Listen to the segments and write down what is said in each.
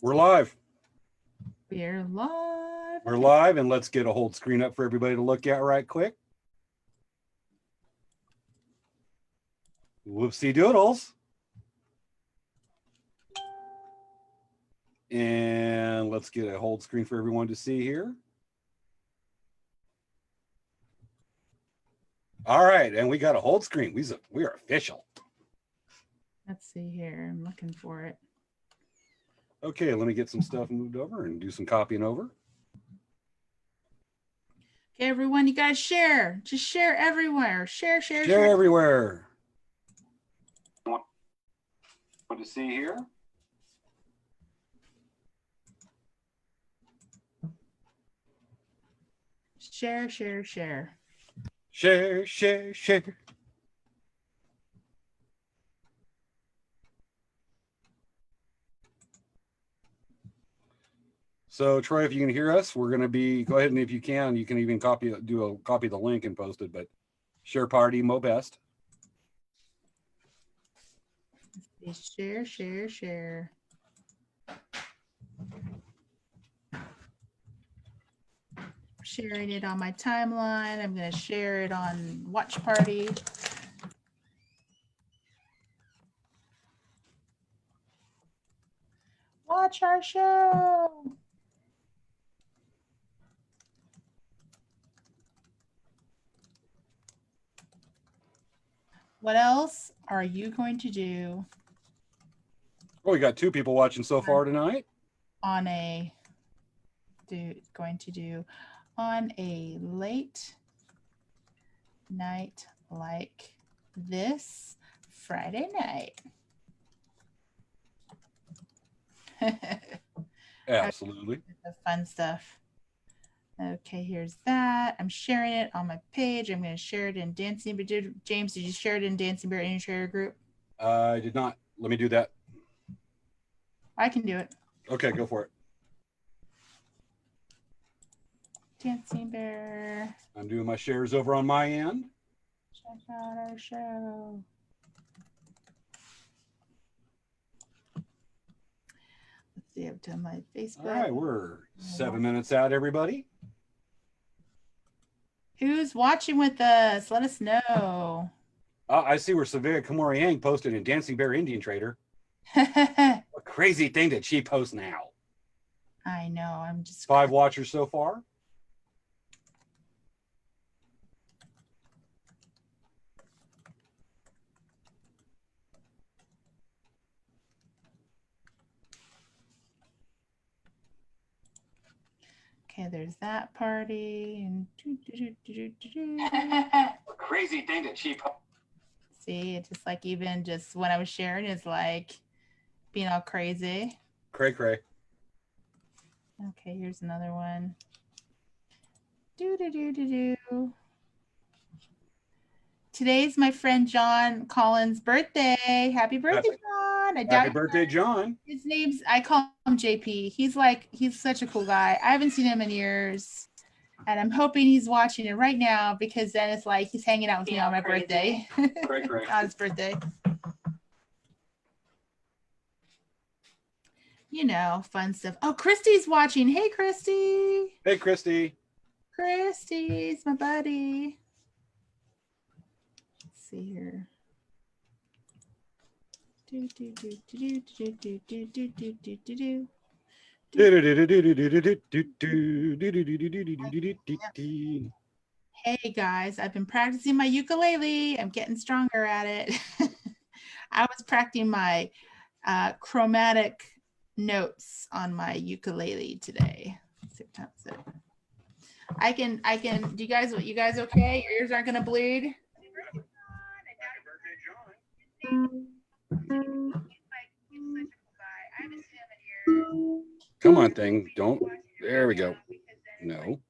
We're live. We're live. We're live, and let's get a hold screen up for everybody to look at right quick. Whoopsie doodles. And let's get a hold screen for everyone to see here. All right, and we got a hold screen. We are official. Let's see here. I'm looking for it. Okay, let me get some stuff moved over and do some copying over. Okay, everyone, you guys share. Just share everywhere. Share everywhere. Want to see here? Share. Share. So Troy, if you can hear us, we're going to be, go ahead and if you can even copy the link and post it, but share party, Mo Best. Share. Sharing it on my timeline. I'm going to share it on Watch Party. Watch our show. What else are you going to do? Oh, we got 2 people watching so far tonight. On a late night like this Friday night. Absolutely. The fun stuff. Okay, here's that. I'm sharing it on my page. I'm going to share it in Dancing. But James, did you share it in Dancing Bear Indian Trader group? I did not. Let me do that. I can do it. Okay, go for it. Dancing Bear. I'm doing my shares over on my end. Check out our show. Let's see, I've done my Facebook. All right, we're 7 minutes out, everybody. Who's watching with us? Let us know. I see where Savannah Kamori Yang posted in Dancing Bear Indian Trader. A crazy thing that she posts now. I know. I'm just 5 watchers so far. Okay, there's that party. And A crazy thing that she posts. See, it's just like even just when I was sharing, it's like being all crazy. Cray. Okay, here's another one. Today's my friend John Collins' birthday. Happy birthday, John. Happy birthday, John. His name's, I call him JP. He's such a cool guy. I haven't seen him in years. And I'm hoping he's watching it right now because then it's like he's hanging out with me on my birthday. Cray. On his birthday. You know, fun stuff. Oh, Christy's watching. Hey, Christy. Hey, Christy. Christy's my buddy. Let's see here. Hey guys, I've been practicing my ukulele. I'm getting stronger at it. I was practicing my chromatic notes on my ukulele today. Let's see if that's it. I can, do you guys okay? Your ears aren't gonna bleed? Come on, thing. Don't. There we go. No.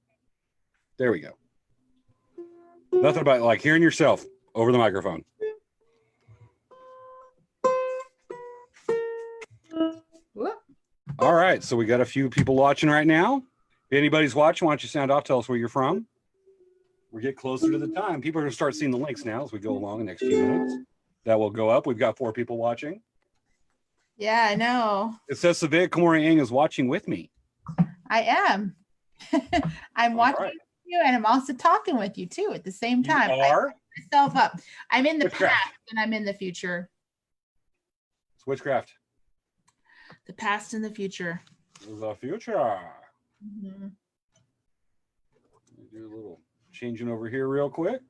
There we go. Nothing about like hearing yourself over the microphone. All right. So we got a few people watching right now. If anybody's watching, why don't you sound off? Tell us where you're from. We get closer to the time. People are going to start seeing the links now as we go along the next few minutes. That will go up. We've got 4 people watching. Yeah, I know. It says Savannah Kamoriang is watching with me. I am. I'm All watching right. you, and I'm also talking with you too at the same You time. are? I set myself up. I'm in the Witchcraft. past and I'm in the future. It's witchcraft. The past and the future. The future. Mhm. Do a little changing over here real quick.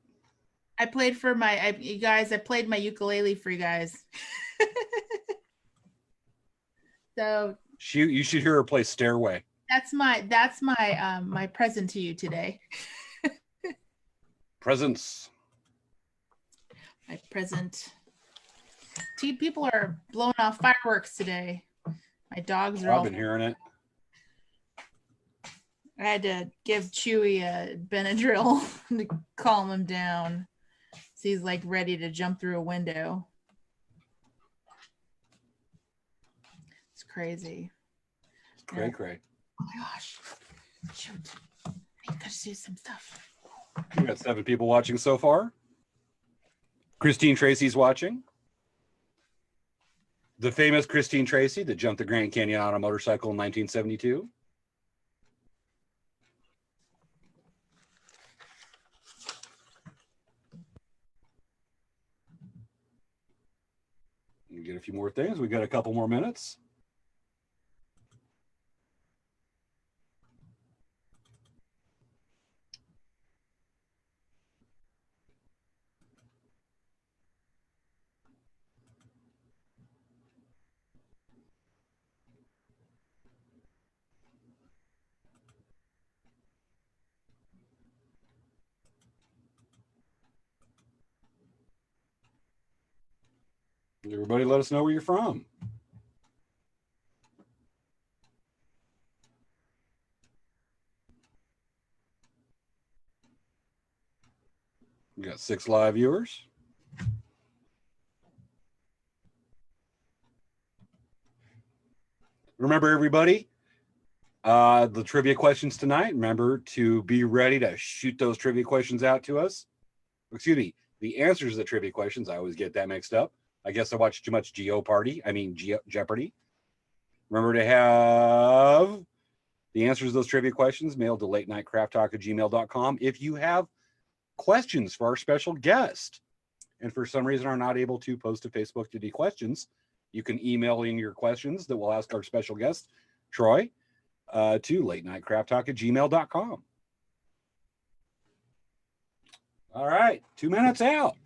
I played for you guys. I played my ukulele for you guys. So You should hear her play Stairway. that's my present to you today. Presents. My present. People are blowing off fireworks today. My dogs are I've all. been hearing it. I had to give Chewy a Benadryl to calm him down. So he's like ready to jump through a window. It's crazy. Cray cray. Oh my gosh. Shoot. I gotta do some stuff. We got 7 people watching so far. Christine Tracy's watching. The famous Christine Tracy that jumped the Grand Canyon on a motorcycle in 1972. We get a few more things. We got a couple more minutes. Everybody let us know where you're from. We got 6 live viewers. Remember, everybody, the trivia questions tonight. Remember to be ready to shoot those trivia questions out to us. Excuse me, the answers to the trivia questions. I always get that mixed up. I guess I watched too much Jeopardy. Remember to have the answers to those trivia questions mailed to latenightcrafttalk@gmail.com. If you have questions for our special guest, and for some reason are not able to post to Facebook to do questions, you can email in your questions that we'll ask our special guest, Troy, to latenightcrafttalk@gmail.com. All right, 2 minutes out.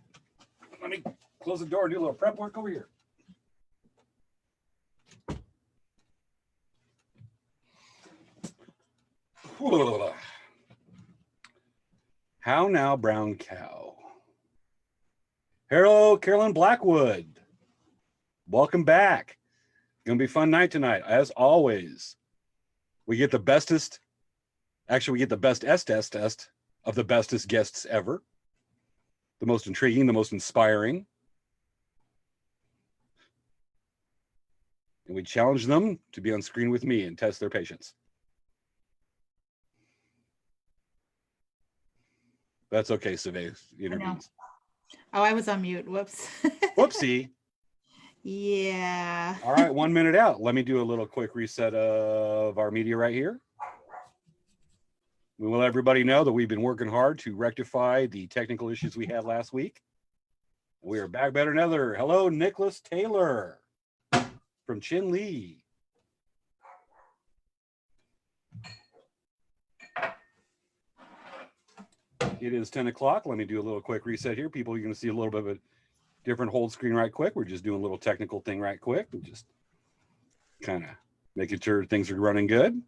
Let me close the door and do a little prep work over here. How now, brown cow? Hello, Carolyn Blackwood. Welcome back. Gonna be a fun night tonight, as always. We get the bestest. Actually, we get the best test of the bestest guests ever. The most intriguing, the most inspiring. And we challenge them to be on screen with me and test their patience. That's okay, Survey intervenes. Oh, I was on mute. Whoops. Whoopsie. Yeah. All right, 1 minute out. Let me do a little quick reset of our media right here. We will let everybody know that we've been working hard to rectify the technical issues we had last week. We are back better than ever. Hello, Nicholas Taylor from Chin Lee. It is 10 o'clock. Let me do a little quick reset here. People, you're going to see a little bit of a different hold screen right quick. We're just doing a little technical thing right quick. We're just kind of making sure things are running good.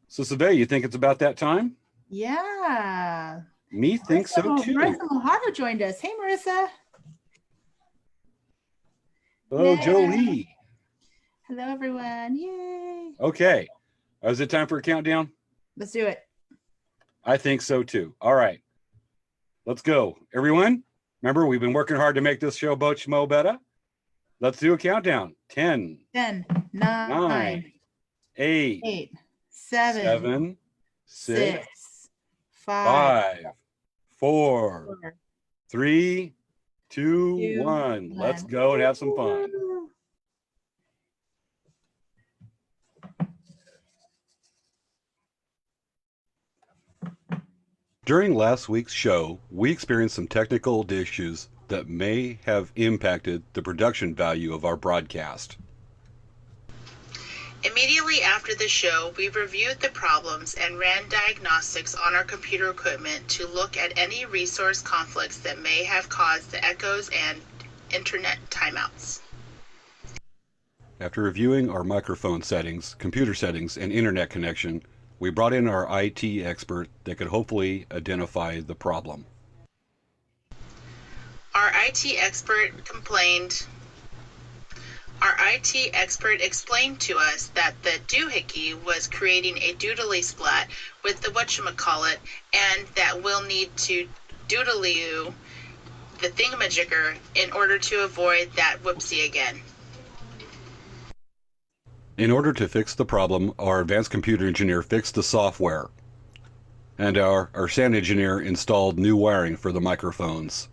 So, Sabe, you think it's about that time? Yeah. Me thinks so too. Marissa Mojado joined us. Hey, Marissa. Hello, Yay. Jolie. Hello, everyone. Yay. Okay. Is it time for a countdown? Let's do it. I think so too. All right. Let's go. Everyone, remember, we've been working hard to make this show Boch Mo better. Let's do a countdown. 10, 10, 9, 8, 8, 7, 7, 6, 5, 5, 4, 3, 2, 1. Let's go and have some fun. During last week's show, we experienced some technical issues that may have impacted the production value of our broadcast. Immediately after the show, we reviewed the problems and ran diagnostics on our computer equipment to look at any resource conflicts that may have caused the echoes and internet timeouts. After reviewing our microphone settings, computer settings, and internet connection, we brought in our IT expert that could hopefully identify the problem. Our IT expert explained to us that the doohickey was creating a doodly splat with the whatchamacallit, and that we'll need to doodly the thingamajigger in order to avoid that whoopsie again. In order to fix the problem, our advanced computer engineer fixed the software, and our sound engineer installed new wiring for the microphones.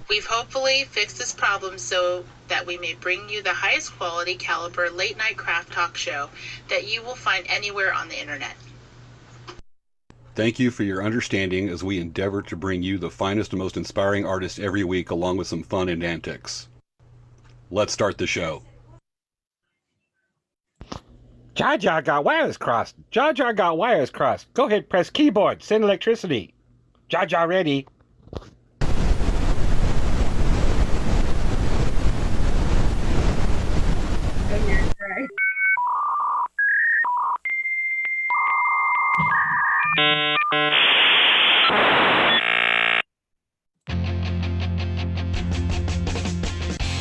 We've hopefully fixed this problem so that we may bring you the highest quality caliber late night craft talk show that you will find anywhere on the internet. Thank you for your understanding as we endeavor to bring you the finest and most inspiring artists every week, along with some fun and antics. Let's start the show. Jar Jar got wires crossed. Jar Jar got wires crossed. Go ahead, press keyboard. Send electricity. Jar Jar ready.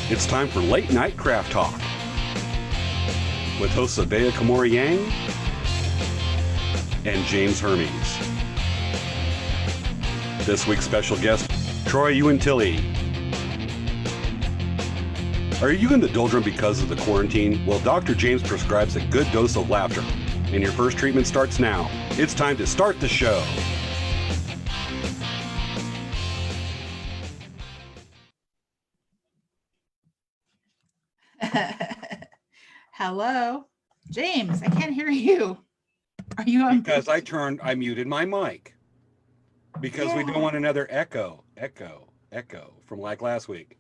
It's time for Late Night Craft Talk with hosts Abea Kamori Yang and James Hermes. This week's special guest, Troy Uentillie. Are you in the doldrum because of the quarantine? Well, Dr. James prescribes a good dose of laughter, and your first treatment starts now. It's time to start the show. Hello, James. I can't hear you. Are you on? Because I muted my mic. Because we don't want another echo from like last week.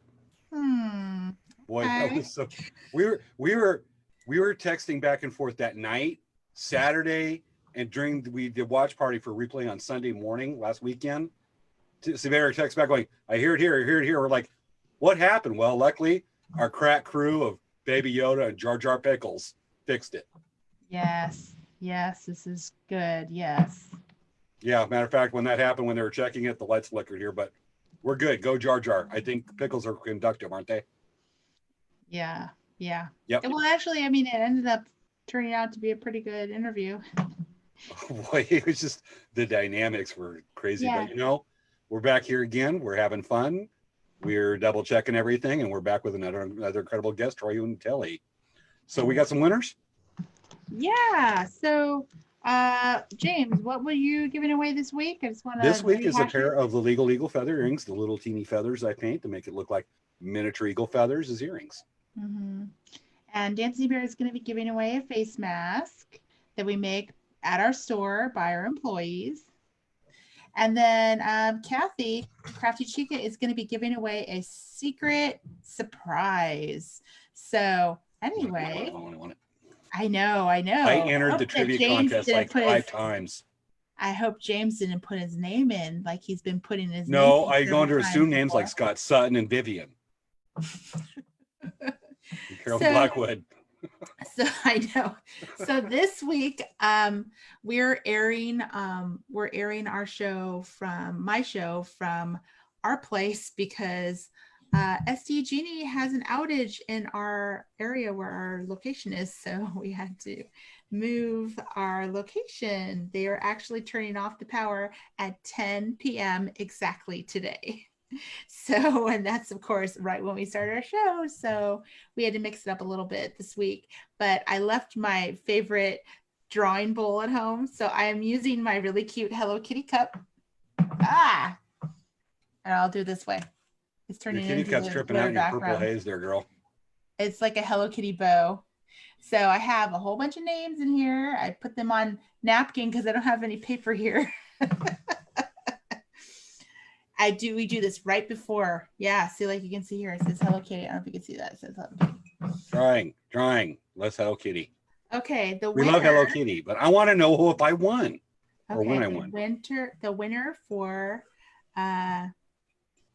Boy, that was so. We were texting back and forth that night, Saturday, and during we did watch party for replay on Sunday morning last weekend. Savannah texts back going, "I hear it here, I hear it here." We're like, "What happened?" Well, luckily, our crack crew of Baby Yoda and Jar Jar Pickles fixed it. Yes, this is good. Yes. Yeah, matter of fact, when that happened, when they were checking it, the lights flickered here, but we're good. Go Jar Jar. I think Pickles are conductive, aren't they? Yeah. Yep. Well, actually, I mean, it ended up turning out to be a pretty good interview. Boy, it was just the dynamics were crazy. Yeah. But we're back here again. We're having fun. We're double checking everything, and we're back with another incredible guest, Troy Uentillie. So we got some winners. Yeah. So, James, what were you giving away this week? I just want to. This week is a pair of the legal eagle feather earrings, the little teeny feathers I paint to make it look like miniature eagle feathers as earrings. Mm-hmm. And Dancing Bear is going to be giving away a face mask that we make at our store by our employees. And then Kathy, Crafty Chica, is going to be giving away a secret surprise. So anyway, I know. I entered the trivia contest like 5 times. I hope James didn't put his name in like he's been putting his name. No, I'm going to assume names like Scott Sutton and Vivian. Carol Blackwood. So I know. So this week, we're airing our show from our place because SD Genie has an outage in our area where our location is. So we had to move our location. They are actually turning off the power at 10 p.m. exactly today. So, and that's of course right when we started our show. So we had to mix it up a little bit this week, but I left my favorite drawing bowl at home. So I am using my really cute Hello Kitty cup. And I'll do this way. It's Your turning kitty into cat's the tripping out glitter in your purple background. haze there, girl. It's like a Hello Kitty bow. So I have a whole bunch of names in here. I put them on napkin because I don't have any paper here. We do this right before. Yeah, see, like you can see here, it says Hello Kitty. I don't know if you can see that. It says Hello Kitty. Drawing. Let's Hello Kitty. Okay, We love Hello Kitty, but I want to know if I won or when I won. The winner for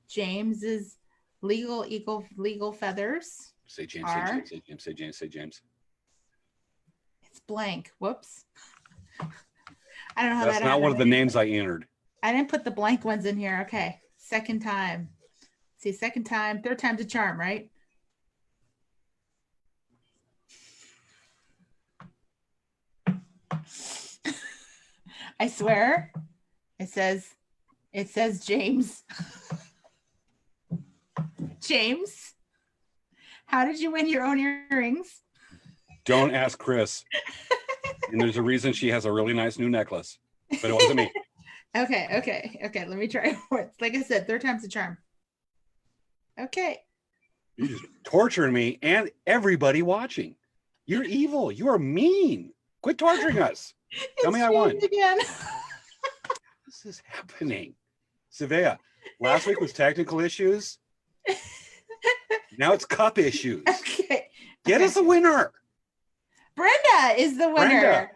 James's legal feathers. Say James, say James, say James, say James, say James. It's blank. Whoops. I don't know how That's not one of the names I entered. I didn't put the blank ones in here. Okay. Second time. See, second time, third time's a charm, right? I swear it says James. James, how did you win your own earrings? Don't ask Chris. And there's a reason she has a really nice new necklace, but it wasn't me. Okay. Let me try once. Like I said, third time's a charm. Okay. You're just torturing me and everybody watching. You're evil. You are mean. Quit torturing us. Tell me I won. Again. This is happening. Savea, last week was technical issues. Now it's cup issues. Okay. Get us a winner. Brenda is the winner.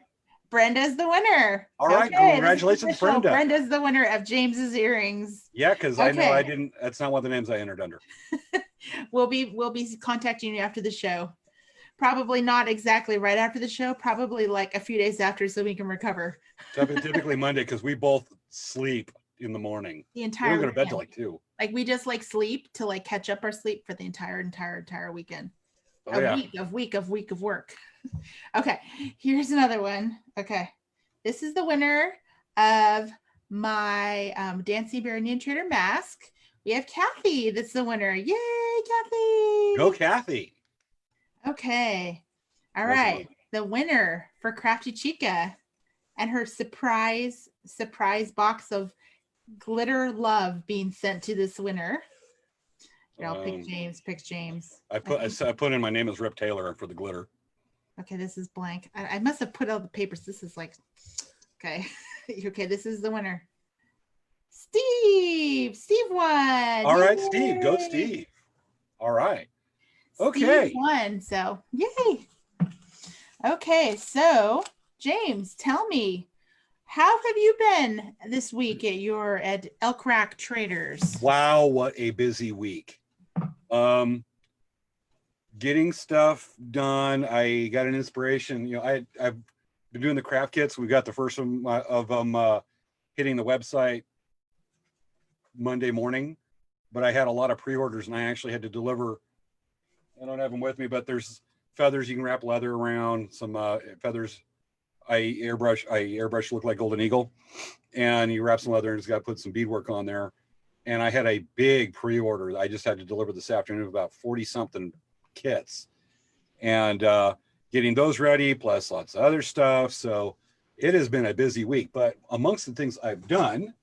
Brenda's the winner. All right, congratulations, Brenda. Brenda's the winner of James's earrings. Yeah, because I know I didn't. That's not one of the names I entered under. We'll be contacting you after the show. Probably not exactly right after the show. Probably like a few days after, so we can recover. Typically Monday, because we both sleep in the morning. The entire. We don't go to bed till like 2. Like we just like sleep to like catch up our sleep for the entire weekend. Oh, A week of work. Okay, here's another one. Okay, this is the winner of my Dancing Bear Indian Trader mask. We have Kathy. That's the winner. Yay, Kathy! Go, Kathy. Okay, all right. The winner for Crafty Chica and her surprise box of glitter love being sent to this winner. Here, I'll pick James. Pick James. I put in my name as Rip Taylor for the glitter. Okay, this is blank. I must have put all the papers. This is like, okay. Okay, this is the winner. Steve won. All right, Steve. Go, Steve. All right. Okay. Steve won, so yay. Okay, so James, tell me, how have you been this week at Elk Rack Traders? Wow, what a busy week. Getting stuff done. I got an inspiration. You know, I've been doing the craft kits. We got the first of them hitting the website Monday morning, but I had a lot of pre-orders and I actually had to deliver. I don't have them with me, but there's feathers you can wrap leather around. Some feathers I airbrush look like Golden Eagle, and you wrap some leather and it's got to put some beadwork on there. And I had a big pre-order. I just had to deliver this afternoon about 40 something kits, and getting those ready, plus lots of other stuff. So it has been a busy week. But amongst the things I've done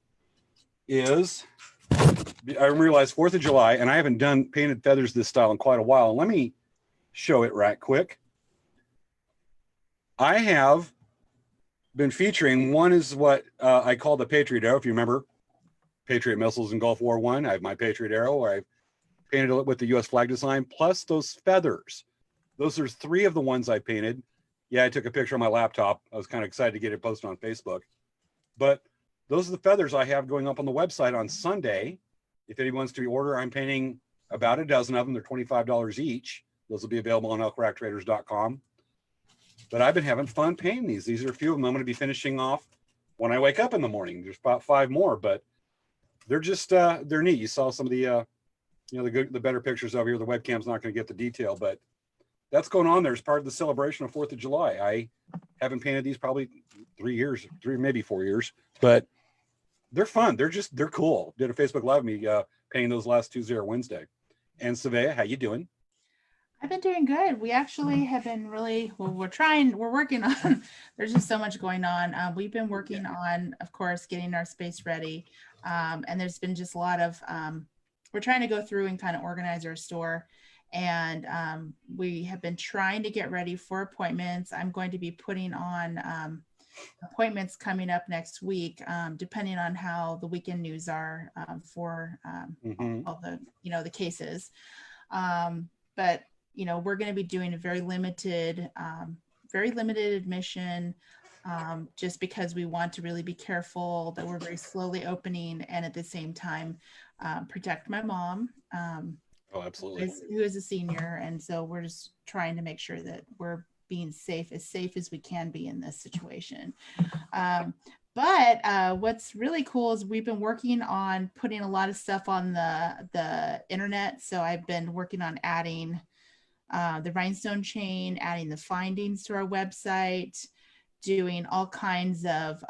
is I realized 4th of July, and I haven't done painted feathers this style in quite a while. Let me show it right quick. I have been featuring, one is what I call the Patriot Arrow. If you remember Patriot Missiles in Gulf War I, I have my Patriot Arrow where I've painted it with the U.S. flag design, plus those feathers. Those are 3 of the ones I painted. Yeah, I took a picture on my laptop. I was kind of excited to get it posted on Facebook. But those are the feathers I have going up on the website on Sunday. If anyone wants to order, I'm painting about a dozen of them. They're $25 each. Those will be available on elkrackTraders.com. But I've been having fun painting these. These are a few of them I'm going to be finishing off when I wake up in the morning. There's about 5 more, but they're just, they're neat. You saw some of the, the better pictures over here. The webcam's not going to get the detail, but that's going on there as part of the celebration of 4th of July. I haven't painted these probably 3 years, maybe 4 years, but they're fun. They're cool. Did a Facebook Live me painting those last Tuesday or Wednesday. And Savea, how you doing? I've been doing good. We actually have been really, well, we're working on, there's just so much going on. We've been working on, of course, getting our space ready. And there's been just a lot of, we're trying to go through and kind of organize our store. And we have been trying to get ready for appointments. I'm going to be putting on appointments coming up next week, depending on how the weekend news are for all the, the cases. But, we're going to be doing a very limited admission, just because we want to really be careful that we're very slowly opening and at the same time protect my mom. Oh, absolutely. Who is a senior. And so we're just trying to make sure that we're being safe as we can be in this situation. But what's really cool is we've been working on putting a lot of stuff on the internet. So I've been working on adding the rhinestone chain, adding the findings to our website, doing all kinds of,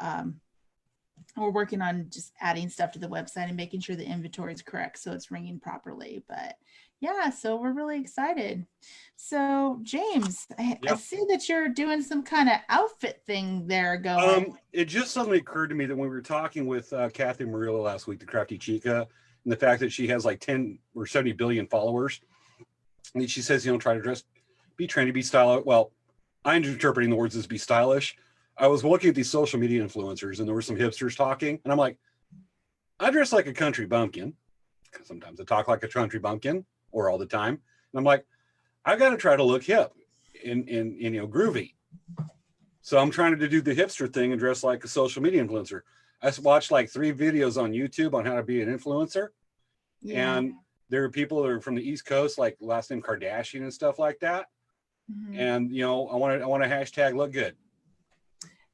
we're working on just adding stuff to the website and making sure the inventory is correct so it's ringing properly. But yeah, so we're really excited. So James, I see that you're doing some kind of outfit thing there going. It just suddenly occurred to me that when we were talking with Kathy Murillo last week, the Crafty Chica, and the fact that she has like 10 or 70 billion followers, and she says, try to be trendy, be stylish. Well, I'm interpreting the words as be stylish. I was looking at these social media influencers and there were some hipsters talking, and I'm like, I dress like a country bumpkin, because sometimes I talk like a country bumpkin, or all the time. And I'm like, I got to try to look hip and groovy. So I'm trying to do the hipster thing and dress like a social media influencer. I watched like 3 videos on YouTube on how to be an influencer. Yeah. And there are people that are from the East Coast, like last name Kardashian and stuff like that. Mm-hmm. And, I want to hashtag look good.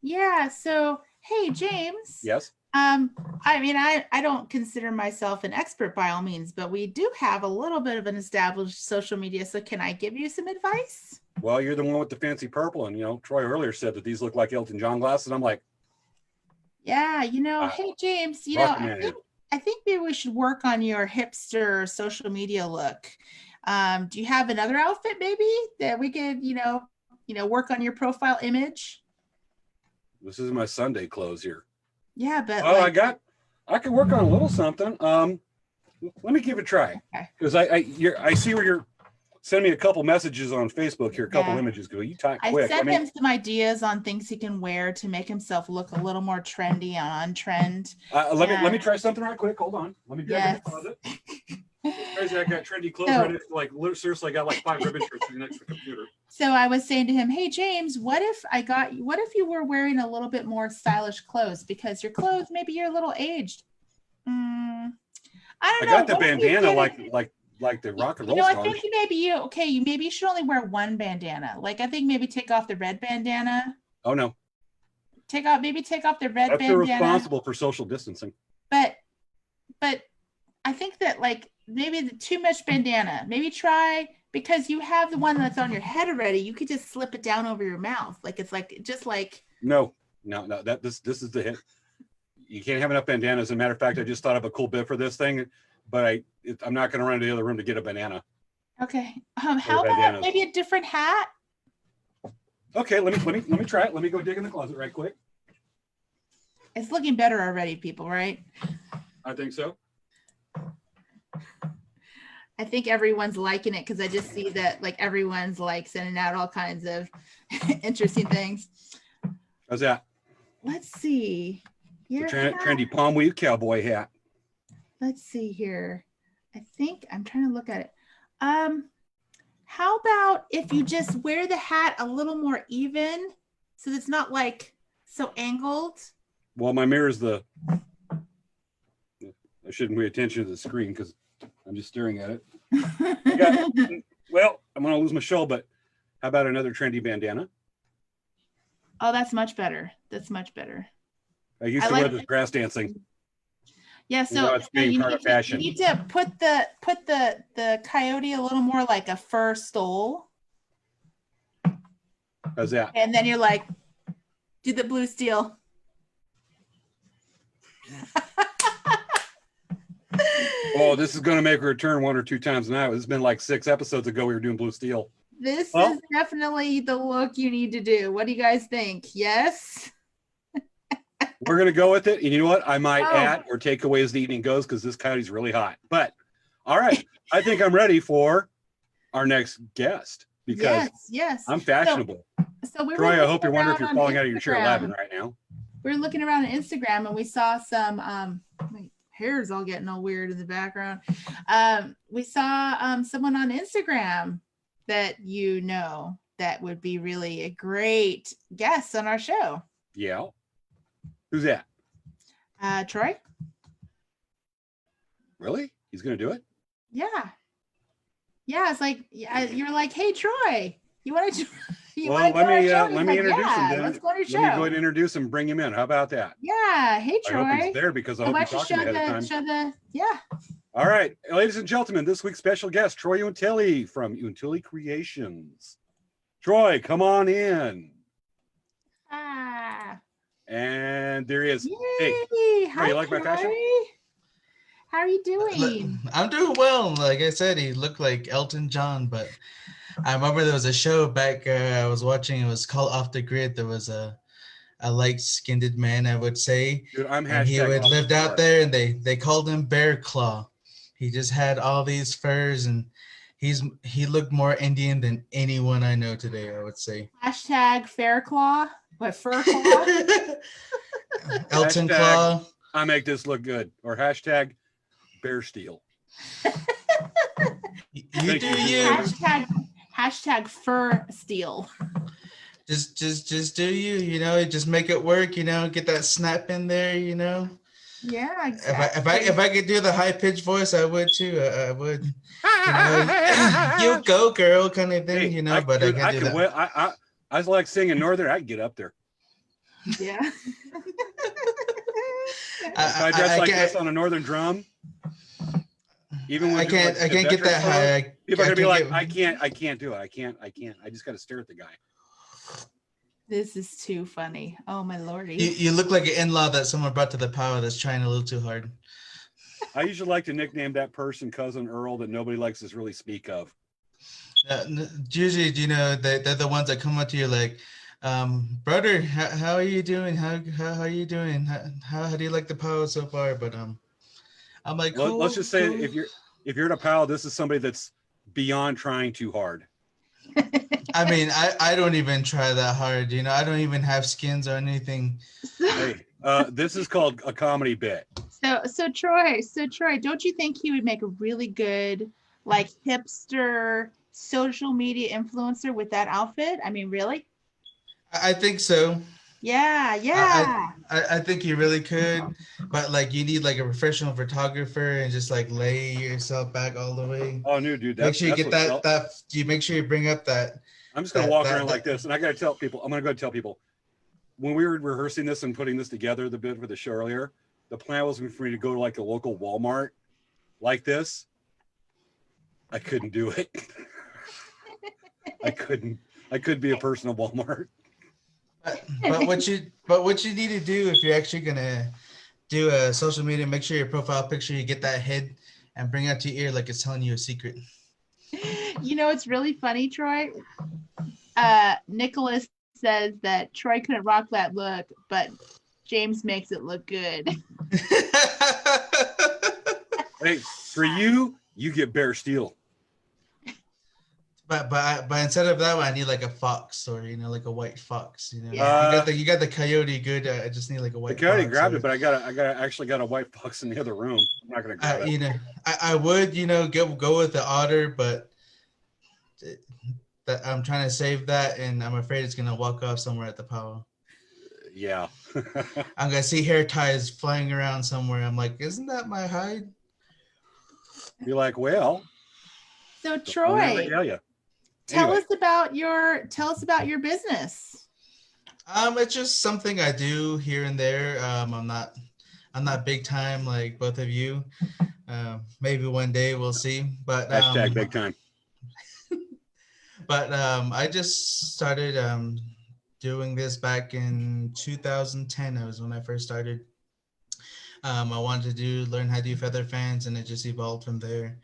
Yeah. So, hey, James. Yes. I don't consider myself an expert by all means, but we do have a little bit of an established social media. So can I give you some advice? Well, you're the one with the fancy purple. And, Troy earlier said that these look like Elton John glasses. And I'm like, yeah, hey, James, I think maybe we should work on your hipster social media look. Do you have another outfit maybe that we could, work on your profile image? This is my Sunday clothes here. Yeah, but I could work on a little something. Let me give it a try, because I see where you're sending me a couple messages on Facebook here, a couple images. Go, you type quick. I sent him some ideas on things he can wear to make himself look a little more trendy on trend. Let me try something right quick. Hold on. Let me grab the closet. It's crazy. I got trendy clothes ready. Seriously, I got like 5 ribbon shirts sitting next to the computer. So I was saying to him, hey, James, what if you were wearing a little bit more stylish clothes, because your clothes, maybe you're a little aged. I don't know. I got the bandana like the rock and roll stars. I think maybe you should only wear one bandana. Like, I think maybe take off the red bandana. Oh no. Take off the red bandana. That's irresponsible for social distancing. But I think that maybe the too much bandana, maybe try, because you have the one that's on your head already, you could just slip it down over your mouth. No, this is the hit. You can't have enough bandanas. As a matter of fact, I just thought of a cool bit for this thing, but I'm not going to run to the other room to get a banana. Okay. How about maybe a different hat? Okay, let me try it. Let me go dig in the closet right quick. It's looking better already, people, right? I think so. I think everyone's liking it, because I just see that everyone's sending out all kinds of interesting things. How's that? Let's see. Trendy palm weave cowboy hat. Let's see here. I think I'm trying to look at it. How about if you just wear the hat a little more even, so it's not so angled? Well, my mirror is I shouldn't pay attention to the screen because I'm just staring at it. I'm going to lose my show, but how about another trendy bandana? Oh, that's much better. I used to wear this grass dancing. Yeah, so you need to put the coyote a little more like a fur stole. How's that? And then you're do the blue steel. Oh, this is going to make a return 1 or 2 times now. It's been 6 episodes ago we were doing blue steel. This is definitely the look you need to do. What do you guys think? Yes? We're going to go with it. And you know what? I might Oh. add or take away as the evening goes because this coyote's really hot. But all right, I think I'm ready for our next guest because yes. I'm fashionable. So we were Troy, I looking hope you're wondering if you're around falling on out of your chair Instagram. laughing right now. We were looking around on Instagram and we saw some my hair's all getting all weird in the background. We saw someone on Instagram that you know that would be really a great guest on our show. Yeah. Who's that? Troy? Really? He's going to do it? Yeah. It's like you're like, hey Troy, you want to Well, let me introduce him then. Let's go on your show. Let me go ahead and introduce him, bring him in. How about that? Yeah. Hey Troy. I hope he's there because I hope you talked to him ahead of time. All right, ladies and gentlemen, this week's special guest, Troy Uentillie from Uentillie Creations. Troy, come on in. And there he is. Yay. Hey, hi, you like my fashion? How are you doing? I'm doing well. Like I said, he looked like Elton John, but I remember there was a show back I was watching. It was called Off the Grid. There was a light-skinned man, I would say. Dude, I'm and he would hashtag lived out there, and they called him Bear Claw. He just had all these furs, and he looked more Indian than anyone I know today, I would say. Hashtag Fair Claw. What, Fur Claw? Elton Hashtag, Claw. I make this look good. Or hashtag Bear Steel. You Thank do you. you. Hashtag Fur Steel. Just do you, you know, just make it work, you know, get that snap in there, you know. Yeah, exactly. If I could do the high pitched voice, I would too. I would, you know, you go girl kind of thing, Hey, you know. But I can't do that. Well, I was like singing Northern. I can get up there. Yeah. If I dress like this on a Northern drum, even when I can't get that high. People are gonna be like, I can't do it. I can't. I just got to stare at the guy. This is too funny. Oh my lordy. You look like an in-law that someone brought to the power that's trying a little too hard. I usually like to nickname that person Cousin Earl that nobody likes to really speak of. Usually, you know, they're the ones that come up to you like, brother, how are you doing? How are you doing? How do you like the power so far? But I'm like, cool, let's just say cool. if you're in a pal, this is somebody that's beyond trying too hard. I mean, I don't even try that hard, you know. I don't even have skins or anything. Hey, this is called a comedy bit. So Troy, don't you think he would make a really good like hipster social media influencer with that outfit? I mean, really? I think so. Yeah. I think you really could, but like you need like a professional photographer and just like lay yourself back all the way. Oh no, dude. Make sure you get that. You make sure you bring up that. I'm just gonna walk around like this, and I gotta tell people. I'm gonna go tell people. When we were rehearsing this and putting this together, the bit for the show earlier, the plan was for me to go to like a local Walmart, like this. I couldn't do it. I couldn't be a person at Walmart. But what you need to do if you're actually gonna do a social media, make sure your profile picture you get that head and bring it to your ear like it's telling you a secret. You know, it's really funny, Troy. Nicholas says that Troy couldn't rock that look, but James makes it look good. Hey, for you get Bear Steel. But instead of that one, I need like a fox or like a white fox. You know, you got the coyote good. I just need like a white. The coyote fox grabbed it, but I actually got a white fox in the other room. I'm not gonna grab it. You know, I would go with the otter, but I'm trying to save that, and I'm afraid it's gonna walk off somewhere at the power. Yeah. I'm gonna see hair ties flying around somewhere. I'm like, isn't that my hide? Be like, well. So Troy, tell us about your business. It's just something I do here and there. I'm not big time like both of you. Maybe one day we'll see. But hashtag big time. But I just started doing this back in 2010. That was when I first started. I wanted to learn how to do feather fans, and it just evolved from there.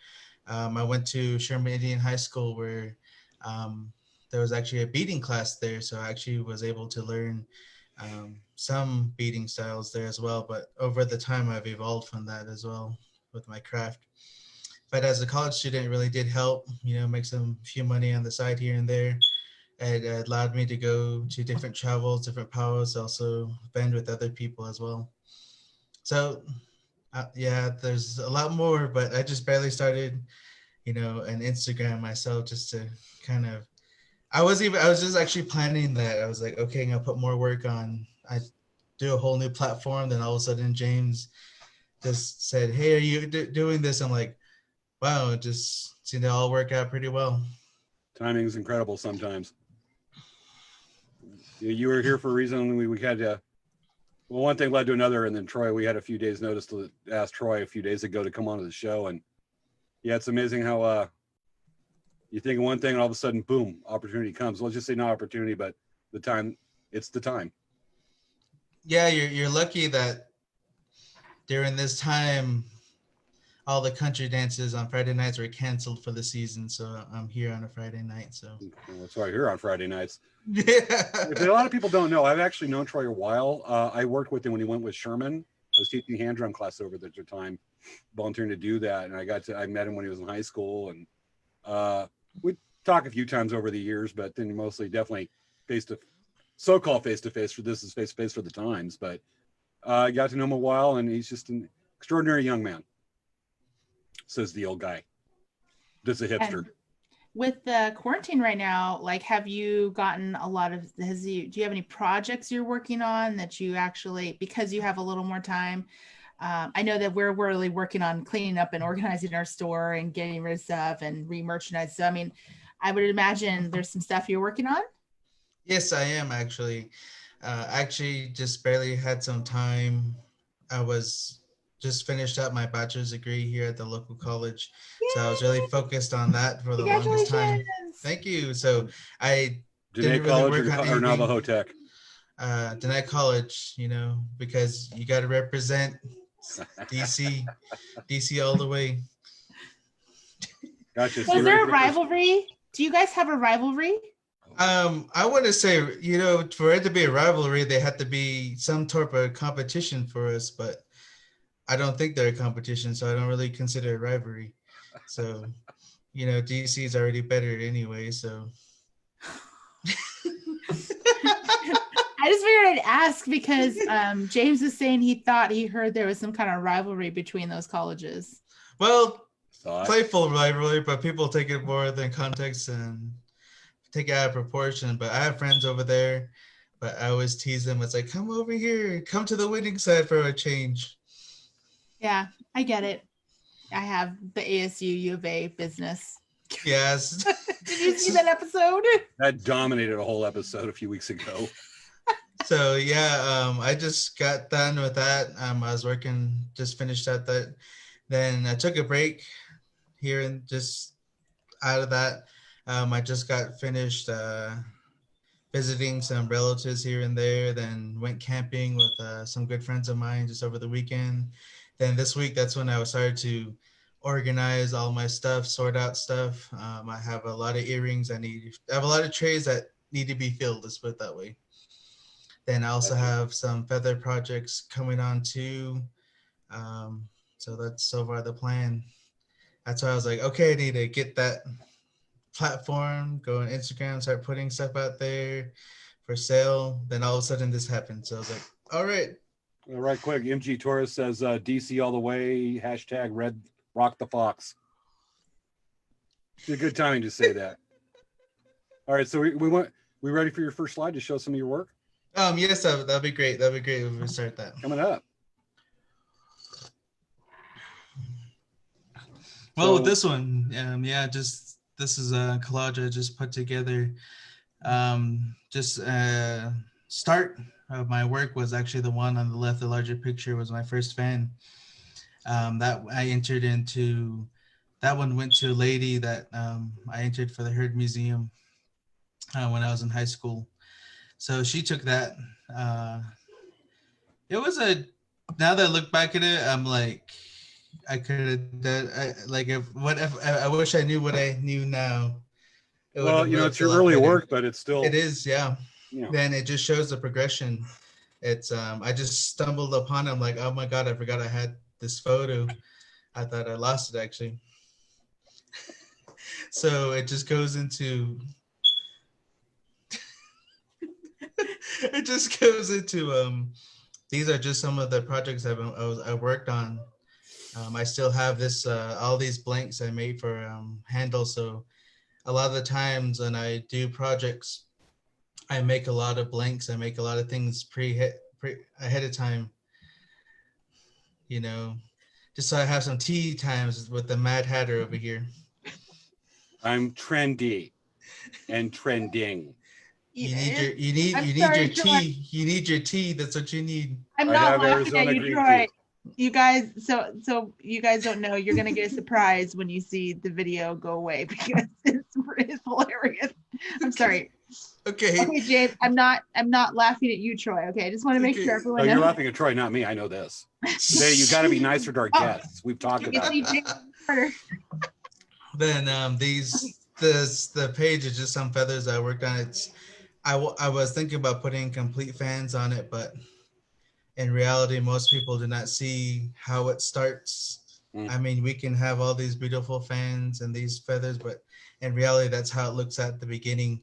I went to Sherman Indian High School where there was actually a beading class there, so I actually was able to learn some beating styles there as well. But over the time, I've evolved from that as well with my craft. But as a college student, it really did help, make some few money on the side here and there. It allowed me to go to different travels, different powwows, also band with other people as well. So yeah, there's a lot more, but I just barely started, an Instagram myself just to kind of, I was just actually planning that. I was like, okay, I'm gonna put more work on. I do a whole new platform. Then all of a sudden, James just said, "Hey, are you doing this?" I'm like, "Wow, it just seemed to all work out pretty well." Timing is incredible sometimes. You were here for a reason. We had to. Well, one thing led to another, and then Troy, we had a few days' notice to ask Troy a few days ago to come onto the show, and yeah, it's amazing how you think of one thing and all of a sudden, boom, opportunity comes. Let's just say not opportunity, but the time. It's the time. Yeah, you're lucky that during this time, all the country dances on Friday nights were canceled for the season. So I'm here on a Friday night. So that's why I'm here on Friday nights. Yeah. If a lot of people don't know, I've actually known Troy a while. I worked with him when he went with Sherman. I was teaching hand drum class over there at the time, volunteering to do that. And I met him when he was in high school, and we talk a few times over the years, but then mostly definitely so-called face-to-face, for this is face-to-face for the times. But I got to know him a while, and he's just an extraordinary young man, says the old guy. Just a hipster. And with the quarantine right now, like, have you gotten a lot of, do you have any projects you're working on that you actually, because you have a little more time? I know that we're really working on cleaning up and organizing our store and getting rid of stuff and re-merchandise. So, I mean, I would imagine there's some stuff you're working on. Yes, I am actually. Actually, just barely had some time. I was just finished up my bachelor's degree here at the local college. Yay! So I was really focused on that for the longest time. Thank you. So I didn't really work on or Navajo Tech. Denied college, because you got to represent DC all the way. Gotcha. Was there a rivalry? Do you guys have a rivalry? I want to say, for it to be a rivalry, they had to be some type of competition for us, but I don't think they're a competition, so I don't really consider it a rivalry. So, DC is already better anyway, so. I just figured I'd ask because James was saying he thought he heard there was some kind of rivalry between those colleges. Well, playful rivalry, but people take it more than context and take it out of proportion. But I have friends over there, but I always tease them. It's like, come over here, come to the winning side for a change. Yeah, I get it. I have the ASU U of A business. Yes. Did you see that episode? That dominated a whole episode a few weeks ago. So yeah, I just got done with that. I was working, just finished at that. Then I took a break here and just out of that. I just got finished visiting some relatives here and there, then went camping with some good friends of mine just over the weekend. Then this week, that's when I started to organize all my stuff, sort out stuff. I have a lot of earrings I have a lot of trays that need to be filled, let's put it that way. Then I also have some feather projects coming on too. So that's so far the plan. That's why I was like, okay, I need to get that platform, go on Instagram, start putting stuff out there for sale. Then all of a sudden this happened. So I was like, all right. Right quick, MG Torres says DC all the way, hashtag Red Rock the Fox. It's a good timing to say that. All right, so we ready for your first slide to show some of your work? Yes, that'd be great. That'd be great if we start that. Coming up. Well, with this one, this is a collage I just put together. Start of my work was actually the one on the left. The larger picture was my first fan. That I entered into. That one went to a lady that I entered for the Herd Museum when I was in high school. So she took that. It was now that I look back at it, I'm like, I could have done, I wish I knew what I knew now. Well, it's your early work, but it's still. It is, yeah. Yeah. Then it just shows the progression It's I just stumbled upon it. I'm like, oh my god, I forgot I had this photo. I thought I lost it actually. So it just goes into it just goes into these are just some of the projects I worked on. I still have this all these blanks I made for handles. So a lot of the times when I do projects, I make a lot of blanks. I make a lot of things ahead of time. You know, just so I have some tea times with the Mad Hatter over here. I'm trendy and trending. You need It- your you need I'm you need sorry, your Troy. tea. You need your tea. That's what you need. I'm I not have laughing Arizona at you, green Troy. tea. You guys, so you guys don't know. You're gonna get a surprise when you see the video go away because it's hilarious. I'm sorry. Okay. Okay, James, I'm not laughing at you, Troy. Okay, I just want to make Okay. sure Oh, everyone you're knows. laughing at Troy, not me. I know this. Today, you got to be nicer to our Oh, guests. We've talked You can about see that. James Carter. Then the page is just some feathers I worked on. I was thinking about putting complete fans on it, but in reality, most people do not see how it starts. Mm. I mean, we can have all these beautiful fans and these feathers, but in reality, that's how it looks at the beginning.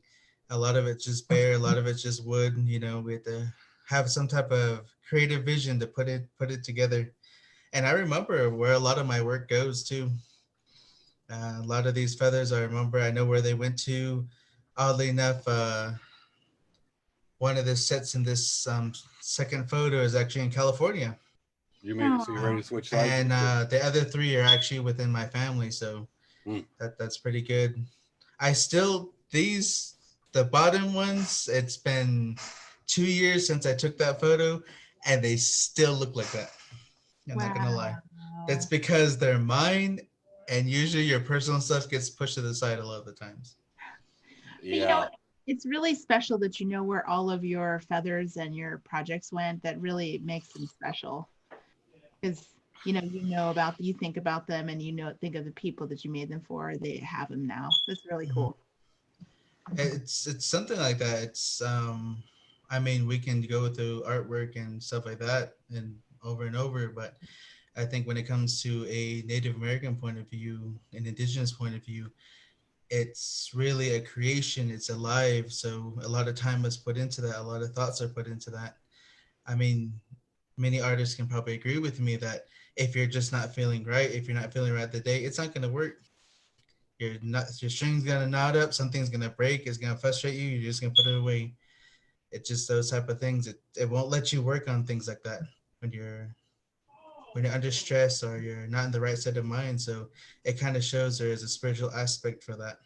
A lot of it's just bare, a lot of it's just wood. You know, we have to have some type of creative vision to put it together. And I remember where a lot of my work goes too. A lot of these feathers, I know where they went to. Oddly enough, one of the sets in this second photo is actually in California. You made it so you're ready to switch sides. And the other three are actually within my family, so Mm. that's pretty good. I still the bottom ones. It's been 2 years since I took that photo, and they still look like that. I'm not gonna lie. That's because they're mine, and usually your personal stuff gets pushed to the side a lot of the times. But, you Yeah. know, it's really special that you know where all of your feathers and your projects went. That really makes them special because you think about them, and think of the people that you made them for. They have them now. That's really cool. It's something like that. I mean, we can go through artwork and stuff like that and over, but I think when it comes to a Native American point of view, an indigenous point of view, it's really a creation. It's alive. So a lot of time is put into that. A lot of thoughts are put into that. I mean, many artists can probably agree with me that if you're just not feeling right, if you're not feeling right the day, it's not going to work. Your string's gonna knot up, something's gonna break, it's gonna frustrate you, you're just gonna put it away. It's just those type of things. It won't let you work on things like that when you're under stress or you're not in the right state of mind. So it kind of shows there is a spiritual aspect for that.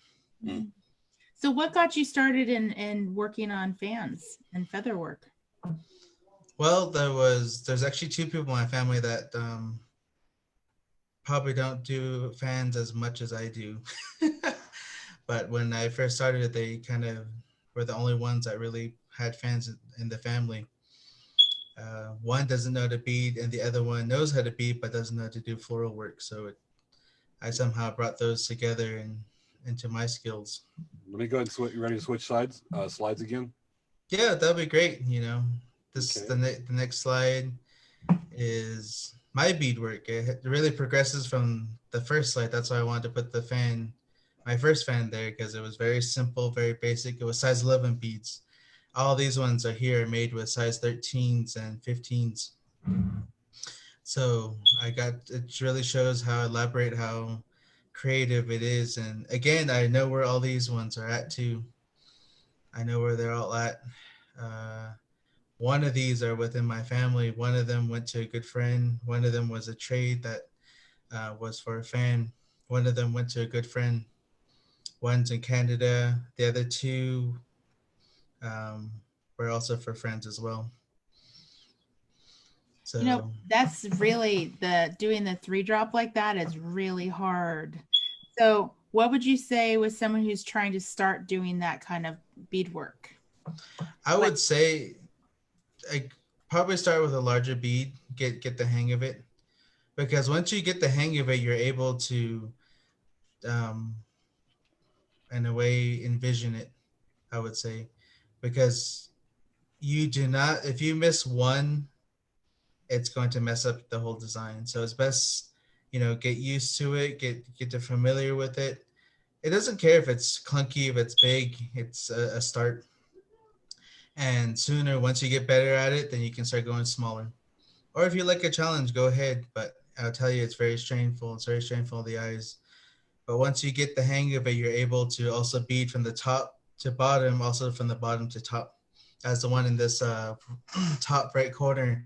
Mm. So what got you started in working on fans and feather work? Well, there's actually two people in my family that probably don't do fans as much as I do. But when I first started, they kind of were the only ones that really had fans in the family. One doesn't know how to bead, and the other one knows how to bead but doesn't know how to do floral work. So I somehow brought those together and into my skills. Let me go ahead and switch. You ready to switch slides again? Yeah, that'd be great. You know, this Okay. the next slide is my beadwork. It really progresses from the first slide. That's why I wanted to put my first fan there, because it was very simple, very basic. It was size 11 beads. All these ones are here made with size 13s and 15s. So it really shows how elaborate, how creative it is. And again, I know where all these ones are at too. I know where they're all at. Uh, One of these are within my family. One of them went to a good friend. One of them was a trade that was for a fan. One of them went to a good friend. One's in Canada. The other two um, were also for friends as well. So That's really doing the 3-drop like that is really hard. So what would you say with someone who's trying to start doing that kind of beadwork? I would say I probably start with a larger bead, get the hang of it. Because once you get the hang of it, you're able to, um, in a way, envision it, I would say. Because you do not, if you miss one, it's going to mess up the whole design. So it's best, get used to it, get to familiar with it. It doesn't care if it's clunky, if it's big, it's a start. And sooner, once you get better at it, then you can start going smaller. Or if you like a challenge, go ahead. But I'll tell you, it's very strainful. It's very strainful on the eyes. But once you get the hang of it, you're able to also bead from the top to bottom, also from the bottom to top. As the one in this top right corner,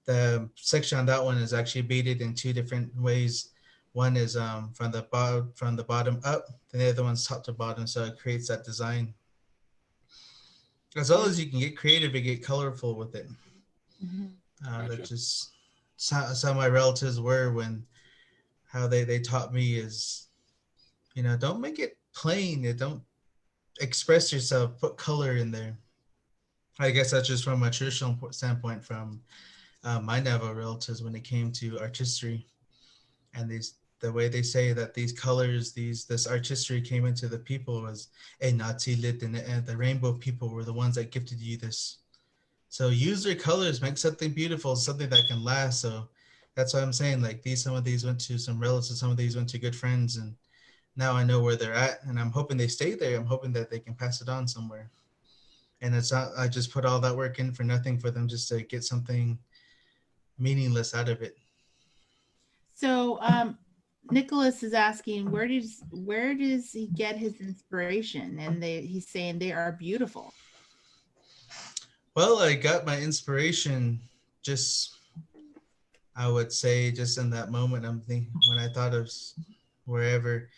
the section on that one is actually beaded in two different ways. One is from the bottom up, and the other one's top to bottom, so it creates that design. As well as you can get creative and get colorful with it. Mm-hmm. That's just some of my relatives were when how they taught me is, don't make it plain. Don't express yourself. Put color in there. I guess that's just from a traditional standpoint from my Navajo relatives when it came to artistry, and the way they say that these colors, this artistry came into the people was a Nazi lit, and the rainbow people were the ones that gifted you this. So use their colors, make something beautiful, something that can last. So that's why I'm saying like some of these went to some relatives, some of these went to good friends, and now I know where they're at, and I'm hoping they stay there. I'm hoping that they can pass it on somewhere. And it's not I just put all that work in for nothing for them just to get something meaningless out of it. So Nicholas is asking where does he get his inspiration? And he's saying they are beautiful. Well, I got my inspiration I would say just in that moment. I'm thinking when I thought of wherever.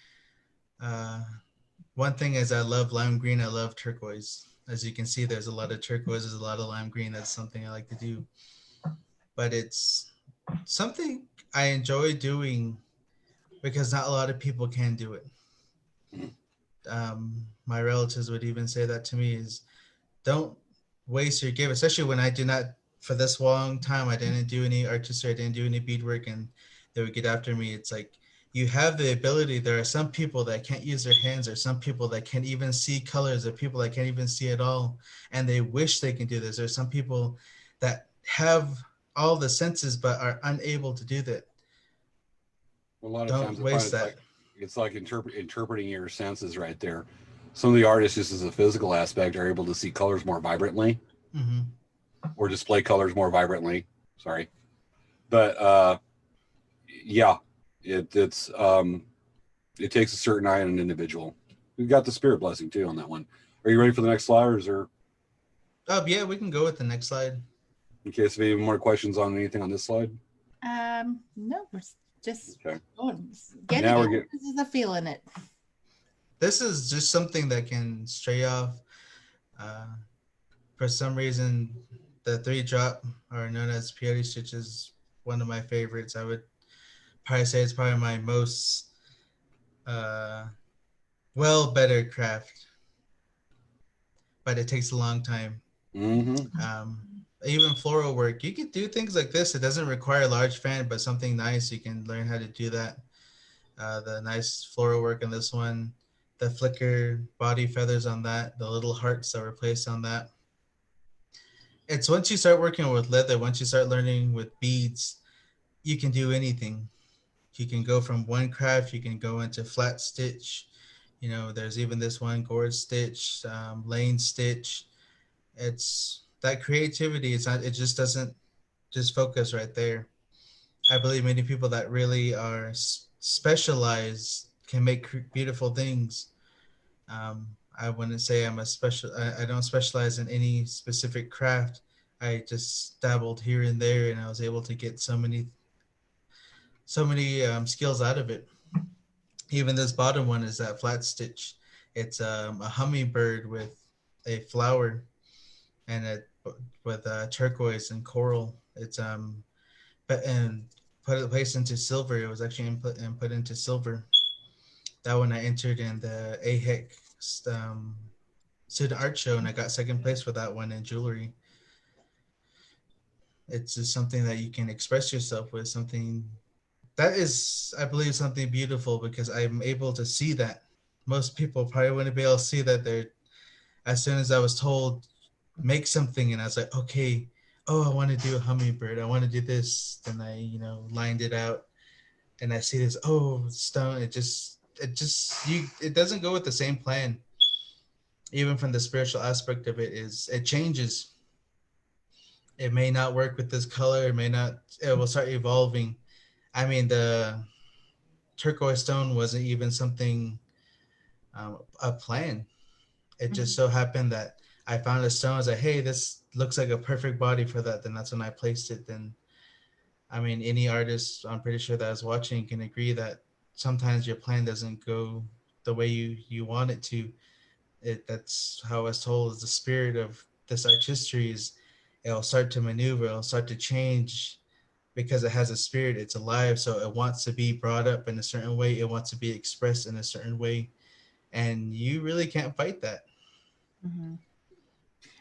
One thing is I love lime green. I love turquoise. As you can see, there's a lot of turquoise. There's a lot of lime green. That's something I like to do. But it's something I enjoy doing because not a lot of people can do it. My relatives would even say that to me is don't waste your gift, especially when I do not, for this long time, I didn't do any artistry, I didn't do any beadwork, and they would get after me. It's like, you have the ability. There are some people that can't use their hands, or some people that can't even see colors, or people that can't even see at all, and they wish they can do this. There's some people that have all the senses but are unable to do that. A lot of Don't times waste that. It's like interpreting your senses right there. Some of the artists, just as a physical aspect, are able to see colors more vibrantly, or display colors more vibrantly. Sorry, but yeah, it takes a certain eye on an individual. We've got the spirit blessing too on that one. Are you ready for the next slide, or is there? Yeah, we can go with the next slide. In case of any more questions on anything on this slide. No, we're just Okay. Getting Now it. This is a feeling it. This is just something that can stray off. For some reason, the 3-drop, or known as peyote stitch, is one of my favorites. I would probably say it's probably my most better craft, but it takes a long time. Even floral work, you can do things like this. It doesn't require a large fan, but something nice, you can learn how to do that. The nice floral work on this one, the flicker body feathers on that, the little hearts that were placed on that. It's once you start working with leather, once you start learning with beads, you can do anything. You can go from one craft, you can go into flat stitch. There's even this one gourd stitch, lane stitch. It's that creativity. It just doesn't just focus right there. I believe many people that really are specialized can make beautiful things. I wouldn't say I don't specialize in any specific craft. I just dabbled here and there, and I was able to get so many skills out of it. Even this bottom one is that flat stitch. It's a hummingbird with a flower and with turquoise and coral. It's placed into silver. It was actually put into silver. That one I entered in the AHEC student art show, and I got second place for that one in jewelry. It's just something that you can express yourself with, something that is, I believe, something beautiful, because I'm able to see that. Most people probably wouldn't be able to see that. As soon as I was told, make something, and I was like, okay, oh, I want to do a hummingbird. I want to do this. Then I, lined it out, and I see this, oh, stone. It doesn't go with the same plan. Even from the spiritual aspect of it, it changes. It may not work with this color. It may not. It will start evolving. I mean, the turquoise stone wasn't even something, a plan. It just so happened that I found a stone. I was like, hey, this looks like a perfect body for that. Then that's when I placed it. Then, I mean, any artist, I'm pretty sure that is watching can agree that sometimes your plan doesn't go the way you want it to. That's how I was told, is the spirit of this artistry is it'll start to maneuver, it'll start to change because it has a spirit, it's alive, so it wants to be brought up in a certain way, it wants to be expressed in a certain way, and you really can't fight that. Mm-hmm.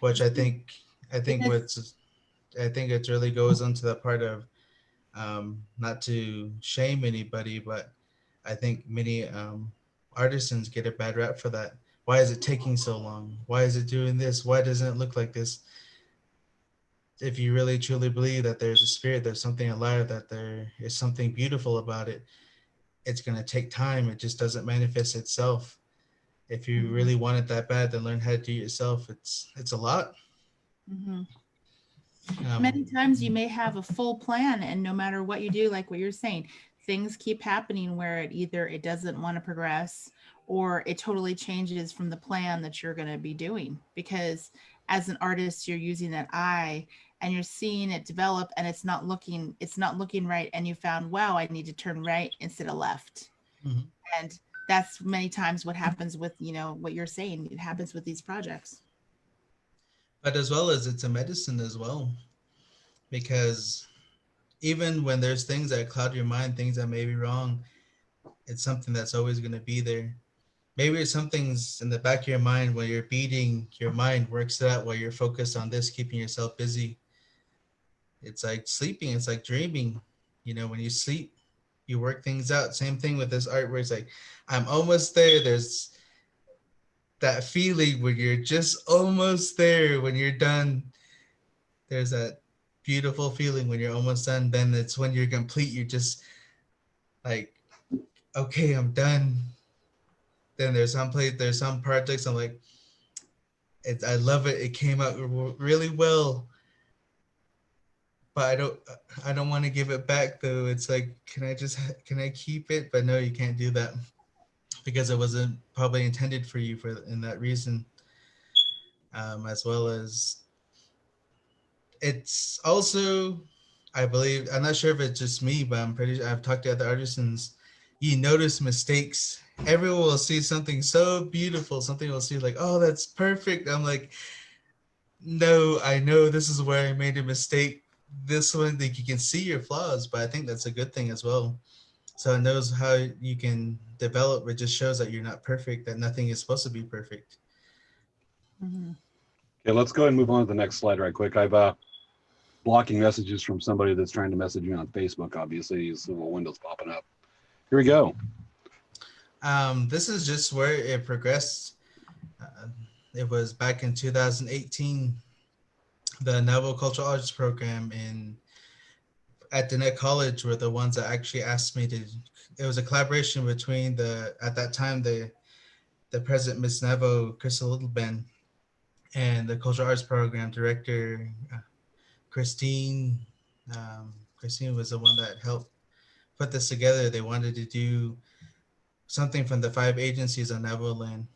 Which I think it really goes into the part of, not to shame anybody, but I think many artisans get a bad rap for that. Why is it taking so long? Why is it doing this? Why doesn't it look like this? If you really truly believe that there's a spirit, there's something alive, that there is something beautiful about it, it's going to take time. It just doesn't manifest itself. If you really want it that bad, then learn how to do it yourself. It's a lot. Mm-hmm. Many times you may have a full plan, and no matter what you do, like what you're saying, things keep happening where it doesn't want to progress, or it totally changes from the plan that you're going to be doing. Because as an artist, you're using that eye and you're seeing it develop, and it's not looking right. And you found, wow, I need to turn right instead of left. Mm-hmm. And that's many times what happens with, what you're saying. It happens with these projects. But as well as it's a medicine as well, because even when there's things that cloud your mind, things that may be wrong, it's something that's always going to be there. Maybe it's some things in the back of your mind where you're beating, your mind works it out while you're focused on this, keeping yourself busy. It's like sleeping, it's like dreaming. When you sleep, you work things out. Same thing with this art where it's like, I'm almost there. There's that feeling when you're just almost there. When you're done, there's that beautiful feeling when you're almost done. Then it's when you're complete, you're just like, okay, I'm done. Then there's some projects I'm like, I love it. It came out really well, but I don't want to give it back though. It's like, can I keep it? But no, you can't do that because it wasn't probably intended for you in that reason. As well as it's also, I believe, I'm not sure if it's just me, but I'm pretty sure I've talked to other artisans. You notice mistakes. Everyone will see something so beautiful. Something will see like, oh, that's perfect. I'm like, no, I know this is where I made a mistake. This one, like, you can see your flaws, but I think that's a good thing as well. So it knows how you can develop. It just shows that you're not perfect, that nothing is supposed to be perfect. Mm-hmm. Okay, let's go ahead and move on to the next slide right quick. I've blocking messages from somebody that's trying to message me on Facebook. Obviously, these little windows popping up. Here we go. This is just where it progressed. It was back in 2018, the Novel Cultural Arts program at Diné College were the ones that actually asked me to. It was a collaboration between at that time the president, Miss Nevo, Crystal Littleben, and the Cultural Arts program director, Christine. Christine was the one that helped put this together. They wanted to do something from the 5 agencies on Neverland.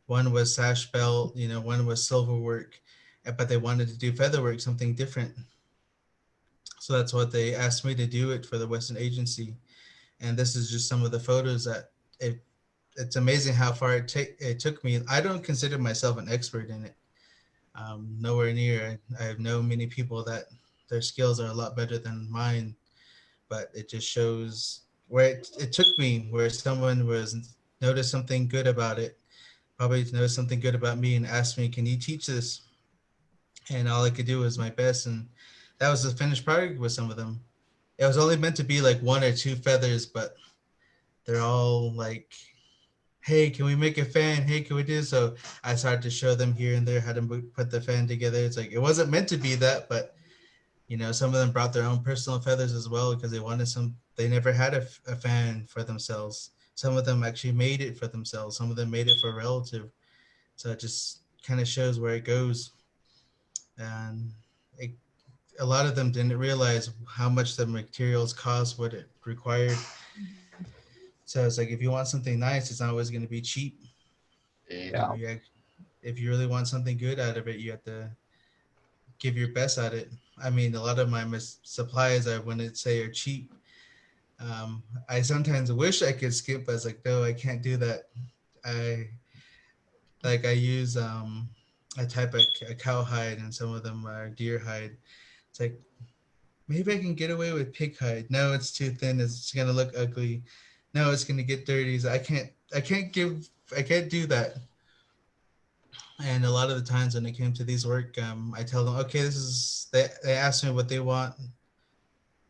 One was sash belt, one was silver work, but they wanted to do feather work, something different. So that's what they asked me to do it for the Western Agency. And this is just some of the photos that it's amazing how far it took me. I don't consider myself an expert in it. Nowhere near. I know many people that their skills are a lot better than mine, but it just shows where it took me, where someone noticed something good about it, probably noticed something good about me and asked me, can you teach this? And all I could do was my best. And that was the finished product with some of them. It was only meant to be like 1 or 2 feathers, but they're all like hey, can we make a fan? Hey, can we do this? So I started to show them here and there how to put the fan together. It's like, it wasn't meant to be that, but some of them brought their own personal feathers as well because they wanted they never had a fan for themselves. Some of them actually made it for themselves. Some of them made it for a relative. So it just kind of shows where it goes. And a lot of them didn't realize how much the materials cost, what it required. So it's like, if you want something nice, it's not always going to be cheap. Yeah. If you really want something good out of it, you have to give your best at it. I mean, a lot of my supplies, I wouldn't say are cheap. I sometimes wish I could skip, but I was like, no, I can't do that. I use a type of a cowhide, and some of them are deer hide. It's like, maybe I can get away with pig hide. No, it's too thin. It's gonna look ugly. No, it's gonna get dirty. So I can't do that. And a lot of the times when it came to these work, I tell them, okay, they ask me what they want,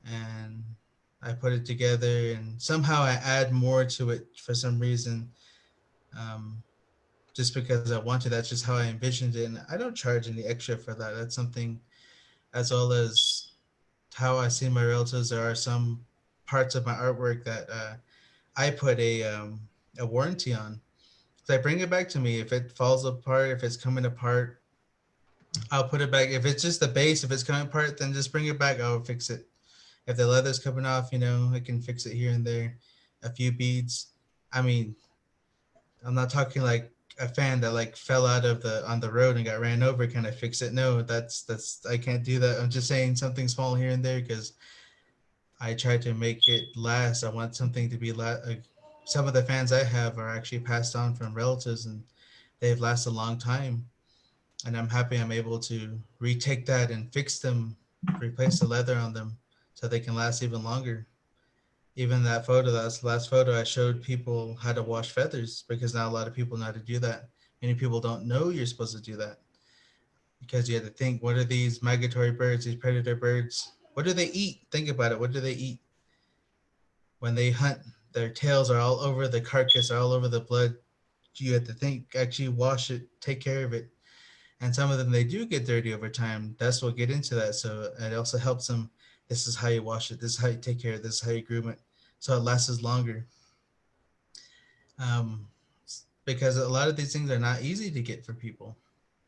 and I put it together, and somehow I add more to it for some reason, just because I want to. That's just how I envisioned it, and I don't charge any extra for that. That's something, as well as how I see my relatives. There are some parts of my artwork that I put a warranty on. So I bring it back to me. If it falls apart, if it's coming apart, I'll put it back. If it's just the base, if it's coming apart, then just bring it back. I'll fix it. If the leather's coming off, I can fix it here and there. A few beads. I mean, I'm not talking like a fan that like fell out of on the road and got ran over. Can I fix it? No, that's I can't do that. I'm just saying something small here and there because I try to make it last. I want something to be some of the fans I have are actually passed on from relatives, and they've lasted a long time. And I'm happy I'm able to retake that and fix them, replace the leather on them so they can last even longer. Even that's the last photo, I showed people how to wash feathers because not a lot of people know how to do that. Many people don't know you're supposed to do that because you have to think, what are these migratory birds, these predator birds? What do they eat? Think about it. What do they eat? When they hunt, their tails are all over the carcass, all over the blood. You have to think, actually wash it, take care of it. And some of them, they do get dirty over time. That's what get into that. So it also helps them. This is how you wash it. This is how you take care of it. This is how you groom it. So it lasts longer. Um, because a lot of these things are not easy to get for people.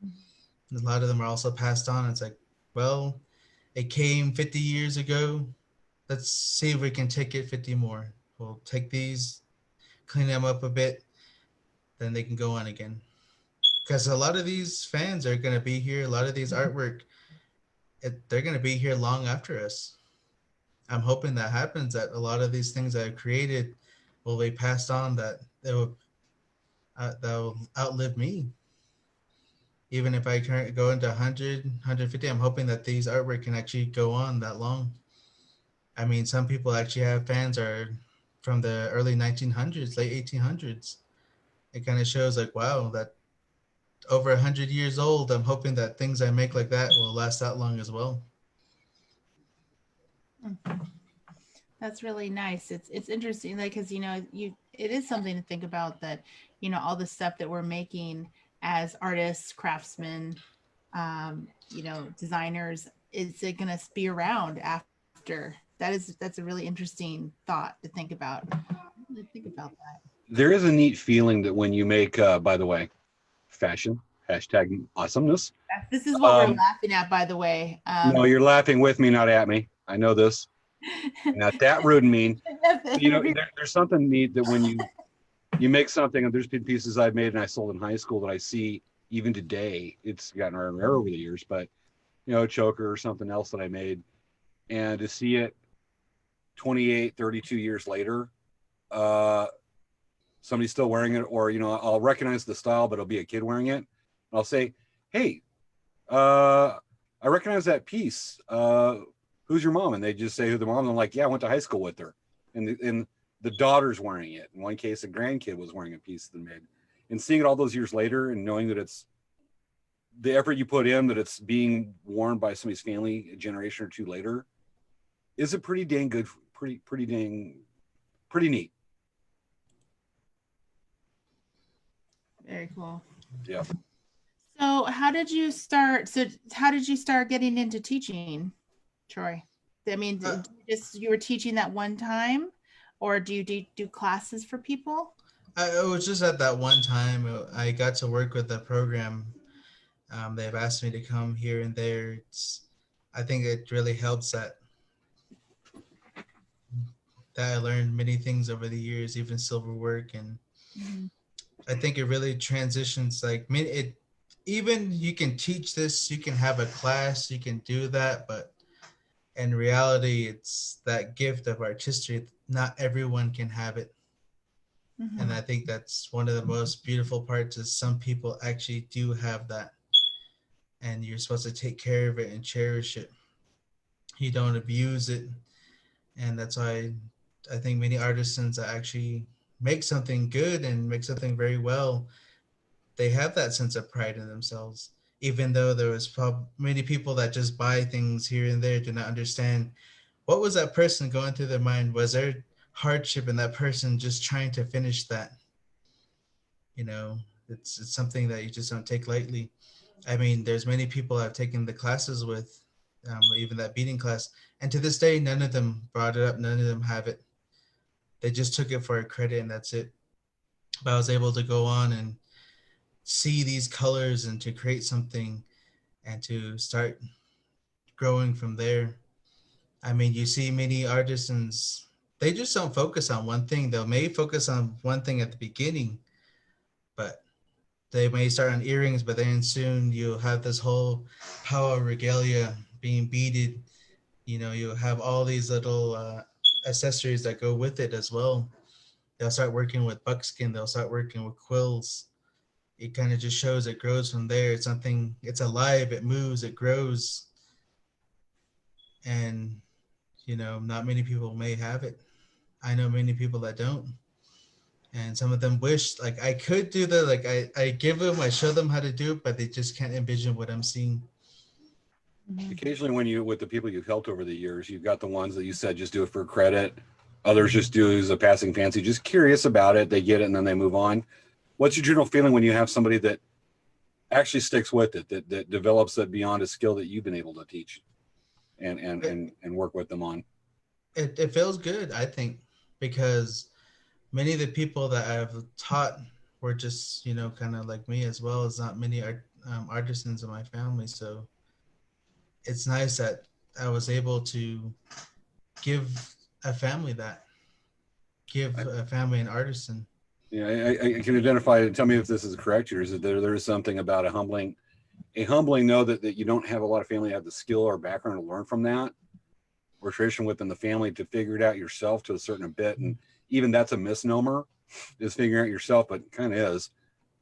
A lot of them are also passed on. It's like, well, it came 50 years ago. Let's see if we can take it 50 more. We'll take these, clean them up a bit, then they can go on again. Because a lot of these fans are going to be here. A lot of these artwork, they're going to be here long after us. I'm hoping that happens, that a lot of these things that I've created will be passed on, that will outlive me. Even if I go into 100, 150, I'm hoping that these artwork can actually go on that long. I mean, some people actually have fans are from the early 1900s, late 1800s. It kind of shows like, wow, that over 100 years old. I'm hoping that things I make like that will last that long as well. That's really nice. It's interesting, like, because it is something to think about, that all the stuff that we're making as artists, craftsmen, designers, is it going to be around after? That's a really interesting thought to think about. Think about that. There is a neat feeling that when you make, by the way, fashion, hashtag awesomeness. This is what we're laughing at, by the way. No, you're laughing with me, not at me. I know this. Not that rude and mean. There's something neat that when you make something, and there's been pieces I've made and I sold in high school that I see even today. It's gotten rare and rare over the years, but a choker or something else that I made, and to see it 28, 32 years later, somebody's still wearing it, or I'll recognize the style, but it'll be a kid wearing it. I'll say, hey, I recognize that piece. Who's your mom? And they just say who the mom. And I'm like, yeah, I went to high school with her. And the daughter's wearing it. In one case, a grandkid was wearing a piece that made. And seeing it all those years later and knowing that it's the effort you put in, that it's being worn by somebody's family a generation or two later, is a pretty dang good, pretty neat. Very cool. Yeah. So how did you start? How did you start getting into teaching, Troy? I mean, you were teaching that one time, or do you do classes for people? It was just at that one time I got to work with the program. They've asked me to come here and there. I think it really helps that I learned many things over the years, even silver work, and Mhm. I think it really transitions. Like it, even you can teach this, you can have a class, you can do that, but in reality, it's that gift of artistry. Not everyone can have it, and I Mhm. think that's one of the most beautiful parts. Is some people actually do have that, and you're supposed to take care of it and cherish it. You don't abuse it, and that's why I think many artisans that actually make something good and make something very well, they have that sense of pride in themselves. Even though there was many people that just buy things here and there, do not understand what was that person going through their mind. Was there hardship in that person just trying to finish that? You know, it's something that you just don't take lightly. I mean, there's many people I've taken the classes with, even that beading class, and to this day, none of them brought it up. None of them have it. They just took it for a credit, and that's it. But I was able to go on and see these colors and to create something and to start growing from there. I mean, you see many artisans, they just don't focus on one thing. They may focus on one thing at the beginning, but they may start on earrings, but then soon you'll have this whole power regalia being beaded. You know, you'll have all these little accessories that go with it as well. They'll start working with buckskin. They'll start working with quills. It kind of just shows it grows from there. It's something, it's alive, it moves, it grows. And, you know, not many people may have it. I know many people that don't. And some of them wish, like, I could do that. Like, I give them, I show them how to do it, but they just can't envision what I'm seeing. Mhm. Occasionally, when you with the people you've helped over the years, you've got the ones that you said just do it for credit. Others just do it as a passing fancy, just curious about it. They get it and then they move on. What's your general feeling when you have somebody that actually sticks with it, that develops that beyond a skill that you've been able to teach It, and work with them on? it feels good, I think, because many of the people that I've taught were just, you know, kind of like me, as well as not many artisans in my family. So it's nice that I was able to give a family that, give a family an artisan. Yeah, I can identify. Tell me if this is correct, or is it there is something about a humbling know that you don't have a lot of family that have the skill or background to learn from that, or tradition within the family to figure it out yourself to a certain bit. And even that's a misnomer, is figuring out yourself, but kind of is.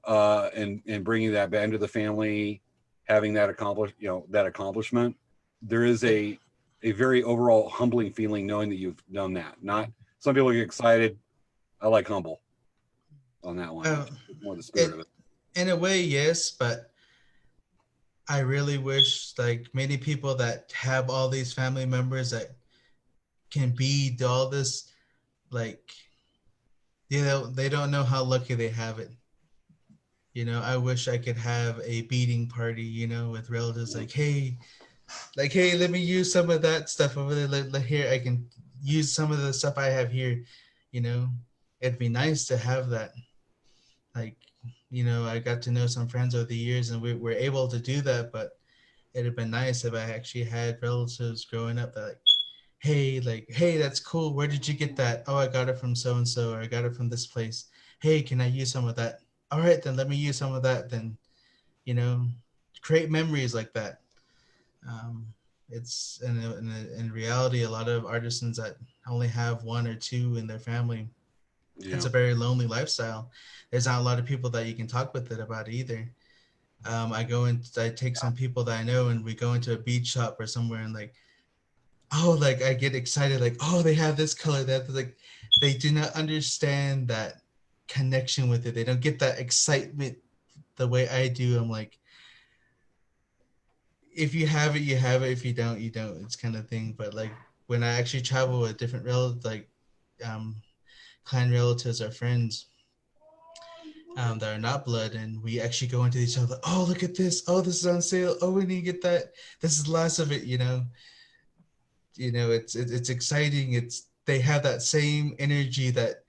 And bringing that back into the family, having that that accomplishment. There is a very overall humbling feeling knowing that you've done that. Not some people get excited. I like humble on that one. Uh, More the spirit of it it. in a way, yes, but I really wish like many people that have all these family members that can be all this, like, you know, they don't know how lucky they have it. You know, I wish I could have a beating party, you know, with relatives like, hey, let me use some of that stuff over there. Here, I can use some of the stuff I have here. You know, it'd be nice to have that. Like, you know, I got to know some friends over the years and we were able to do that, but it'd have been nice if I actually had relatives growing up that like, hey, that's cool. Where did you get that? Oh, I got it from so and so, or I got it from this place. Hey, can I use some of that? All right, then let me use some of that. Then, you know, create memories like that. Um, it's in reality, a lot of artisans that only have one or two in their family. It's Yeah. a very lonely lifestyle. There's not a lot of people that you can talk with it about either. I take some people that I know and we go into a bead shop or somewhere and like, oh, like I get excited, like, oh, they have this color, that like, they do not understand that connection with it. They don't get that excitement the way I do. I'm like, if you have it, you have it. If you don't, you don't. It's kind of thing. But like when I actually travel with different relatives, like um, clan relatives or friends, that are not blood, and we actually go into each other. Oh, look at this! Oh, this is on sale! Oh, we need to get that. This is the last of it. It's exciting. They have that same energy that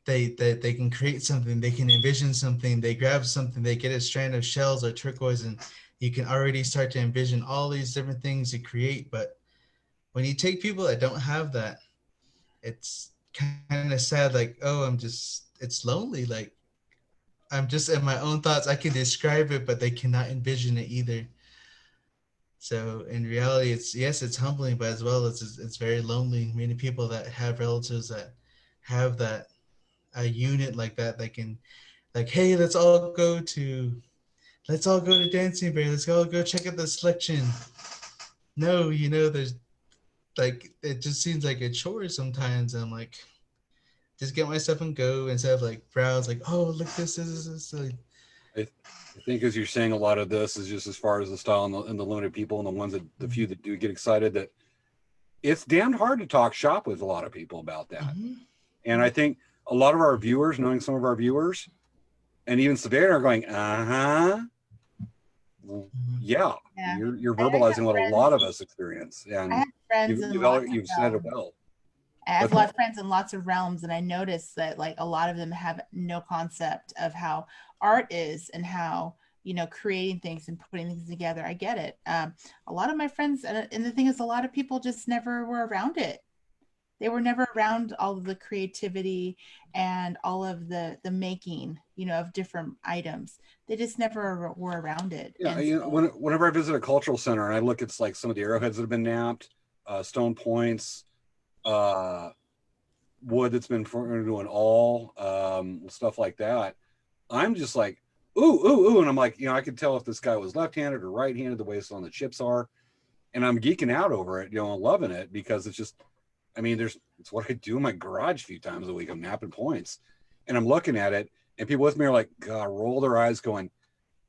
they can create something, they can envision something, they grab something, they get a strand of shells or turquoise, and you can already start to envision all these different things to create. But when you take people that don't have that, it's kind of sad. Like, oh, it's lonely. Like, I'm just in my own thoughts. I can describe it, but they cannot envision it either. So in reality, it's humbling, but as well as it's very lonely. Many people that have relatives that have that a unit like that, they can, like, hey, let's all go to Dancing Bear. Let's all go check out the selection. No, there's like, it just seems like a chore sometimes. I'm like, just get my stuff and go instead of like browse, like, oh, look, this. Like, I think as you're saying, a lot of this is just as far as the style and the limited people and the ones that the few that do get excited, that it's damned hard to talk shop with a lot of people about that. mm-hmm. And I think a lot of our viewers, knowing some of our viewers, and even Savannah are going, yeah. You're verbalizing what a lot of us experience, I and have friends you've said it well. I have a lot of friends in lots of realms, and I noticed that like a lot of them have no concept of how art is and how, creating things and putting things together. I get it. A lot of my friends, and the thing is, a lot of people just never were around it. They were never around all of the creativity and all of the making, of different items. They just never were around it. Yeah, So, whenever I visit a cultural center and I look at like some of the arrowheads that have been napped, stone points, wood that's been into an awl, stuff like that, I'm just like, ooh, and I'm like, I could tell if this guy was left-handed or right-handed, the way some of the chips are, and I'm geeking out over it, loving it, because it's just, it's what I do in my garage a few times a week. I'm napping points, and I'm looking at it, and people with me are like, God, roll their eyes, going,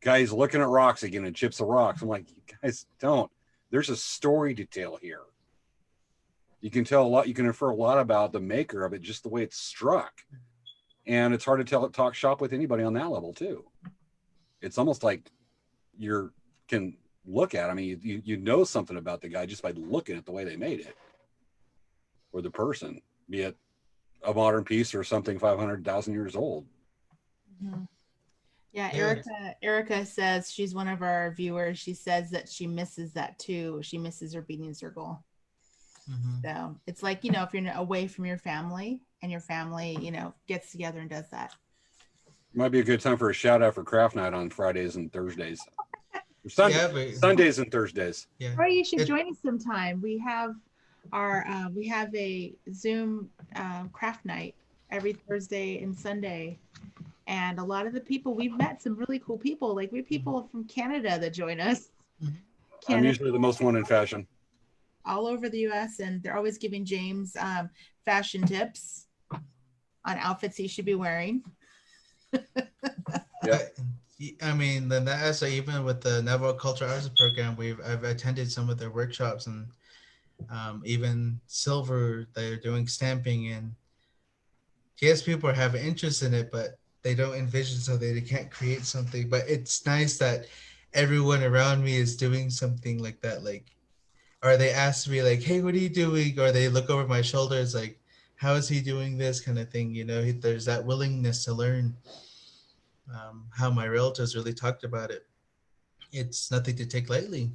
guys, looking at rocks again and chips of rocks. I'm like, you guys don't. There's a story to tell here. You can tell a lot. You can infer a lot about the maker of it, just the way it's struck, and it's hard to talk shop with anybody on that level too. It's almost like you can look at. You know something about the guy just by looking at the way they made it, or the person, be it a modern piece or something 500,000 years old. mm-hmm. Yeah, Erica says, she's one of our viewers. She says that she misses that too. She misses her beading circle. Mm-hmm. So it's like, if you're away from your family and your family, gets together and does that. Might be a good time for a shout out for craft night on Fridays and Thursdays. Sundays and Thursdays. Yeah. Or you should join us sometime. We have a Zoom craft night every Thursday and Sunday. And a lot of the people, we've met some really cool people. Like, we have people from Canada that join us. Mm-hmm. I'm usually the most one in fashion. All over the US, and they're always giving James fashion tips on outfits he should be wearing. Yeah. Then that's even with the Navajo Cultural Arts Program, I've attended some of their workshops, and even silver, they're doing stamping, and yes, people have an interest in it, but they don't envision, so they can't create something. But it's nice that everyone around me is doing something like that. Like, or they ask me like, hey, what are you doing? Or they look over my shoulders like, how is he doing this kind of thing? There's that willingness to learn. How my relatives really talked about it. It's nothing to take lightly.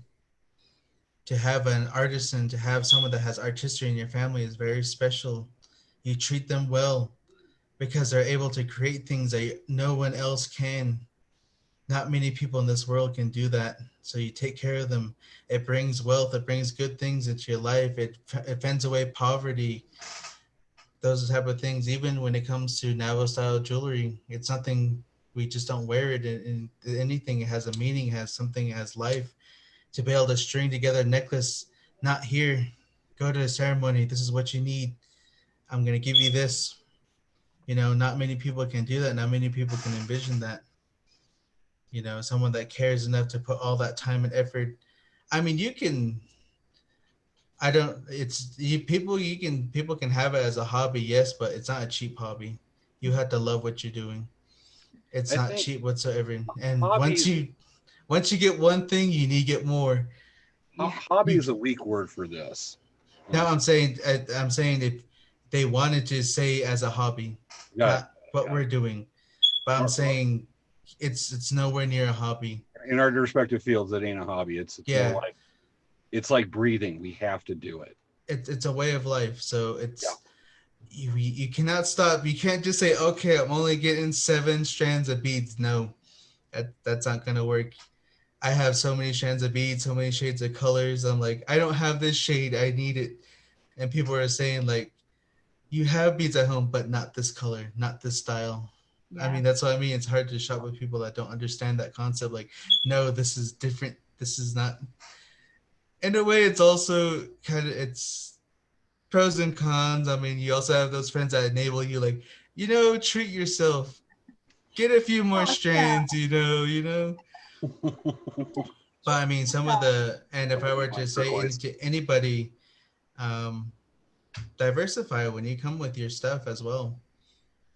To have an artisan, to have someone that has artistry in your family is very special. You treat them well because they're able to create things that no one else can. Not many people in this world can do that. So you take care of them. It brings wealth. It brings good things into your life. It fends away poverty. Those type of things. Even when it comes to Navajo style jewelry, it's something we just don't wear it in anything. It has a meaning, it has something, it has life. To be able to string together a necklace, not here, go to a ceremony, this is what you need. I'm going to give you this. Not many people can do that. Not many people can envision that. Someone that cares enough to put all that time and effort. You can, I don't, it's you, people can have it as a hobby, yes, but it's not a cheap hobby. You have to love what you're doing. It's I not think cheap whatsoever. And hobbies once you get one thing, you need to get more. Yeah. hobby You is a weak word for this. Now I'm saying if they wanted to say as a hobby, Got it. not what we're doing, but I'm Our- saying it's nowhere near a hobby. In our respective fields, it ain't a hobby. It's more Yeah, like it's like breathing. We have to do it. it's a way of life. So Yeah. you cannot stop. You can't just say, okay, I'm only getting 7 strands of beads. No, that's not gonna work. I have so many strands of beads, so many shades of colors. I'm like, I don't have this shade. I need it. And people are saying like, you have beads at home, but not this color, not this style. I Yeah. mean, that's what I mean. It's hard to shop with people that don't understand that concept. Like, no, this is different. This is not. In a way, it's also kind of it's pros and cons. I mean, you also have those friends that enable you, like, treat yourself, get a few more Oh, yeah. strands. But I mean, some of the and if I were to say to anybody, um, diversify when you come with your stuff as well.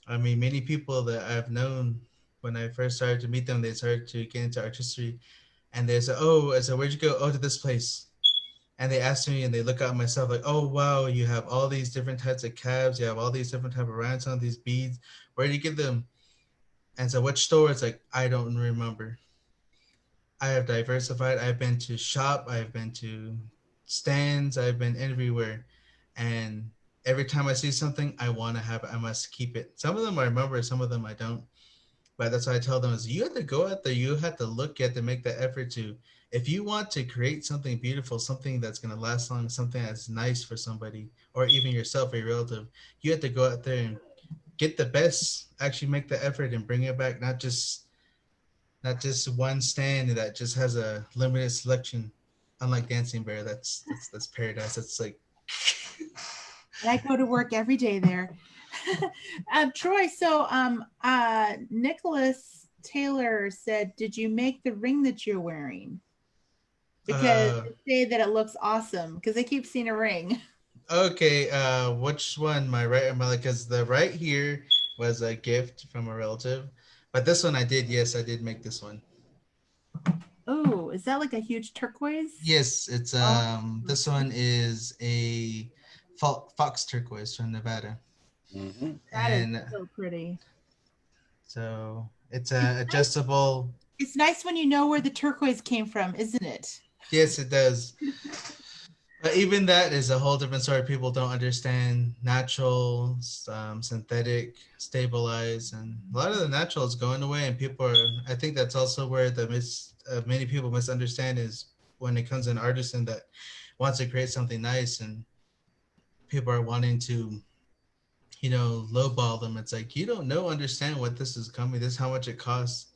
I mean, many people that I've known when I first started to meet them, they started to get into artistry, and they say, "Oh, I said, where'd you go? Oh, to this place." And they asked me, and they look at myself like, "Oh, wow, you have all these different types of cabs, you have all these different type of rhinestones, these beads. Where do you get them?" And so, which store? It's like I don't remember. I have diversified. I've been to shop. I've been to stands. I've been everywhere, and every time I see something, I want to have it. I must keep it. Some of them I remember, some of them I don't. But that's what I tell them is you have to go out there, you have to look at to make the effort to if you want to create something beautiful, something that's gonna last long, something that's nice for somebody, or even yourself or your relative, you have to go out there and get the best, actually make the effort and bring it back, not just one stand that just has a limited selection. Unlike Dancing Bear, that's paradise. That's like And I go to work every day there. Troy, so Nicholas Taylor said, did you make the ring that you're wearing? Because uh they say that it looks awesome because they keep seeing a ring. okay, which one? My right or my left? Because the right here was a gift from a relative. But this one I did, yes, I did make this one. Oh, is that like a huge turquoise? Yes, it's Oh, this one is a fox turquoise from Nevada. Mhm. that is And so pretty. so it's It's a nice, adjustable. it's nice when you know where the turquoise came from, isn't it? Yes, it does. But even that is a whole different story. People don't understand natural, synthetic, stabilized, and a lot of the natural is going away. And people are. I think that's also where many people misunderstand is when it comes to an artisan that wants to create something nice, and people are wanting to, lowball them. It's like you don't know, understand what this is coming. This is how much it costs.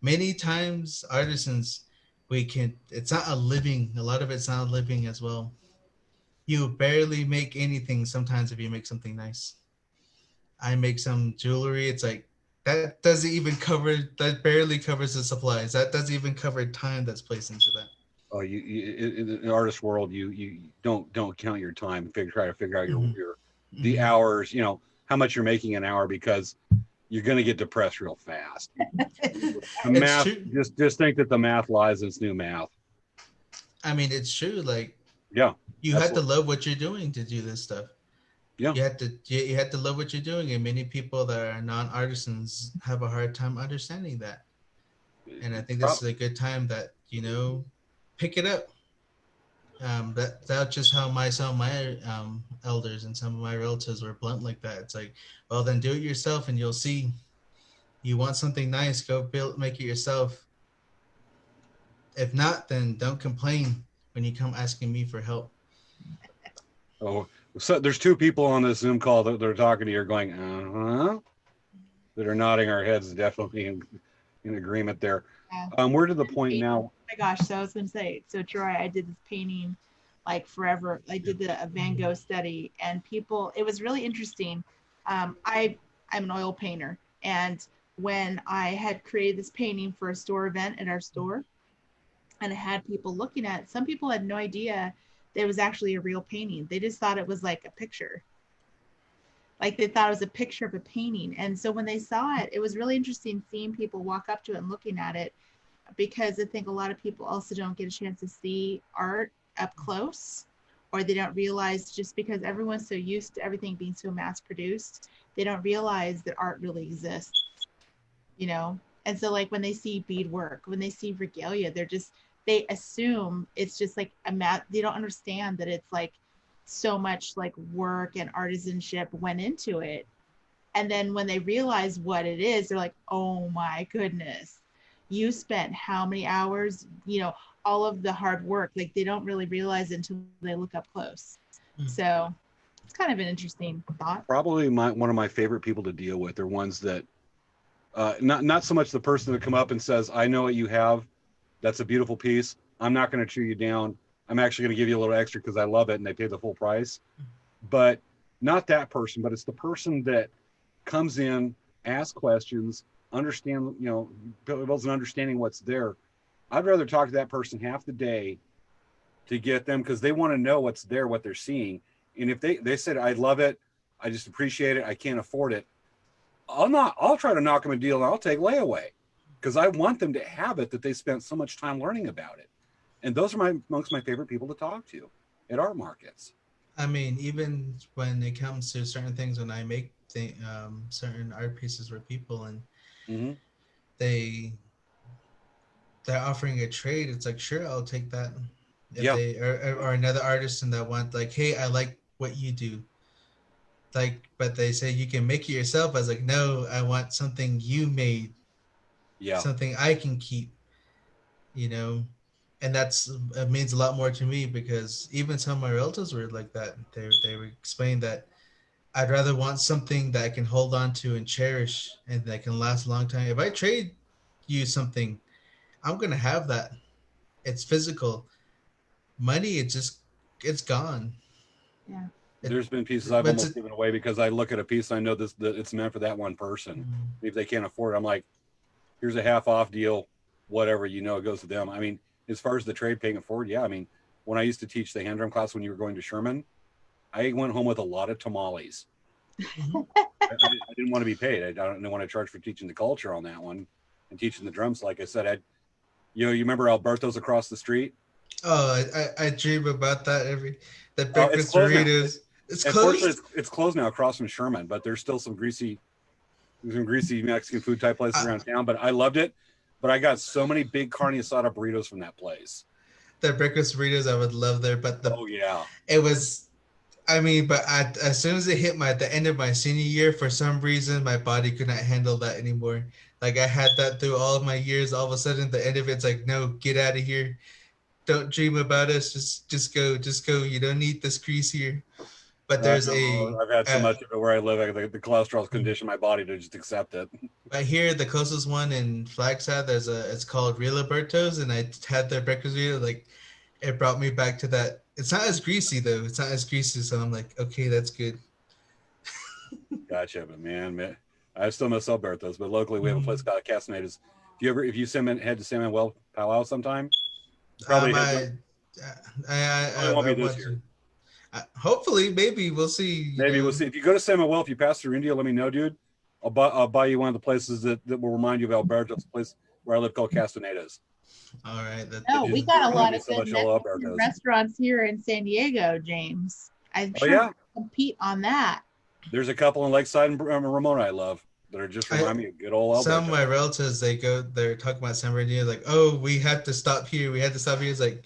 Many times, artisans, we can. It's not a living. A lot of it's not a living as well. You barely make anything sometimes if you make something nice. I make some jewelry. It's like that doesn't even cover, that barely covers the supplies. That doesn't even cover time that's placed into that. Oh, in the artist world, you don't count your time. Try to figure out Mm-hmm. your the Mm-hmm. hours. How much you're making an hour because you're going to get depressed real fast. The It's math, true. just think that the math lies in its new math. I mean, it's true. Like Yeah, you had to absolutely. love what you're doing to do this stuff. Yeah, You had to love what you're doing, and many people that are non-artisans have a hard time understanding that. And I think this is a good time that pick it up. That's just how some of my elders and some of my relatives were blunt like that. It's like, well, then do it yourself, and you'll see. You want something nice, go make it yourself. If not, then don't complain when you come asking me for help. Oh, so there's two people on this Zoom call that they're talking to you, going, that are nodding our heads, definitely in agreement there. Yeah. We're to the point now. Oh my gosh, so I was going to say, so Troy, I did this painting like forever. I did a Van Gogh study, and it was really interesting. I'm an oil painter, and when I had created this painting for a store event at our store, and I had people looking at it, some people had no idea that it was actually a real painting. They just thought it was like a picture. Like they thought it was a picture of a painting. And so when they saw it, it was really interesting seeing people walk up to it and looking at it, because I think a lot of people also don't get a chance to see art up close, or they don't realize, just because everyone's so used to everything being so mass produced, they don't realize that art really exists, you know? And so like when they see beadwork, when they see regalia, they assume it's just like they don't understand that it's like so much like work and artisanship went into it. And then when they realize what it is, they're like, oh my goodness, you spent how many hours, you know, all of the hard work. Like they don't really realize it until they look up close. So it's kind of an interesting thought. Probably one of my favorite people to deal with are ones that, not so much the person that come up and says, I know what you have. That's a beautiful piece. I'm not going to chew you down. I'm actually going to give you a little extra because I love it and they pay the full price. But not that person, but it's the person that comes in, asks questions, understand, you know, builds an understanding what's there. I'd rather talk to that person half the day to get them, because they want to know what's there, what they're seeing. And if they said, I love it, I just appreciate it, I can't afford it, I'll try to knock them a deal and I'll take layaway, because I want them to have it, that they spent so much time learning about it. And those are amongst my favorite people to talk to at art markets. I mean, even when it comes to certain things, when I make certain art pieces for people and they're offering a trade, it's like, sure, I'll take that. If they or another artist and that want like, hey, I like what you do. Like, but they say you can make it yourself. I was like, no, I want something you made. Yeah. Something I can keep, you know. And it means a lot more to me, because even some of my relatives were like that. They were explaining that I'd rather want something that I can hold on to and cherish and that can last a long time. If I trade you something, I'm gonna have that. It's physical. Money, it's gone. Yeah. There's been pieces I've almost given away because I look at a piece and I know that it's meant for that one person. If they can't afford it, I'm like, here's a half off deal, whatever, you know, it goes to them. I mean, as far as the trade paying it forward, yeah. I mean, when I used to teach the hand drum class when you were going to Sherman, I went home with a lot of tamales. I didn't want to be paid. I didn't want to charge for teaching the culture on that one and teaching the drums. Like I said, you remember Alberto's across the street? Oh, I dream about that that breakfast burritos. It's closed. It's closed now across from Sherman, but there's still some greasy Mexican food type places around town. But I loved it. But I got so many big carne asada burritos from that place. The breakfast burritos, I would love there. But it was, I mean, but as soon as it hit at the end of my senior year, for some reason, my body could not handle that anymore. Like I had that through all of my years. All of a sudden, the end of it's like, no, get out of here. Don't dream about us. Just go. You don't need this grease here. But there's I've had so much of it where I live. The cholesterol's conditioned my body to just accept it. But here, the closest one in Flagstaff, it's called Real Alberto's, and I had their breakfast burrito. Like, it brought me back to that. It's not as greasy though. It's not as greasy, so I'm like, okay, that's good. Gotcha, but man, I still miss Alberto's. But locally, we have a place called Castaneda's. If you head to San Manuel Palo sometime, probably I won't be this year. Hopefully, maybe we'll see. Maybe we'll see. If you go to San Manuel, if you pass through India, let me know, dude. I'll buy you one of the places that will remind you of Alberto's, place where I live called Castaneda's. All right. We got a lot of good restaurants here in San Diego, James. I'm sure we can compete on that. There's a couple in Lakeside and Ramona I love that are just remind me of good old Alberto. Some of my relatives, they're talking about San Bernardino, like, oh, we had to stop here. It's like,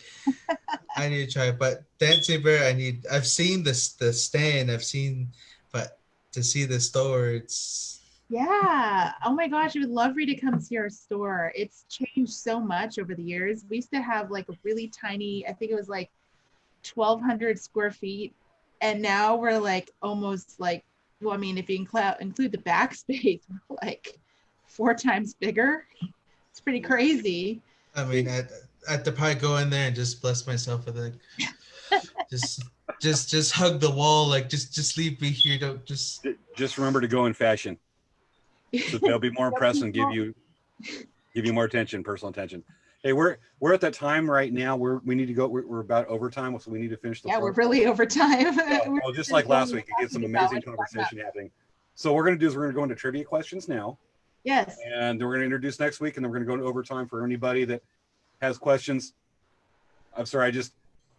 I need to try it. But Dancing Bear, I've seen the stand, but to see the store, it's. Yeah. Oh my gosh, I would love for you to come see our store. It's changed so much over the years. We used to have like a really tiny, I think it was like 1,200 square feet. And now we're like almost like, well, I mean, if you include the backspace, we're like 4 times bigger. It's pretty crazy. I mean, I have to probably go in there and just bless myself with like, just hug the wall, like just leave me here. Don't just remember to go in fashion. So they'll be more impressed and give you more attention, personal attention. Hey, we're at that time right now. We need to go. We're about overtime, so we need to finish the. Yeah, we're really over time. Well, just like last week, you get some amazing conversation happening. So what we're going to do is we're going to go into trivia questions now, Yes. and then we're going to introduce next week, and then we're going to go into overtime for anybody that has questions. I'm sorry,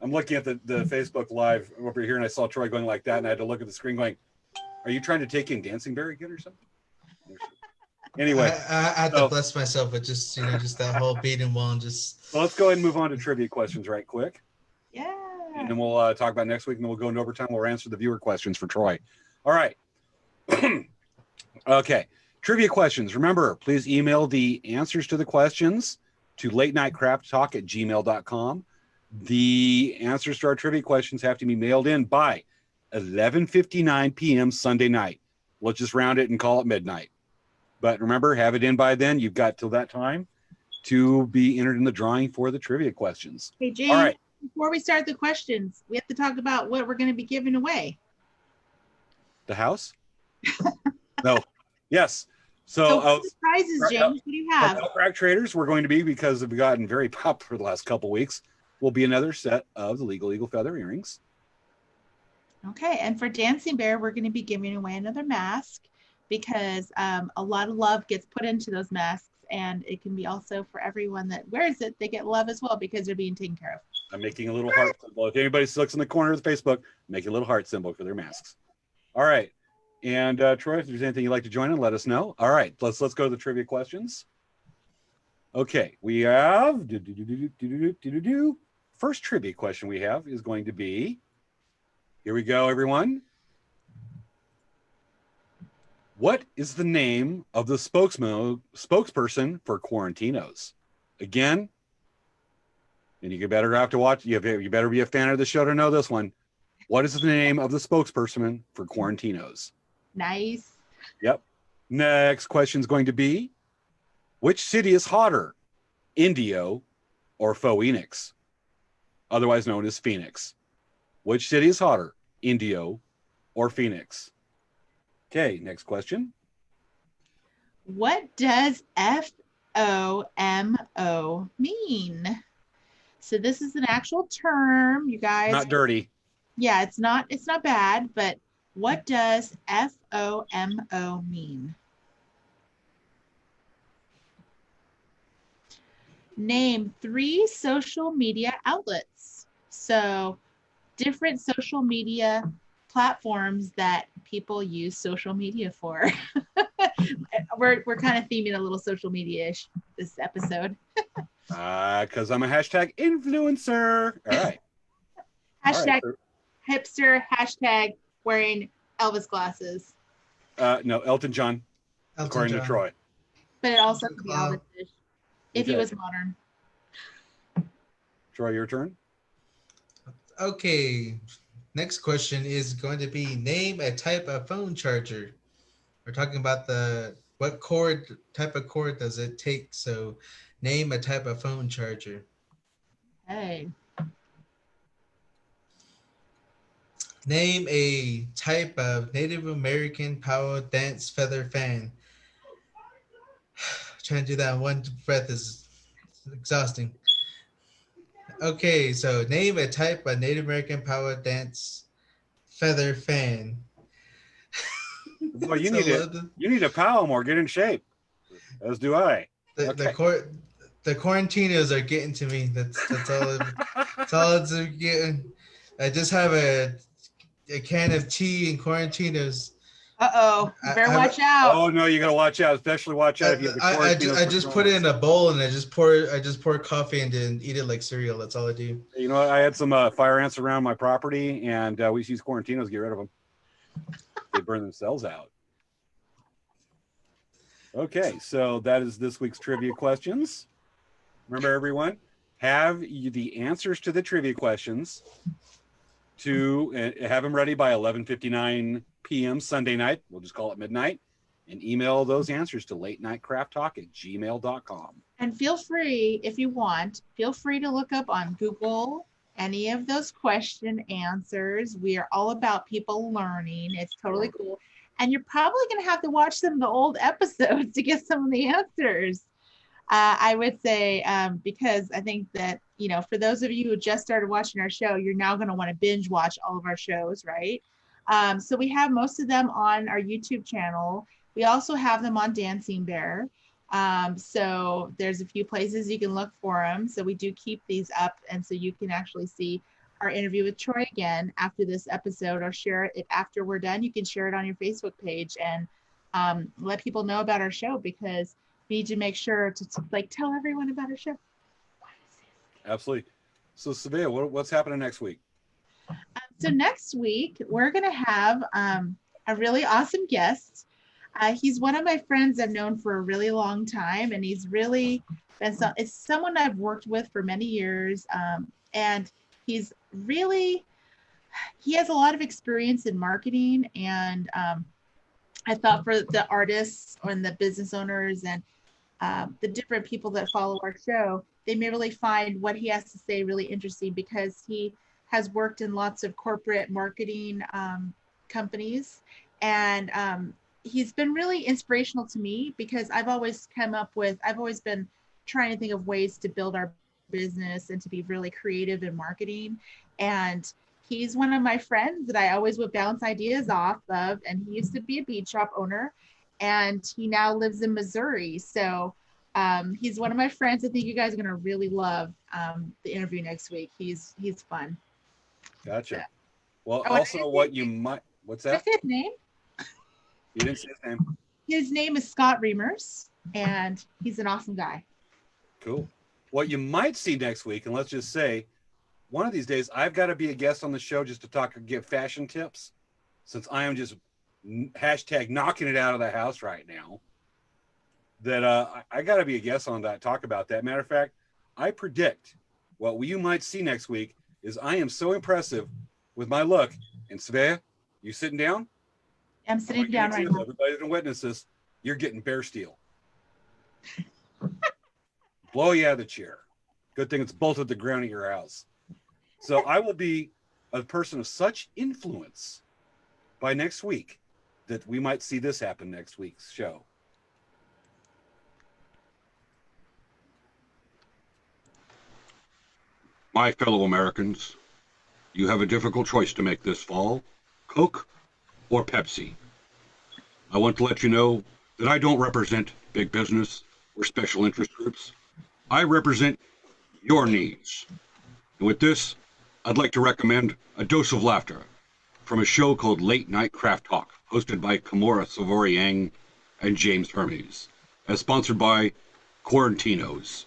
I'm looking at the Facebook Live over here, and I saw Troy going like that, and I had to look at the screen going, "Are you trying to take in Dancing Bear again or something?" Anyway, I had to bless myself with just that whole beating one. So let's go ahead and move on to trivia questions right quick. Yeah. And then we'll talk about next week, and then we'll go into overtime. We'll answer the viewer questions for Troy. All right. Okay. Trivia questions. Remember, please email the answers to the questions to latenightcrafttalk@gmail.com. The answers to our trivia questions have to be mailed in by 11:59 p.m. Sunday night. Let's just round it and call it midnight. But remember, have it in by then. You've got till that time to be entered in the drawing for the trivia questions. Hey, James, All right. before we start the questions, we have to talk about what we're going to be giving away. The house? No. Yes. So So, what surprises, James? What do you have? Elk Rack Traders, we're going to be, because we've gotten very popular the last couple weeks, will be another set of the Legal Eagle Feather earrings. Okay, and for Dancing Bear, we're going to be giving away another mask because a lot of love gets put into those masks, and it can be also for everyone that wears it, they get love as well because they're being taken care of. I'm making a little heart symbol. If anybody looks in the corner of the Facebook, make a little heart symbol for their masks. All right. And Troy, if there's anything you'd like to join in, let us know. All right, let's go to the trivia questions. Okay, we have first trivia question we have is going to be, here we go, everyone. What is the name of the spokesperson for Quarantinos? Again, and you better have to watch. You better be a fan of the show to know this one. What is the name of the spokesperson for Quarantinos? Nice. Yep. Next question is going to be, which city is hotter, Indio or Phoenix, otherwise known as Phoenix? Which city is hotter, Indio or Phoenix? Okay, next question. What does FOMO mean? So this is an actual term, you guys. Not dirty. Yeah, it's not bad, but what does FOMO mean? Name 3 social media outlets. So different social media platforms that people use social media for. We're kind of theming a little social media-ish this episode. Because I'm a hashtag influencer. All right. Hashtag All right. hipster, hashtag wearing Elvis glasses. No, Elton John, according to Troy. But it also could be Elvis if he Okay. was modern. Troy, your turn. Okay. Next question is going to be, name a type of phone charger. We're talking about what type of cord does it take? So name a type of phone charger. Hey. Name a type of Native American power dance feather fan. Trying to do that in one breath is exhausting. Okay, so name a type of Native American power dance feather fan. Well, you need to power more, get in shape. As do I. The Quarantinos are getting to me. That's all. That's all it's getting. I just have a can of tea and Quarantinos. Uh-oh. You better watch out. Oh no, you gotta watch out. Especially watch out if you have the I just put it in a bowl and I just pour coffee and then eat it like cereal. That's all I do. You know what? I had some fire ants around my property, and we use Quarantinos to get rid of them. They burn themselves out. Okay, so that is this week's trivia questions. Remember, everyone, have the answers to the trivia questions to have them ready by 11:59 p.m. Sunday night. We'll just call it midnight, and email those answers to latenightcrafttalk@gmail.com. And feel free, if you want, feel free to look up on Google any of those question answers. We are all about people learning. It's totally cool. And you're probably going to have to watch some of the old episodes to get some of the answers. I would say because I think that, for those of you who just started watching our show, you're now going to want to binge watch all of our shows, right? So we have most of them on our YouTube channel. We also have them on Dancing Bear. So there's a few places you can look for them. So we do keep these up. And so you can actually see our interview with Troy again after this episode, or share it after we're done. You can share it on your Facebook page and let people know about our show, because we need to make sure to like tell everyone about our show. Absolutely. So Savea, what's happening next week? So next week we're going to have a really awesome guest. He's one of my friends I've known for a really long time, and he's really been it's someone I've worked with for many years, and he has a lot of experience in marketing, and I thought for the artists and the business owners and the different people that follow our show, they may really find what he has to say really interesting, because he has worked in lots of corporate marketing companies, and he's been really inspirational to me, because I've always been trying to think of ways to build our business and to be really creative in marketing. And he's one of my friends that I always would bounce ideas off of. And he used to be a bead shop owner, and he now lives in Missouri. So he's one of my friends. I think you guys are going to really love the interview next week. He's fun. Gotcha. Well, also what's that? His name? You didn't say his name. His name is Scott Reimers, and he's an awesome guy. Cool. What you might see next week, and let's just say, one of these days, I've got to be a guest on the show just to give fashion tips, since I am just hashtag knocking it out of the house right now. That I got to be a guest on that, talk about that. Matter of fact, I predict what you might see next week is I am so impressive with my look. And Savea, you sitting down? I'm sitting down right now. Everybody can witness this. You're getting bear steel. Blow you out of the chair. Good thing it's bolted to the ground at your house. So I will be a person of such influence by next week that we might see this happen next week's show. My fellow Americans, you have a difficult choice to make this fall: Coke or Pepsi. I want to let you know that I don't represent big business or special interest groups. I represent your needs. And with this, I'd like to recommend A Dose of Laughter from a show called Late Night Craft Talk, hosted by Kimura Savori-Yang and James Hermes, as sponsored by Quarantinos.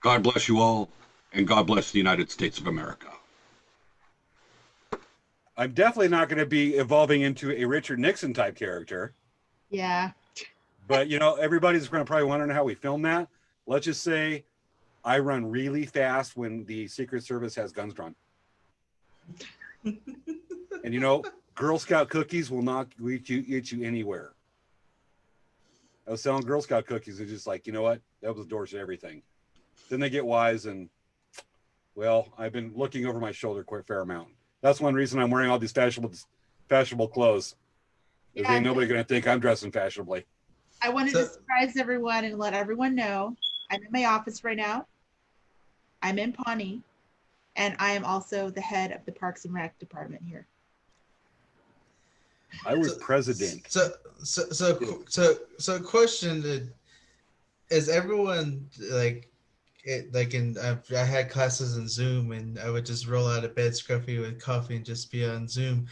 God bless you all, and God bless the United States of America. I'm definitely not going to be evolving into a Richard Nixon type character. Yeah. But, everybody's going to probably wondering how we film that. Let's just say I run really fast when the Secret Service has guns drawn. And, Girl Scout cookies will not get you anywhere. I was selling Girl Scout cookies. They're just like, you know what? That was the doors to everything. Then they get wise, and, well, I've been looking over my shoulder quite a fair amount. That's one reason I'm wearing all these fashionable clothes. Because ain't nobody going to think I'm dressing fashionably. I wanted to surprise everyone and let everyone know I'm in my office right now. I'm in Pawnee, and I am also the head of the Parks and Rec department here. I was president. So question: is everyone I had classes in Zoom, and I would just roll out of bed scruffy with coffee and just be on Zoom.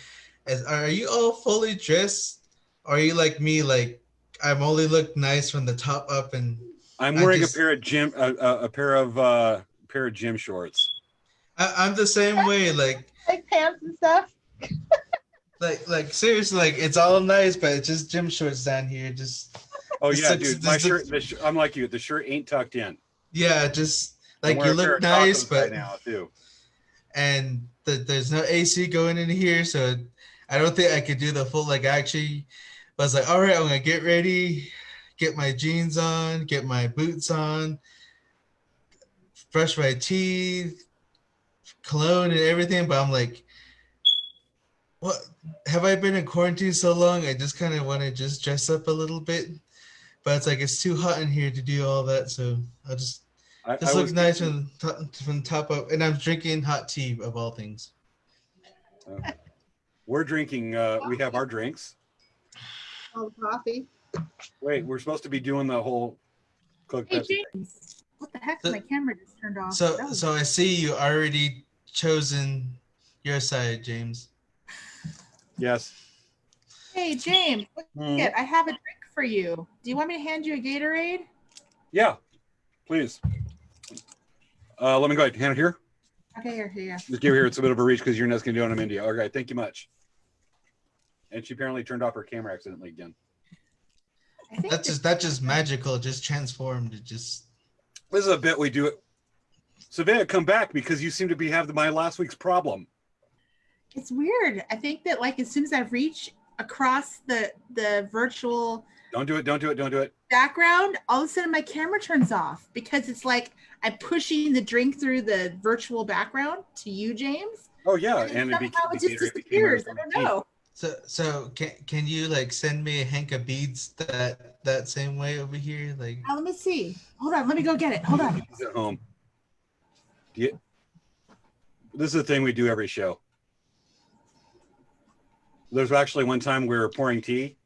Are you all fully dressed? Or are you like me, like I'm only look nice from the top up, and I'm wearing a pair of gym shorts. I'm the same way, like pants and stuff. like seriously, like it's all nice, but it's just gym shorts down here. Just dude, my shirt. I'm like you. The shirt ain't tucked in. Yeah, just like you look nice, but now too. And there's no AC going in here, so I don't think I could do the full actually. But I was like, all right, I'm gonna get ready, get my jeans on, get my boots on, brush my teeth, cologne and everything. But I'm like, what? Have I been in quarantine so long? I just kind of want to just dress up a little bit. but it's like it's too hot in here to do all that. So I'll just I this looks was nice thinking- from top up, and I'm drinking hot tea of all things. We're drinking. We have our drinks. Oh, coffee. Wait, we're supposed to be doing the whole Coke Hey, Pepsi thing. James. What the heck? My camera just turned off. So That was- so I see you already chosen your side, James. Yes. Hey, James. Look Mhm. it. I have a drink for you. Do you want me to hand you a Gatorade? Yeah. Please. Let me go ahead. Hand it here. Okay, here. Just give it here. It's a bit of a reach because you're not going to do it in India. All right. Thank you much. And she apparently turned off her camera accidentally again. I think That's just magical. It just transformed. It just This is a bit we do it. Savannah, come back because you seem to be having my last week's problem. it's weird. I think that like as soon as I reach across the virtual Don't do it. Don't do it. Don't do it. background, all of a sudden my camera turns off because it's like I'm pushing the drink through the virtual background to you, James. Oh yeah, And and somehow it just disappears. I don't know. so can you like send me a hank of beads that same way over here? Like Let me see. Hold on. Let me go get it. Hold on. He's at home. This is the thing we do every show. There's actually one time we were pouring tea,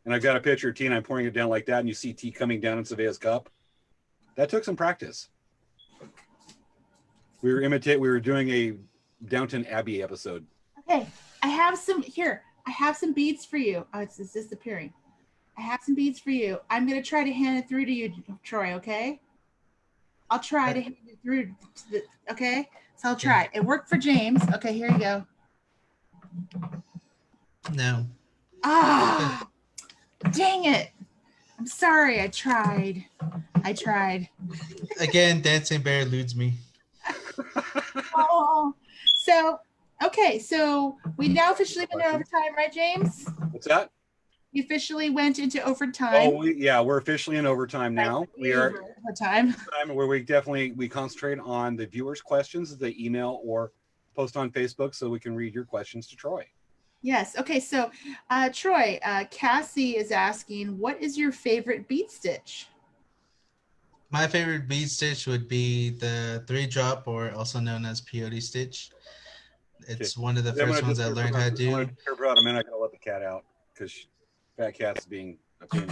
and I've got a pitcher of tea, and I'm pouring it down like that, and you see tea coming down in Savea's cup. That took some practice. We were doing a Downton Abbey episode. Okay. I have some here. I have some beads for you. Oh, it's disappearing. I have some beads for you. I'm gonna try to hand it through to you, Troy. Okay. I'll try to hand it through to the. Okay. So I'll try. It worked for James. Okay. Here you go. no. Ah, dang it. I'm sorry. I tried. Again, dancing bear eludes me. Oh, so okay. So we now officially went into overtime, right, James? What's that? We officially went into overtime. Oh, we're officially in overtime now. We are overtime. time where we concentrate on the viewers' questions that they email or post on Facebook, so we can read your questions to Troy. Yes. Okay. So, Troy, Cassie is asking, what is your favorite bead stitch? My favorite bead stitch would be the 3-drop, or also known as peyote stitch. It's one of the first ones I learned how to do. For about a minute, I gotta let the cat out because Fat Cat's being a pain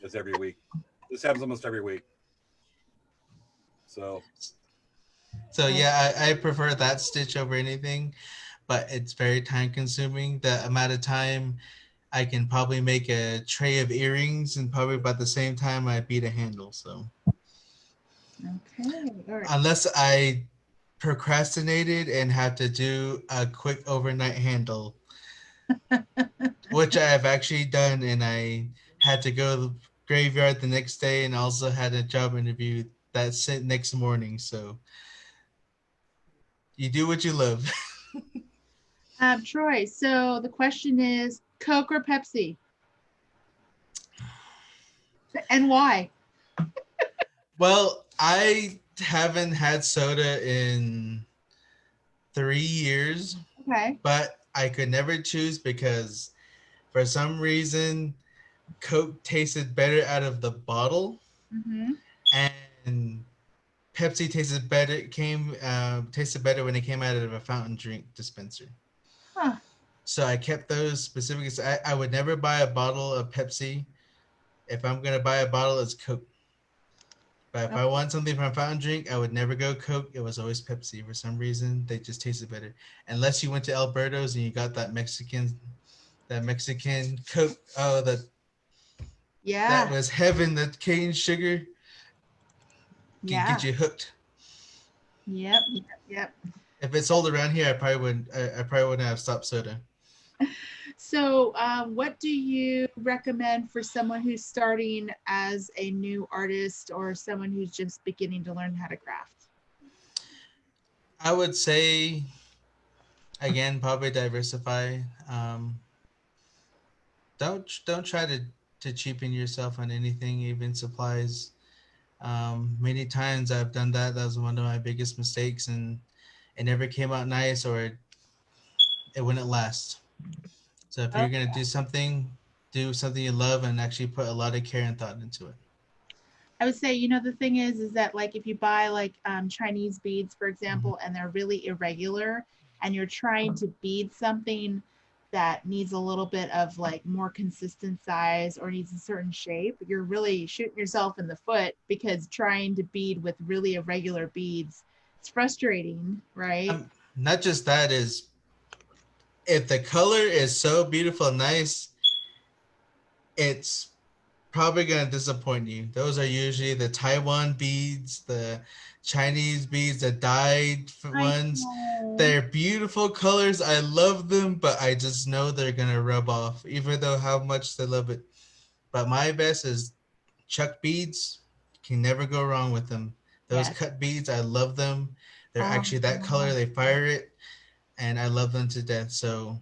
as every week. This happens almost every week. So yeah, I prefer that stitch over anything, but it's very time consuming. The amount of time I can probably make a tray of earrings and probably about the same time I beat a handle. So Okay. All right. unless I procrastinated and have to do a quick overnight handle, which I have actually done, and I had to go to the graveyard the next day and also had a job interview that next morning. So you do what you love. Troy, so the question is Coke or Pepsi? And why? Well, I haven't had soda in 3 years, Okay. but I could never choose because for some reason Coke tasted better out of the bottle, Mm-hmm. and Pepsi tasted better when it came out of a fountain drink dispenser. Huh. So I kept those specific. I would never buy a bottle of Pepsi. If I'm gonna buy a bottle, it's Coke. But if I want something from a fountain drink, I would never go Coke. It was always Pepsi. For some reason, they just tasted better. Unless you went to Alberto's and you got that Mexican Coke. Oh, that Yeah. was heaven. That cane sugar can Yeah. get you hooked. Yep. If it sold around here, I probably wouldn't have stopped soda. So, what do you recommend for someone who's starting as a new artist or someone who's just beginning to learn how to craft? I would say, again, probably diversify. Don't try to cheapen yourself on anything, even supplies. Many times I've done that. That was one of my biggest mistakes, and it never came out nice, or it wouldn't last. So if you're gonna do something, do something you love and actually put a lot of care and thought into it. I would say, the thing is that like if you buy like Chinese beads, for example, and they're really irregular, and you're trying to bead something that needs a little bit of like more consistent size or needs a certain shape, you're really shooting yourself in the foot, because trying to bead with really irregular beads, it's frustrating, right? Not just that, is if the color is so beautiful and nice, it's probably going to disappoint you. Those are usually the Taiwan beads, the Chinese beads, the dyed I ones. know. They're beautiful colors. I love them, but I just know they're going to rub off, even though how much they love it. But my best is Chuck beads. Can never go wrong with them. Those Yes. cut beads, I love them. They're actually that color. God. They fire it, and I love them to death. So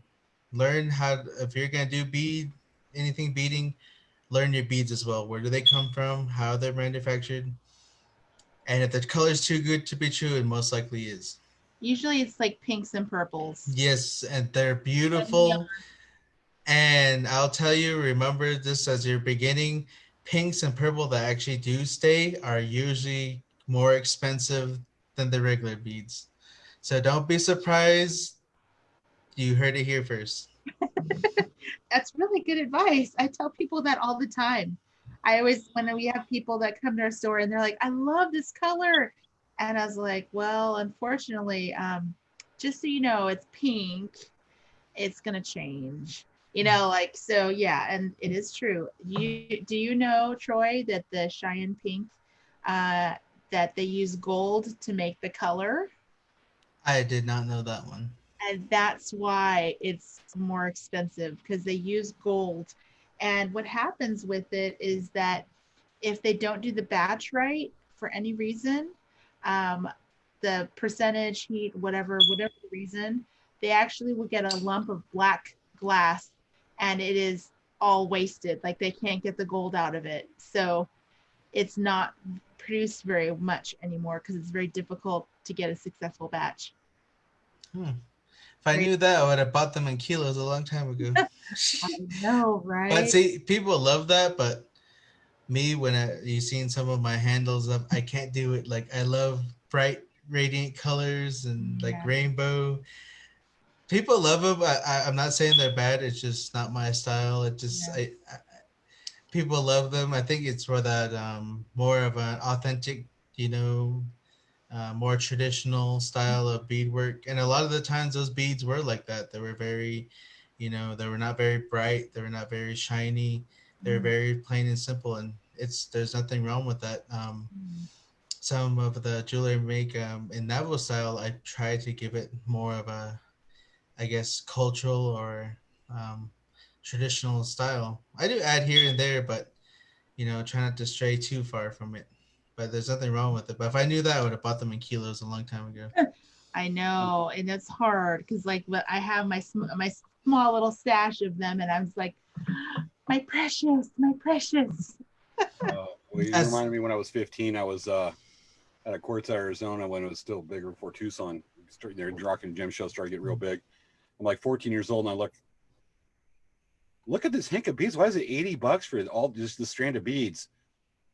learn how, if you're going to do anything beading, learn your beads as well. Where do they come from? How they're manufactured? And if the color's too good to be true, it most likely is. Usually it's like pinks and purples. Yes, and they're beautiful. And I'll tell you, remember this as your beginning. Pinks and purple that actually do stay are usually more expensive than the regular beads. So don't be surprised. You heard it here first. That's really good advice. I tell people that all the time. I always, when we have people that come to our store and they're like, I love this color. And I was like, well, unfortunately, just so you know, it's pink. It's going to change. Like, so yeah, and it is true. Do you know, Troy, that the Cheyenne pink, that they use gold to make the color? I did not know that one. And that's why it's more expensive, because they use gold. And what happens with it is that if they don't do the batch right for any reason, um, the percentage, heat, whatever the reason, they actually will get a lump of black glass, and it is all wasted. Like they can't get the gold out of it. So it's not produced very much anymore, because it's very difficult to get a successful batch. If I knew that, I would have bought them in kilos a long time ago. I know, right? But see, people love that, but me, when you've seen some of my handles up, I can't do it. Like, I love bright, radiant colors and like rainbow. People love them. I'm not saying they're bad. It's just not my style. It just, people love them. I think it's for that more of an authentic, more traditional style of beadwork. And a lot of the times those beads were like that. They were very, they were not very bright. They were not very shiny. They were very plain and simple. And there's nothing wrong with that. Some of the jewelry I make in Navajo style, I try to give it more of a, I guess, cultural or traditional style. I do add here and there, but try not to stray too far from it. But there's nothing wrong with it. But if I knew that, I would have bought them in kilos a long time ago. I know, and it's hard because like, but I have my small little stash of them, and I was like, my precious, my precious. Well, you reminded me when I was 15. I was at a Quartz, Arizona, when it was still bigger before Tucson. Their Rock and Gem show started getting real big. I'm like 14 years old, and I look at this hank of beads. Why is it $80 for all just the strand of beads?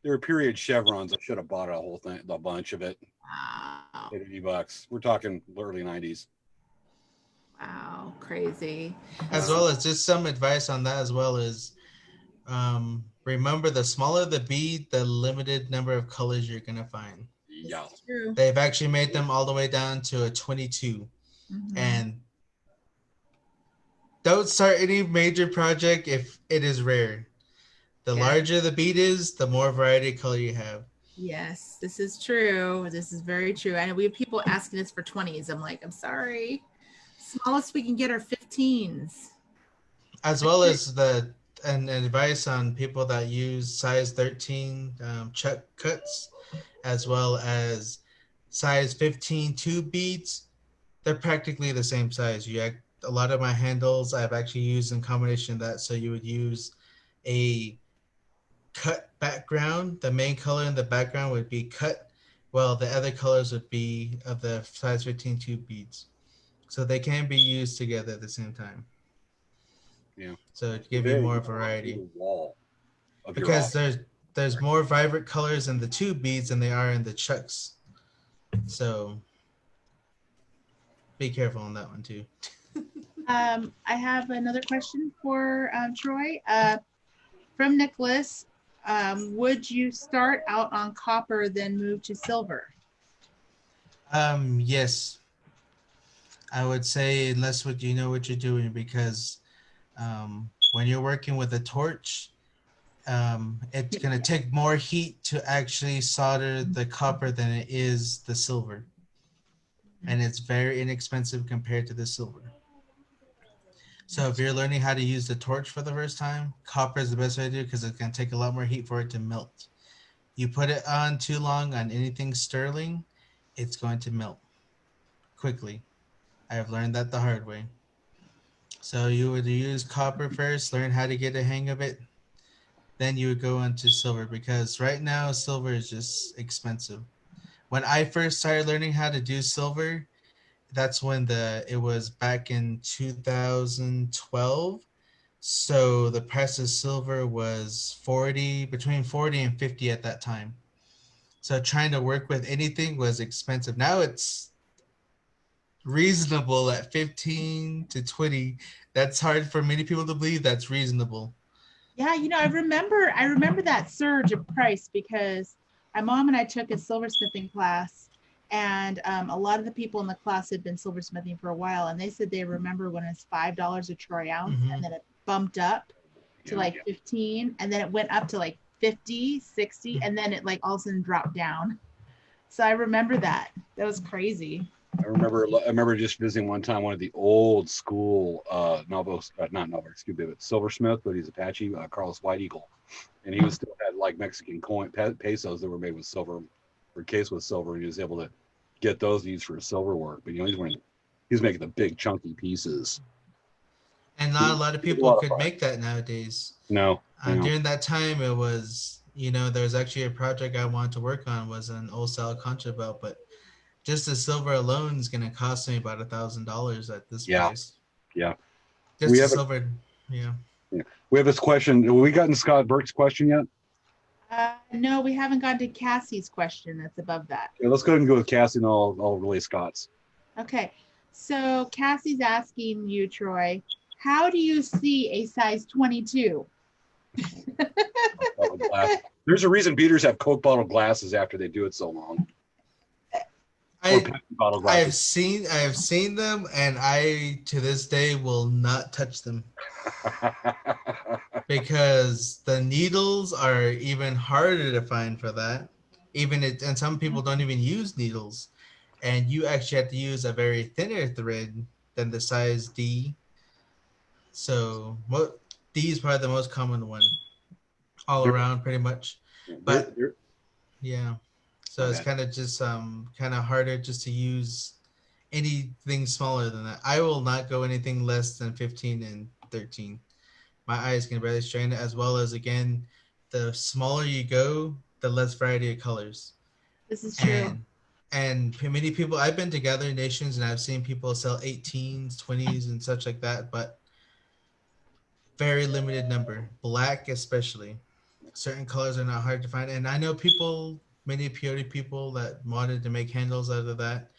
There were period chevrons. I should have bought a whole thing, a bunch of it. Wow. $80. We're talking early 90s. Wow, crazy. As well as just some advice on that as well is remember, the smaller the bead, the limited number of colors you're going to find. Yeah. True. They've actually made them all the way down to a 22. And don't start any major project if it is rare. The larger the bead is, the more variety of color you have. Yes, this is true. This is very true. And we have people asking us for 20s. I'm like, I'm sorry. Smallest we can get are 15s. As well as an advice on people that use size 13 chuck cuts, as well as size 15 tube beads. They're practically the same size. A lot of my handles I've actually used in combination of that. So you would use a cut background. The main color in the background would be cut, while the other colors would be of the size 15 tube beads. So they can be used together at the same time. Yeah. So to give you more variety. Wall of your Because office. there's more vibrant colors in the tube beads than there are in the chucks. So be careful on that one too. I have another question for Troy. From Nicholas, would you start out on copper, then move to silver? Yes, I would say unless you know what you're doing, because when you're working with a torch, it's going to take more heat to actually solder the copper than it is the silver. And it's very inexpensive compared to the silver. So if you're learning how to use the torch for the first time, copper is the best way to do it because it's going to take a lot more heat for it to melt. You put it on too long on anything sterling, it's going to melt quickly. I have learned that the hard way. So you would use copper first, learn how to get a hang of it. Then you would go into silver, because right now silver is just expensive. When I first started learning how to do silver, that's when it was back in 2012. So the price of silver was between 40 and 50 at that time. So trying to work with anything was expensive. Now it's reasonable at 15 to 20. That's hard for many people to believe that's reasonable. Yeah, I remember that surge of price because my mom and I took a silversmithing class, and a lot of the people in the class had been silversmithing for a while, and they said they remember when it was $5 a troy ounce, and then it bumped up to like 15, and then it went up to like 50, 60, and then it like all of a sudden dropped down. So I remember that. That was crazy. I remember just visiting one time one of the old school silversmith, but he's Apache, Carlos White Eagle, and he was still had like Mexican pesos that were made with silver, or cased with silver, and he was able to get those used for silver work. But he's making the big chunky pieces. And not a lot of people could make that nowadays. No. During that time, it was, there was actually a project I wanted to work on, was an old style concha belt, but just the silver alone is going to cost me about $1,000 at this price. Yeah. Just the silver. Yeah. We have this question. Have we gotten Scott Burke's question yet? No, we haven't gotten to Cassie's question. That's above that. Okay, let's go ahead and go with Cassie, and I'll relay Scott's. Okay. So Cassie's asking you, Troy, how do you see a size 22? There's a reason beaters have Coke bottle glasses after they do it so long. I have seen them, and I to this day will not touch them because the needles are even harder to find for that. And some people don't even use needles, and you actually have to use a very thinner thread than the size D. So D is probably the most common one, all around pretty much. But yeah. So it's kind of just kind of harder just to use anything smaller than that. I will not go anything less than 15 and 13. My eyes can barely strain it, as well as, again, the smaller you go, the less variety of colors. This is true. And many people, I've been to Gathering Nations and I've seen people sell 18s, 20s, and such like that, but very limited number. Black especially. Certain colors are not hard to find. And I know many peyote people that wanted to make handles out of that,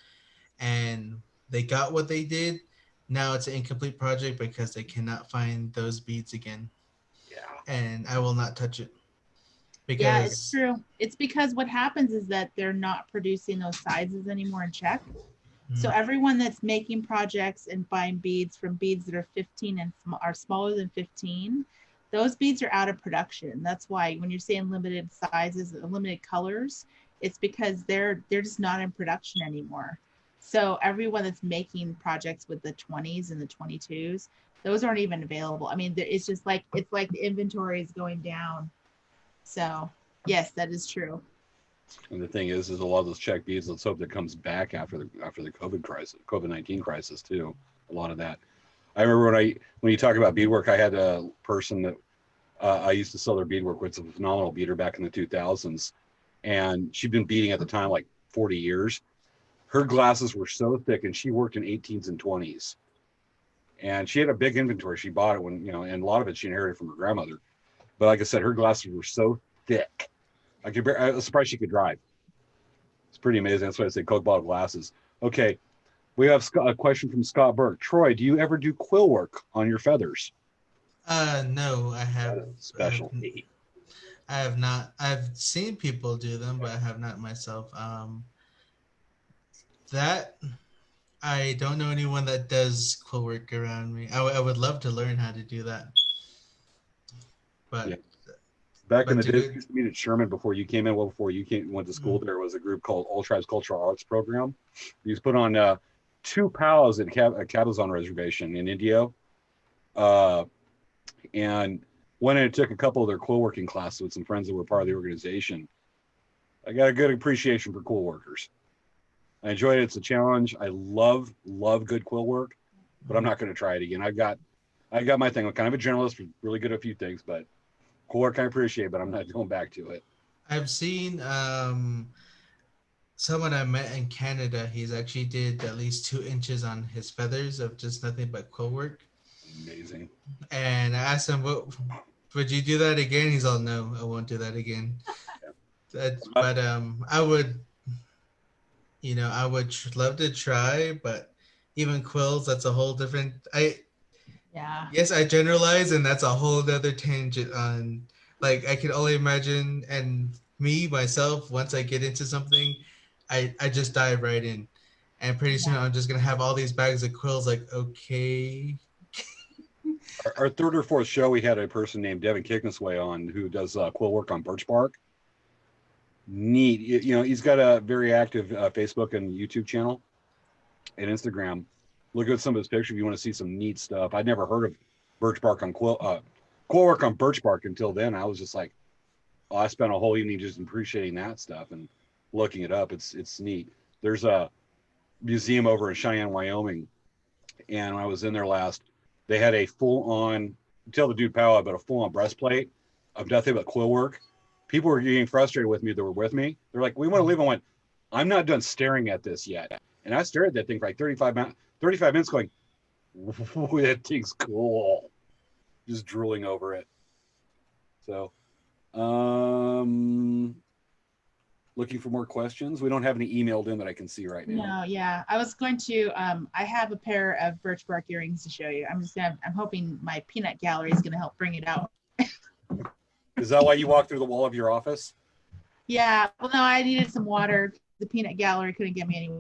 and they got what they did. Now it's an incomplete project because they cannot find those beads again. Yeah. And I will not touch it. Yeah, it's true. It's because what happens is that they're not producing those sizes anymore in Czech. So everyone that's making projects and buying beads from beads that are 15 and are smaller than 15, those beads are out of production. That's why when you're saying limited sizes, limited colors, it's because they're just not in production anymore. So everyone that's making projects with the 20s and the 22s, those aren't even available. I mean, it's just like, it's like the inventory is going down. So yes, that is true. And the thing is a lot of those Czech beads, let's hope that comes back after the COVID-19 crisis too. A lot of that. I remember when you talk about beadwork, I had a person that I used to sell their beadwork with, a phenomenal beater back in the 2000s, and she'd been beading at the time like 40 years. Her glasses were so thick, and she worked in 18s and 20s, And she had a big inventory. She bought it when, and a lot of it she inherited from her grandmother. But like I said, her glasses were so thick. I was surprised she could drive. It's pretty amazing. That's why I say Coke bottle glasses. Okay. We have a question from Scott Burke. Troy, do you ever do quill work on your feathers? No, I have. Specialty. I have not. I've seen people do them, but I have not myself. That I don't know anyone that does quill work around me. I would love to learn how to do that. But yeah. Back in the days, we used to meet at Sherman before you came in. Well, before you went to school, there was a group called All Tribes Cultural Arts Program. We used to put on 2 POWs at Cabazon Reservation in Indio. And went in and took a couple of their quill working classes with some friends that were part of the organization. I got a good appreciation for quill workers. I enjoyed it. It's a challenge. I love good quill work, but I'm not going to try it again. I got my thing. I'm kind of a generalist, really good at a few things, but quill work I appreciate, but I'm not going back to it. I've seen someone I met in Canada. He's actually did at least 2 inches on his feathers of just nothing but quill work. Amazing. And I asked him, "What would you do that again?" He's all, "No, I won't do that again." But I would, I would love to try. But even quills, that's a whole different. Yes, I generalize, and that's a whole other tangent on. Like I can only imagine, and me myself, once I get into something, I just dive right in, and pretty soon I'm just gonna have all these bags of quills. Like, okay. Our 3rd or 4th show, we had a person named Devin Kicknessway on who does quill work on birch bark. Neat. He's got a very active Facebook and YouTube channel and Instagram. Look at some of his pictures if you want to see some neat stuff. I'd never heard of birch bark on quill work on birch bark until then. I was just like, I spent a whole evening just appreciating that stuff and looking it up. It's neat. There's a museum over in Cheyenne, Wyoming, and when I was in there last, they had a full-on, tell the dude power, but a full-on breastplate of nothing but quill work. People were getting frustrated with me that were with me. They're like, we want to leave. I went, I'm not done staring at this yet. And I stared at that thing for like 35 minutes going, that thing's cool. Just drooling over it. So, looking for more questions. We don't have any emailed in that I can see right now. No, yeah. I was going to, I have a pair of birch bark earrings to show you. I'm hoping my peanut gallery is going to help bring it out. Is that why you walked through the wall of your office? Yeah. Well, no, I needed some water. The peanut gallery couldn't get me any.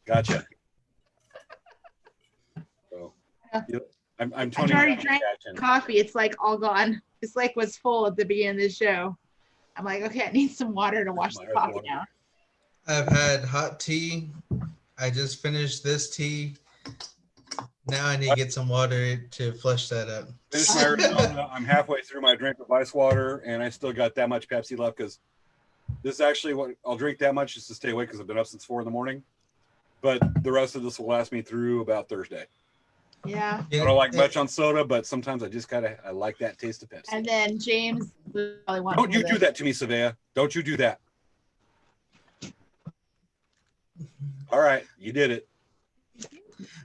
Gotcha. So, I'm I already drank coffee. It's like all gone. It's like was full at the beginning of the show. I'm like, okay, I need some water to wash the coffee down. I've had hot tea. I just finished this tea. Now I need to get some water to flush that up. Finished my Arizona. I'm halfway through my drink of ice water, and I still got that much Pepsi left because this is actually what I'll drink that much just to stay awake because I've been up since 4 a.m. But the rest of this will last me through about Thursday. Yeah. I don't like much on soda, but sometimes I like that taste of Pepsi. And then James probably wants. Don't you do that to me, Savea. Don't you do that. All right, you did it.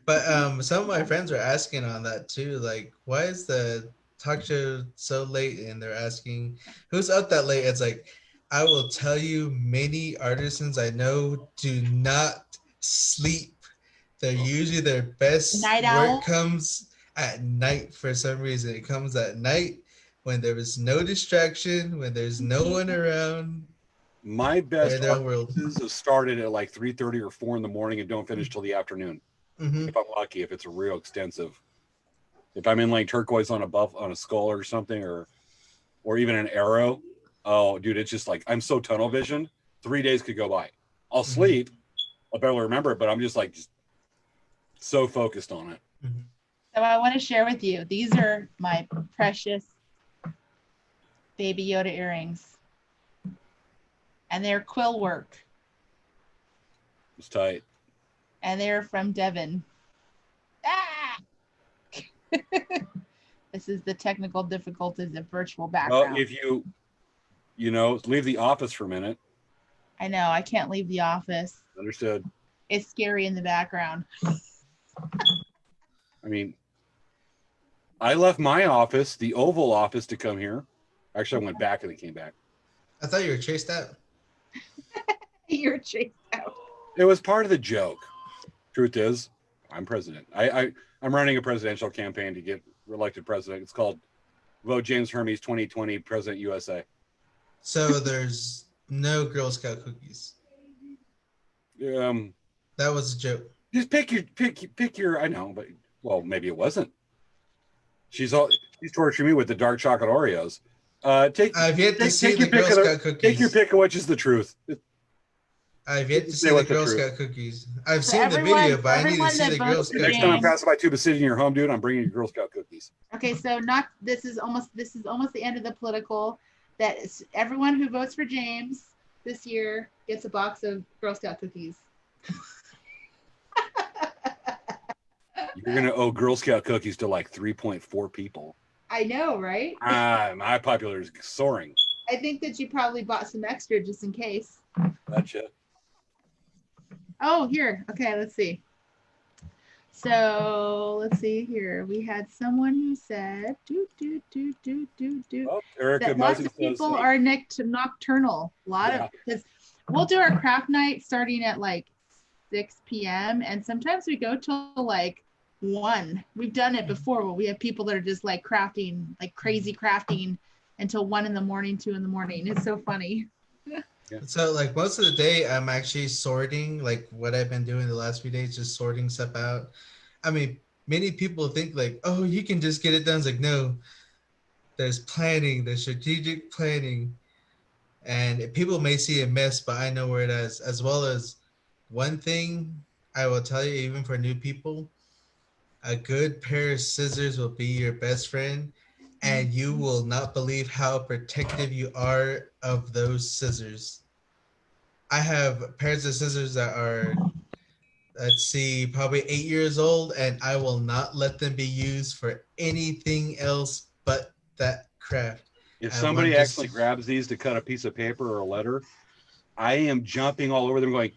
But some of my friends are asking on that too. Like, why is the talk show so late? And they're asking, who's up that late? It's like, I will tell you, many artisans I know do not sleep. They're usually their best work comes at night for some reason. It comes at night when there is no distraction, when there's no one around. My best artists have started at like 3:30 or 4 a.m. and don't finish till the afternoon. Mm-hmm. If I'm lucky, if it's a real extensive. If I'm in like turquoise on a skull or something, or even an arrow, oh dude, it's just like I'm so tunnel visioned. 3 days could go by. I'll sleep. I'll barely remember it, but I'm just so focused on it. Mm-hmm. So I want to share with you, these are my precious Baby Yoda earrings. And they're quill work. It's tight. And they're from Devon. Ah! This is the technical difficulties of virtual background. Well, if you leave the office for a minute. I know, I can't leave the office. Understood. It's scary in the background. I mean, I left my office, the Oval office, to come here. Actually, I went back and it came back. I thought you were chased out. You're chased out. It was part of the joke. Truth is, I'm president. I'm running a presidential campaign to get elected president. It's called Vote James Hermes 2020 President USA. So there's no Girl Scout cookies. That was a joke. Just pick your. I know, but well, maybe it wasn't. She's torturing me with the dark chocolate Oreos. I've yet to see the Girl Scout cookies. Take your pick of which is the truth. I've yet to see the Girl Scout cookies. I've seen the video, but I need to see the Girl Scout. Next time I'm passing by Tuba City in your home, dude, I'm bringing you Girl Scout cookies. Okay, so this is almost the end of the political. That is, everyone who votes for James this year gets a box of Girl Scout cookies. You're gonna owe Girl Scout cookies to like 3.4 people. I know, right? My popularity is soaring. I think that you probably bought some extra just in case. Gotcha. Oh, here. Okay, let's see. So let's see here. We had someone who said, Oh, Erica that lots Muzzy of people says, are nocturnal. A lot of, because we'll do our craft night starting at like 6 p.m. and sometimes we go till like 1. We've done it before where we have people that are just like crafting, like crazy crafting until 1 in the morning, 2 in the morning. It's so funny. So like most of the day I'm actually sorting, like what I've been doing the last few days, just sorting stuff out. I mean, many people think like, oh, you can just get it done. It's like, no, there's planning, there's strategic planning. And people may see a mess, but I know where it is. As well as one thing I will tell you, even for new people, a good pair of scissors will be your best friend. And you will not believe how protective you are of those scissors. I have pairs of scissors that are, let's see, probably 8 years old, and I will not let them be used for anything else but that craft. if somebody actually grabs these to cut a piece of paper or a letter, I am jumping all over them going,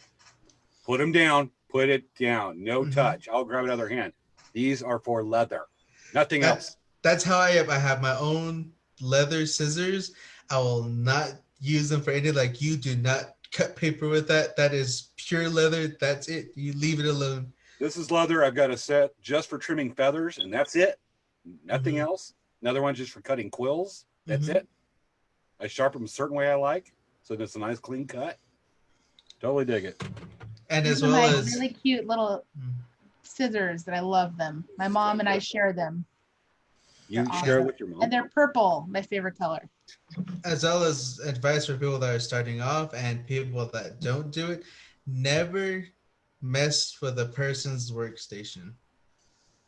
put them down, put it down, no touch. I'll grab another hand. These are for leather, nothing else. That's how I am. I have my own leather scissors. I will not use them for any, like, you do not cut paper with that. That is pure leather. That's it. You leave it alone. This is leather. I've got a set just for trimming feathers, and that's it. Nothing else. Another one just for cutting quills. That's it. I sharpen them a certain way I like, so it's a nice clean cut. Totally dig it. And These as well are as really cute little scissors that I love them. My mom and I share them. You They're share it awesome. with your mom. And they're purple, my favorite color. as well as advice for people that are starting off and people that don't do it, never mess with a person's workstation.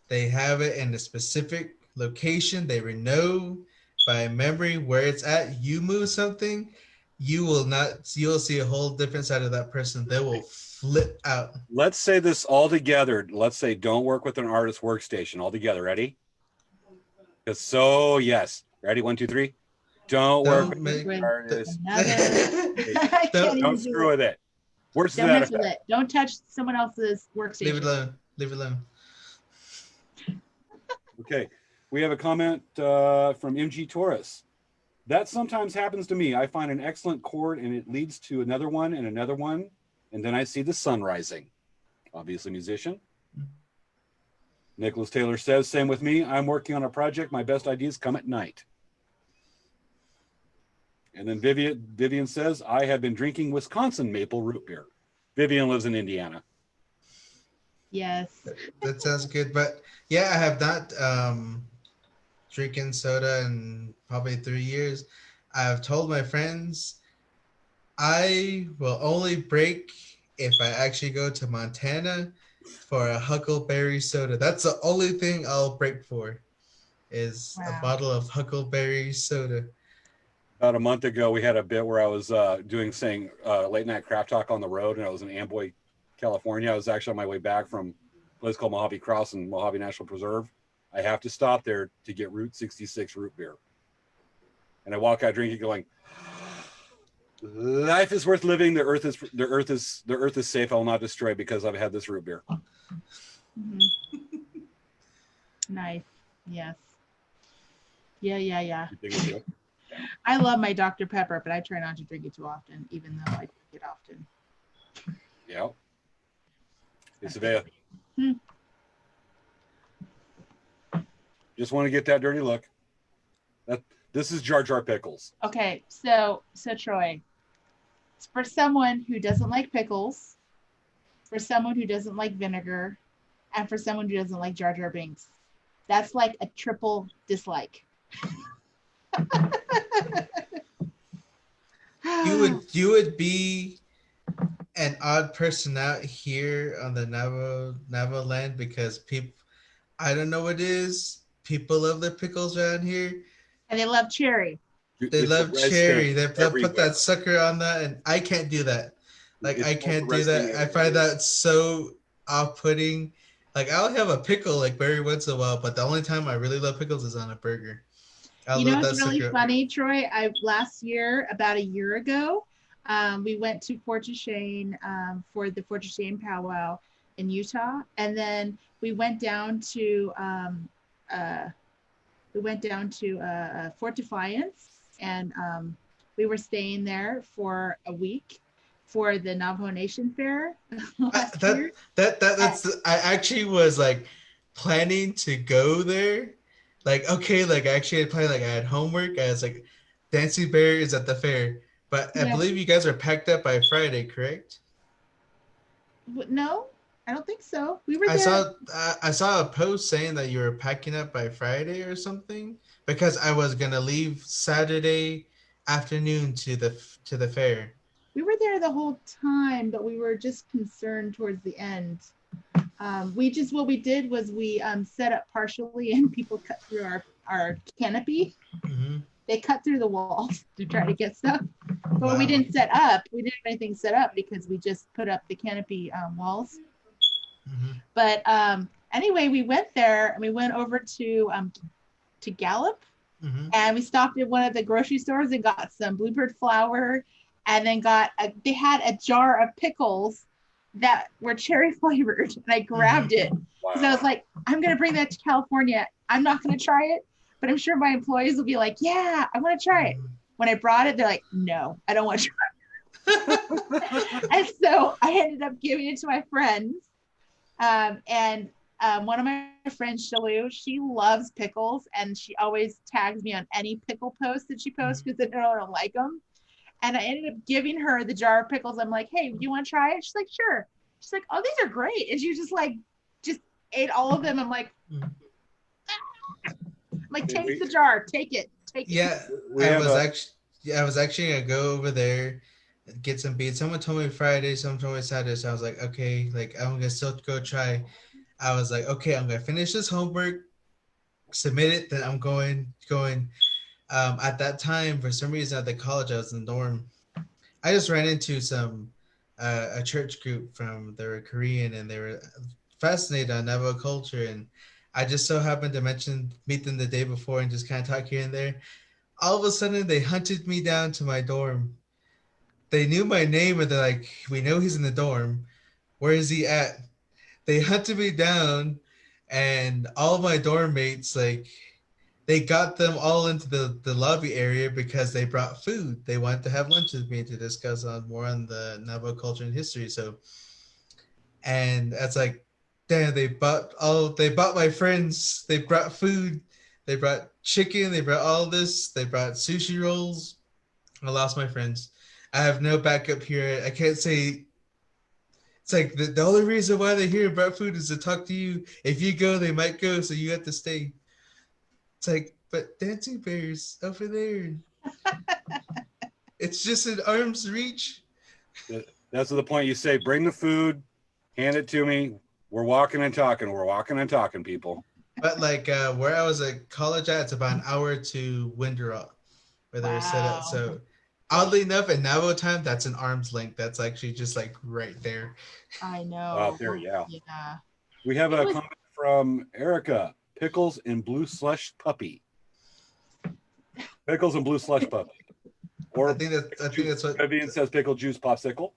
They have it in a specific location. They know by memory where it's at. You move something, you'll see a whole different side of that person. They will flip out. Let's say this all together. Let's say don't work with an artist workstation all together. Ready? Yes. Ready? 1, 2, 3. Don't work with an artist. Don't screw with it. Words to that effect. Don't touch someone else's workstation. Leave it alone. Okay. We have a comment from MG Taurus. That sometimes happens to me. I find an excellent chord and it leads to another one, and then I see the sun rising. Obviously musician. Nicholas Taylor says, same with me. I'm working on a project. My best ideas come at night. And then Vivian says, I have been drinking Wisconsin maple root beer. Vivian lives in Indiana. Yes. That sounds good. But yeah, I have not drinking soda in probably 3 years. I've told my friends I will only break if I actually go to Montana for a huckleberry soda. That's the only thing I'll break for, is a bottle of huckleberry soda. About a month ago, we had a bit where I was saying late night craft talk on the road, and I was in Amboy, California. I was actually on my way back from a place called Mojave Cross and Mojave National Preserve. I have to stop there to get Route 66 root beer. And I walk out drinking going, life is worth living. The earth is safe. I will not destroy because I've had this root beer. Nice. Yes. Yeah. You think it's good? I love my Dr. Pepper, but I try not to drink it too often, even though I drink it often. Yeah. It's a Hmm. Just want to get that dirty look. This is Jar Jar Pickles. Okay, so Troy, for someone who doesn't like pickles, for someone who doesn't like vinegar, and for someone who doesn't like Jar Jar Binks, that's like a triple dislike. You would be an odd person out here on the Navajo land because people, I don't know what it is. People love their pickles around here. And they love cherry. They It's the love red cherry. stain They'll put everywhere. that sucker on that, and I can't do that. Like It's I got the can't red do stain that. I find everywhere. that so off-putting. Like I'll have a pickle like very once in a while, but the only time I really love pickles is on a burger. I'll You know let what's that really sucker. funny, Troy? Last year, about a year ago, we went to Fort Duchesne for the Fort Duchesne powwow in Utah, and then we went down to Fort Defiance, and we were staying there for a week for the Navajo Nation Fair last year. That's I actually was like planning to go there. Like okay, like I actually had planned like I had homework. I was like, Dancing Bear is at the fair, but I Yeah. believe you guys are packed up by Friday, correct? No, I don't think so. We were there. I saw a post saying that you were packing up by Friday or something because I was gonna leave Saturday afternoon to the fair. We were there the whole time, but we were just concerned towards the end. What we did was we set up partially, and people cut through our canopy. Mm-hmm. They cut through the walls to try to get stuff, but Wow. we didn't set up. We didn't have anything set up because we just put up the canopy walls. Mm-hmm. But anyway, we went there and we went over to Gallup, Mm-hmm. and we stopped at one of the grocery stores and got some bluebird flour, and then they had a jar of pickles that were cherry flavored, and I grabbed it because I was like, I'm gonna bring that to California. I'm not gonna try it, but I'm sure my employees will be like, yeah, I want to try it. When I brought it, they're like, no, I don't want to try it. And so I ended up giving it to my friends, and one of my friends, Shalou, she loves pickles, and she always tags me on any pickle post that she posts because I don't like them. And I ended up giving her the jar of pickles. I'm like, hey, do you want to try it? She's like, sure. She's like, oh, these are great. And she just ate all of them. I'm like, taste the jar. Take it. Yeah, I was actually gonna go over there, get some beats. Someone told me Friday, someone told me Saturday. So I was like, okay, like I'm gonna still go try. I was like, okay, I'm gonna finish this homework, submit it, then I'm going. At that time, for some reason at the college, I was in the dorm. I just ran into a church group they were Korean and they were fascinated on Navajo culture, and I just so happened to meet them the day before and just kind of talk here and there. All of a sudden, they hunted me down to my dorm. They knew my name and they're like, we know he's in the dorm. Where is he at? They hunted me down, and all of my dorm mates, like, they got them all into the lobby area because they brought food. They wanted to have lunch with me to discuss more on the Navajo culture and history. So, and that's like, damn, they bought my friends. They brought food. They brought chicken. They brought all this. They brought sushi rolls. I lost my friends. I have no backup here. I can't say. It's like the only reason why they're here about food is to talk to you. If you go, they might go, so you have to stay. It's like, but Dancing Bear's over there. It's just in arm's reach. That's the point. You say, bring the food, hand it to me. We're walking and talking. We're walking and talking, people. But like where I was at college at, it's about an hour to Winderot, where they were set up. So oddly enough, in Navajo time, that's an arm's length. That's actually just like right there. I know. Out there, yeah. Yeah. We have a comment from Erica. Pickles and blue slush puppy. Pickles and blue slush puppy. Or I think that's what Vivian says pickle juice popsicle.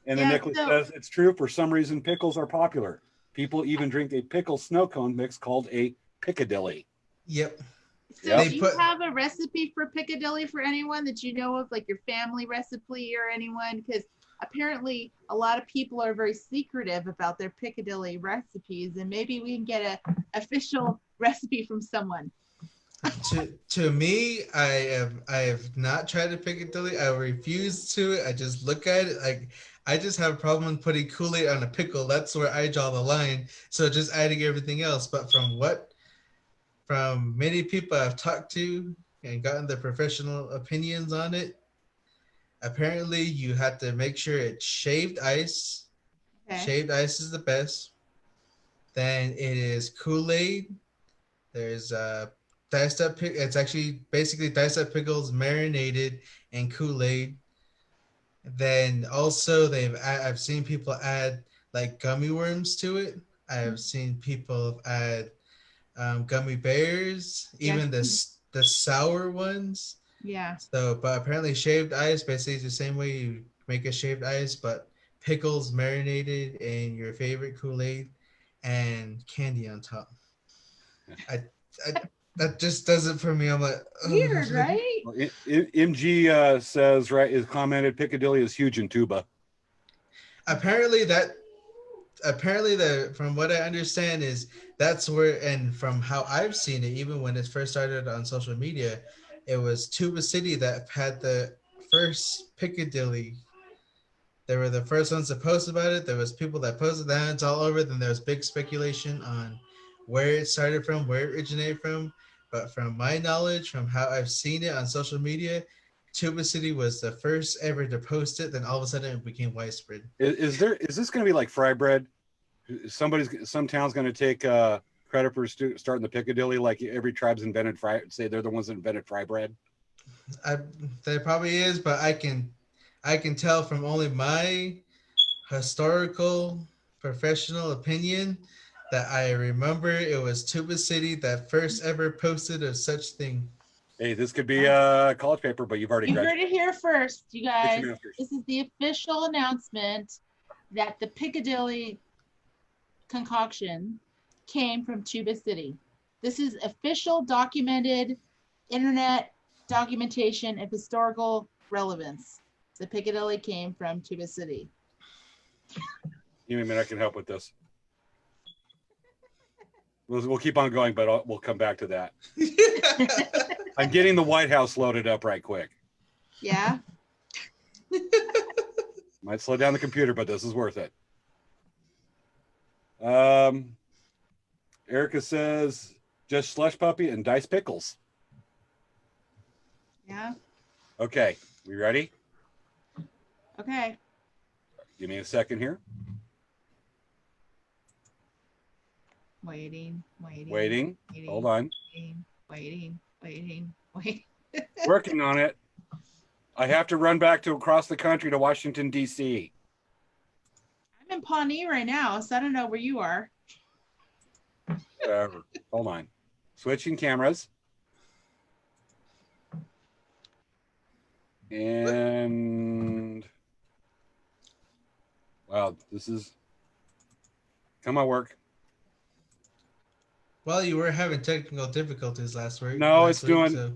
And then Yeah, Nicholas says it's true. For some reason, pickles are popular. People even drink a pickle snow cone mix called a Piccadilly. Yep. So Yep. do you have a recipe for Piccadilly for anyone that you know of, like your family recipe or anyone? Because apparently a lot of people are very secretive about their Piccadilly recipes, and maybe we can get a official recipe from someone. To me, I have not tried a Piccadilly. I refuse to it. I just look at it like I just have a problem putting Kool-Aid on a pickle. That's where I draw the line. So just adding everything else. But from many people I've talked to and gotten their professional opinions on it, apparently you have to make sure it's shaved ice. Okay. Shaved ice is the best. Then it is Kool-Aid. There's diced up. It's actually basically diced up pickles marinated in Kool-Aid. Then also I've seen people add like gummy worms to it. I've seen people add gummy bears, even the sour ones. Yeah. So, but apparently shaved ice basically is the same way you make a shaved ice, but pickles marinated in your favorite Kool-Aid and candy on top. I that just does it for me. I'm like, Weird, right? Well, MG says, right, is commented Piccadilly is huge in Tuba. Apparently from what I understand is that's where, and from how I've seen it, even when it first started on social media, it was Tuba City that had the first Piccadilly. They were the first ones to post about it. There was people that posted that it's all over. Then there was big speculation on where it started from, where it originated from. But from my knowledge, from how I've seen it on social media, Tuba City was the first ever to post it. Then all of a sudden it became widespread. Is this going to be like fry bread? Some town's going to take credit for starting the Piccadilly, like every tribe's invented fry. Say they're the ones that invented fry bread. There probably is, but I can tell from only my historical professional opinion that I remember it was Tuba City that first ever posted of such thing. Hey, this could be a college paper, but you've already You heard graduated. it here first, you guys. Get your masters. This is the official announcement that the Piccadilly concoction came from Tuba City. This is official, documented internet documentation of historical relevance. The Piccadilly came from Tuba City. Give me a minute, I can help with this. We'll keep on going, but we'll come back to that. I'm getting the White House loaded up right quick. Yeah. Might slow down the computer, but this is worth it. Erica says just slush puppy and diced pickles. Yeah. Okay, we ready? Okay. Give me a second here. Waiting. Waiting. Hold on. Waiting. Working on it. I have to run back to across the country to Washington, D.C. I'm in Pawnee right now, so I don't know where you are. Hold on. Switching cameras. And wow, this is come on, work. Well, you were having technical difficulties last week. No, last it's doing so,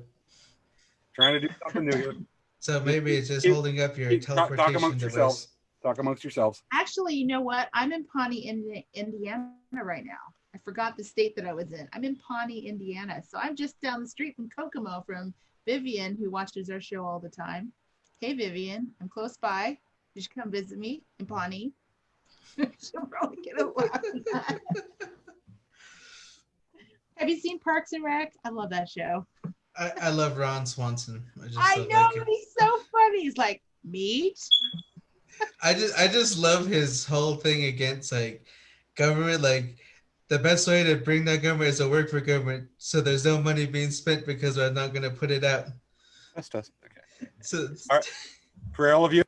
trying to do something new here. so maybe it's just holding up your Talk teleportation amongst device. yourselves. Talk amongst yourselves. Actually, you know what? I'm in Pawnee, Indiana right now. I forgot the state that I was in. I'm in Pawnee, Indiana. So I'm just down the street from Kokomo from Vivian, who watches our show all the time. Hey, Vivian, I'm close by. You should come visit me in Pawnee. She'll probably get a laugh at that. Have you seen Parks and Rec? I love that show. I love Ron Swanson. I know, he's so funny. He's like, meat? I just love his whole thing against like government. Like the best way to bring that government is to work for government, so there's no money being spent because we're not going to put it out. That's tough. Okay. So All right. For all of you.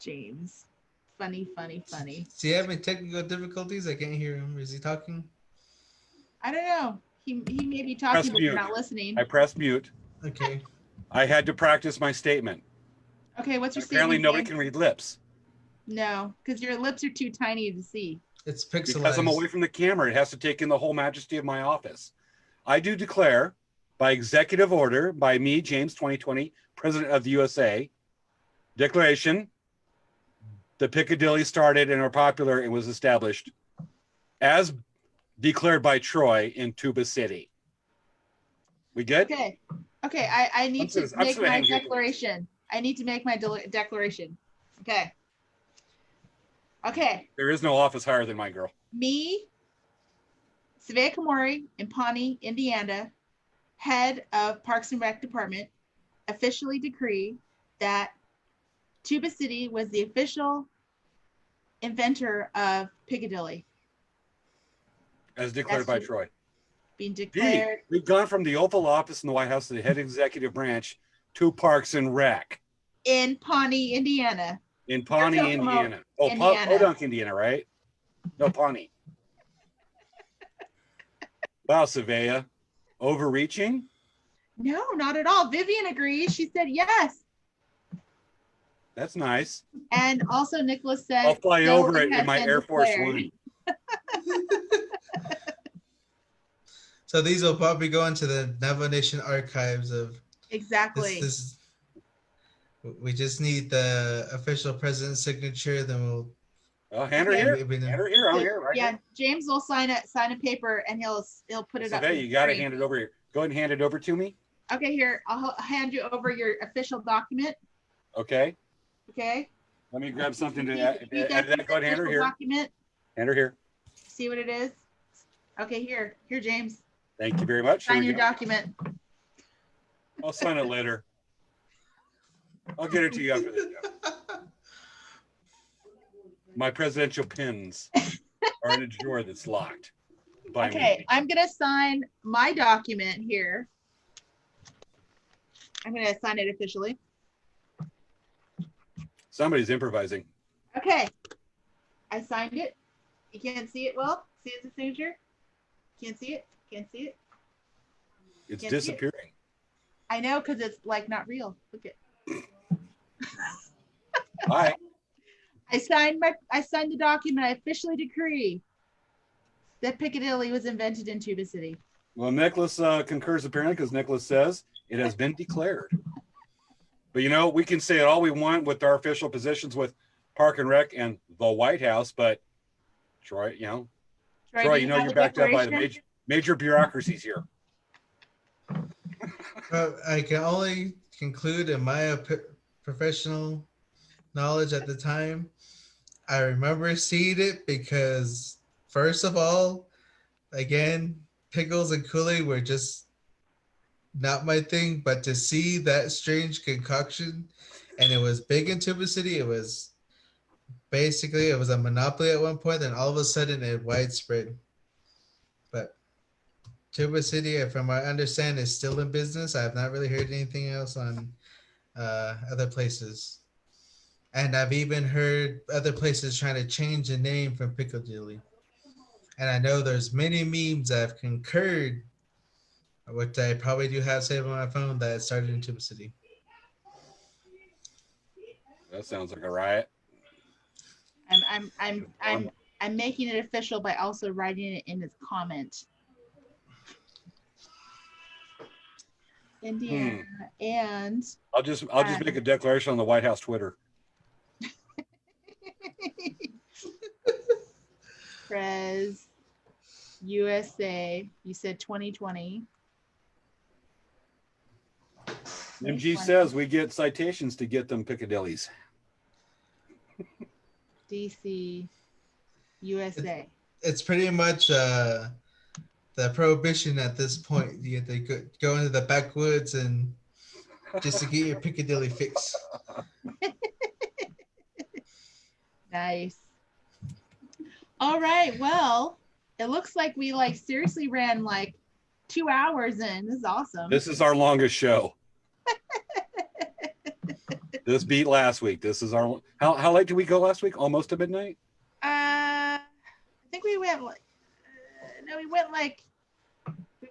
James. Funny. is he having technical difficulties? I can't hear him. Is he talking? I don't know. He may be talking, Press but you're mute. not listening. I pressed mute. Okay. I had to practice my statement. Okay, what's your Apparently, statement? nobody James? can read lips No, because your lips are too tiny to see. It's because I'm away pixelized. from the camera. It has to take in the whole majesty of my office. I do declare, by executive order, by me, James 2020, President of the USA, declaration, the Piccadilly started and are popular and was established as declared by Troy in Tuba City. We good? Okay. Okay, I need to I'm make sort of my hanging here. declaration. I need to make my declaration. Okay. Okay. There is no office higher than my girl. Me, Savea Kamori in Pawnee, Indiana, head of Parks and Rec Department, officially decree that Tuba City was the official inventor of Piccadilly, As declared by Troy. being D, declared we've gone from the Oval Office in the White House to the head executive branch to Parks and Rec in Pawnee, Indiana. in Pawnee, Kokomo, Indiana. Oh, Indiana. Podunk, Indiana, right? No, Pawnee. Wow, Savea. Overreaching? No, not at all. Vivian agrees. She said yes. That's nice. And also Nicholas said I'll fly no, over it has in my been Air Force declared. One. So these will probably go into the Navajo Nation archives of Exactly. this. We just need the official president's signature, then we'll. Oh, hand her Okay. here. Maybe Hand her here. I'm here. Right Yeah, here. James will sign a paper and he'll put it up. Savea, on you the got to screen. hand it over here. Go ahead and hand it over to me. Okay, here, I'll hand you over your official document. Okay. Okay. Let me grab something to Read add to that. Go ahead and hand her official here. document. Hand her here. See what it is? Okay, here, James. Thank you very much. Here Sign we your go. document. I'll sign it later. I'll get it to you after this. My presidential pins are in a drawer that's locked. By Okay, me. I'm gonna sign my document here. I'm gonna sign it officially. Somebody's improvising. Okay, I signed it. You can't see it well? See the signature? Can't see it? Can't see it? It's Can't see it. disappearing. I know, because it's like not real. Look at. Hi. I signed the document. I officially decree that Piccadilly was invented in Tuba City. Well, Nicholas concurs apparently because Nicholas says it has been declared. But you know, we can say it all we want with our official positions with Park and Rec and the White House, but Troy, you know, Troy, do you know have you're a backed up by the declaration? major bureaucracies here. I can only conclude in my professional knowledge at the time. I remember seeing it because, first of all, again, pickles and Kool-Aid were just not my thing. But to see that strange concoction, and it was big in Tuba City, it was a monopoly at one point, and all of a sudden it widespread. But Tuba City, from what I understand, is still in business. I have not really heard anything else on other places. And I've even heard other places trying to change the name from Piccadilly. And I know there's many memes that have concurred, which I probably do have saved on my phone, that started in Tuba City. That sounds like a riot. I'm making it official by also writing it in this comment. Indiana and I'll just make a declaration on the White House Twitter. Pres USA. You said 2020. MG says we get citations to get them Piccadillys. DC USA. It's pretty much the prohibition at this point. You get to go into the backwoods and just to get your Piccadilly fix. Nice. All right. Well, it looks like we seriously ran 2 hours in. This is awesome. This is our longest show. This beat last week. This is our how late did we go last week? Almost to midnight? I think we went we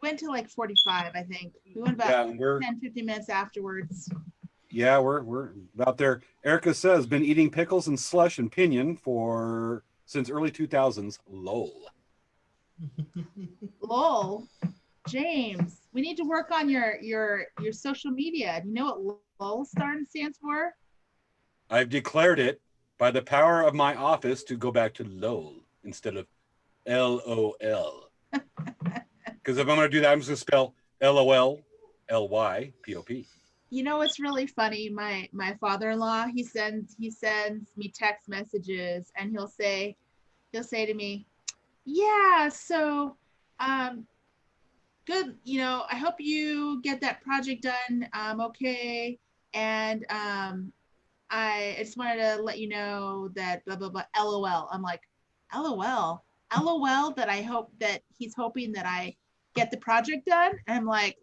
went to 45, I think. We went about 10, 15 minutes afterwards. Yeah, we're about there. Erica says been eating pickles and slush and pinion for since early 2000s. Lol. Lol. James, we need to work on your social media. Do you know what LOL stands for? I've declared it by the power of my office to go back to LOL instead of LOL. Because if I'm going to do that, I'm just going to spell LOLLYPOP. You know what's really funny? My father-in-law, he sends me text messages, and he'll say to me, "Yeah, so good, I hope you get that project done okay, and I just wanted to let you know that blah blah blah, LOL." I'm like, LOL that I hope that he's hoping that I get the project done. And I'm like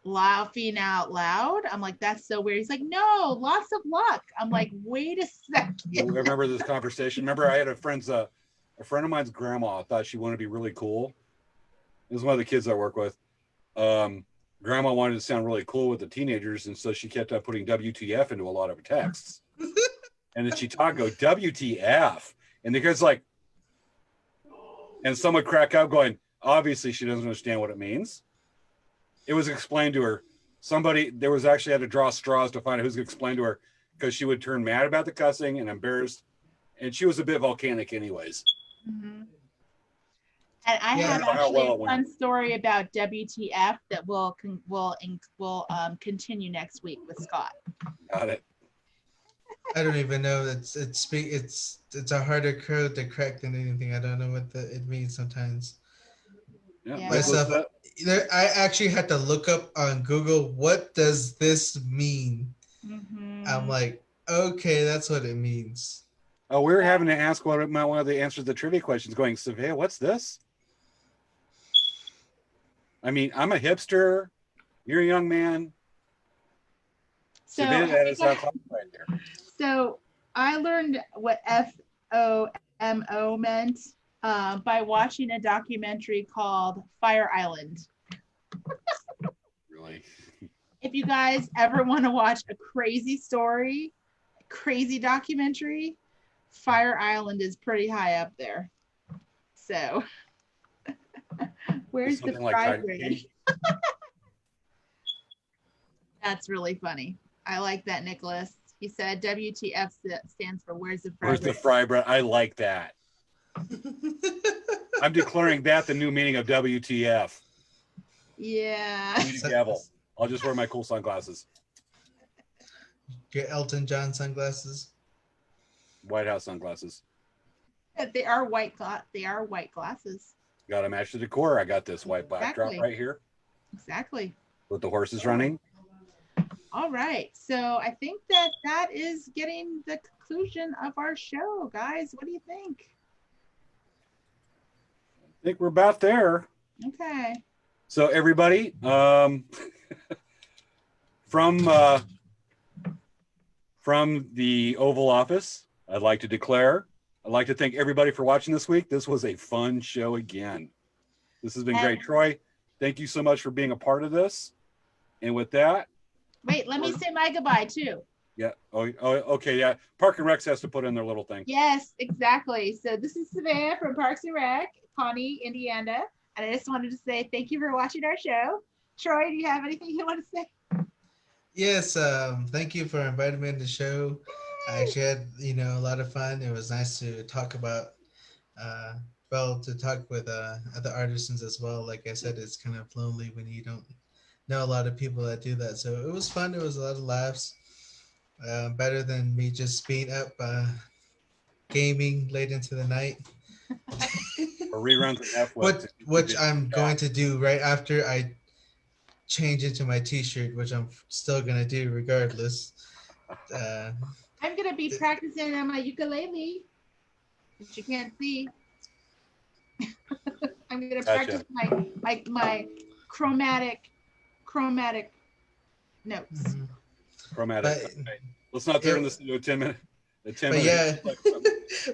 laughing out loud. I'm like, that's so weird. He's like, no, lots of luck. I'm like, wait a second. I remember this conversation. Remember, I had a friend of mine's grandma thought she wanted to be really cool. This is one of the kids I work with. Grandma wanted to sound really cool with the teenagers, and so she kept on putting WTF into a lot of her texts. And then she talked, go, WTF. And the kid's like, and some would crack up going, obviously she doesn't understand what it means. It was explained to her. There was actually had to draw straws to find out who's going to explain to her, because she would turn mad about the cussing and embarrassed. And she was a bit volcanic anyways. Mm-hmm. And I Yeah. have actually a fun story about WTF that will continue next week with Scott. Got it. I don't even know. It's a harder code to crack than anything. I don't know what it means sometimes. Yeah. Myself, I actually had to look up on Google, what does this mean? Mm-hmm. I'm like, okay, that's what it means. Oh, we were having to ask one of the answers to the trivia questions, going, Savea, what's this? I mean, I'm a hipster. You're a young man. So I learned what FOMO meant by watching a documentary called Fire Island. Really? If you guys ever want to watch a crazy story, a crazy documentary, Fire Island is pretty high up there. So, where's the fry bread? That's really funny. I like that, Nicholas. He said WTF stands for where's the fry bread? Where's the fry bread? I like that. I'm declaring that the new meaning of WTF. Yeah. Gavel. I'll just wear my cool sunglasses. Get Elton John sunglasses. White House sunglasses. They are white glasses. Got to match the decor. I got this white backdrop right here. Exactly. With the horses running. All right. So I think that is getting the conclusion of our show, guys. What do you think? I think we're about there. Okay. So everybody, from the Oval Office, I'd like to thank everybody for watching this week. This was a fun show again. This has been great. Troy, thank you so much for being a part of this. And with that, wait, let me say my goodbye too. Yeah. Oh, okay. Yeah. Park and Recs has to put in their little thing. Yes, exactly. So this is Savannah from Parks and Rec, Pawnee, Indiana. And I just wanted to say thank you for watching our show. Troy, do you have anything you want to say? Yes. Thank you for inviting me on the show. I actually had, a lot of fun. It was nice to talk about, to talk with other artisans as well. Like I said, it's kind of lonely when you don't know a lot of people that do that. So it was fun. It was a lot of laughs. Better than me just being up gaming late into the night. Or reruns of Netflix. Which I'm going to do right after I change into my t-shirt, which I'm still going to do regardless. I'm going to be practicing on my ukulele, which you can't see. I'm going to practice my chromatic notes. Mm-hmm. Chromatic. Let's not turn this into a 10-minute. Yeah,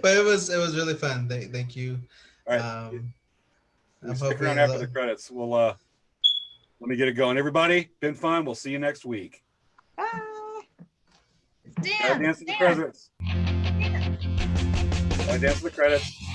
but it was really fun. Thank you. All right. I'm stick around after the credits. We'll let me get it going. Everybody, been fun. We'll see you next week. Bye. Gotta dance to the credits. Gotta dance to the credits.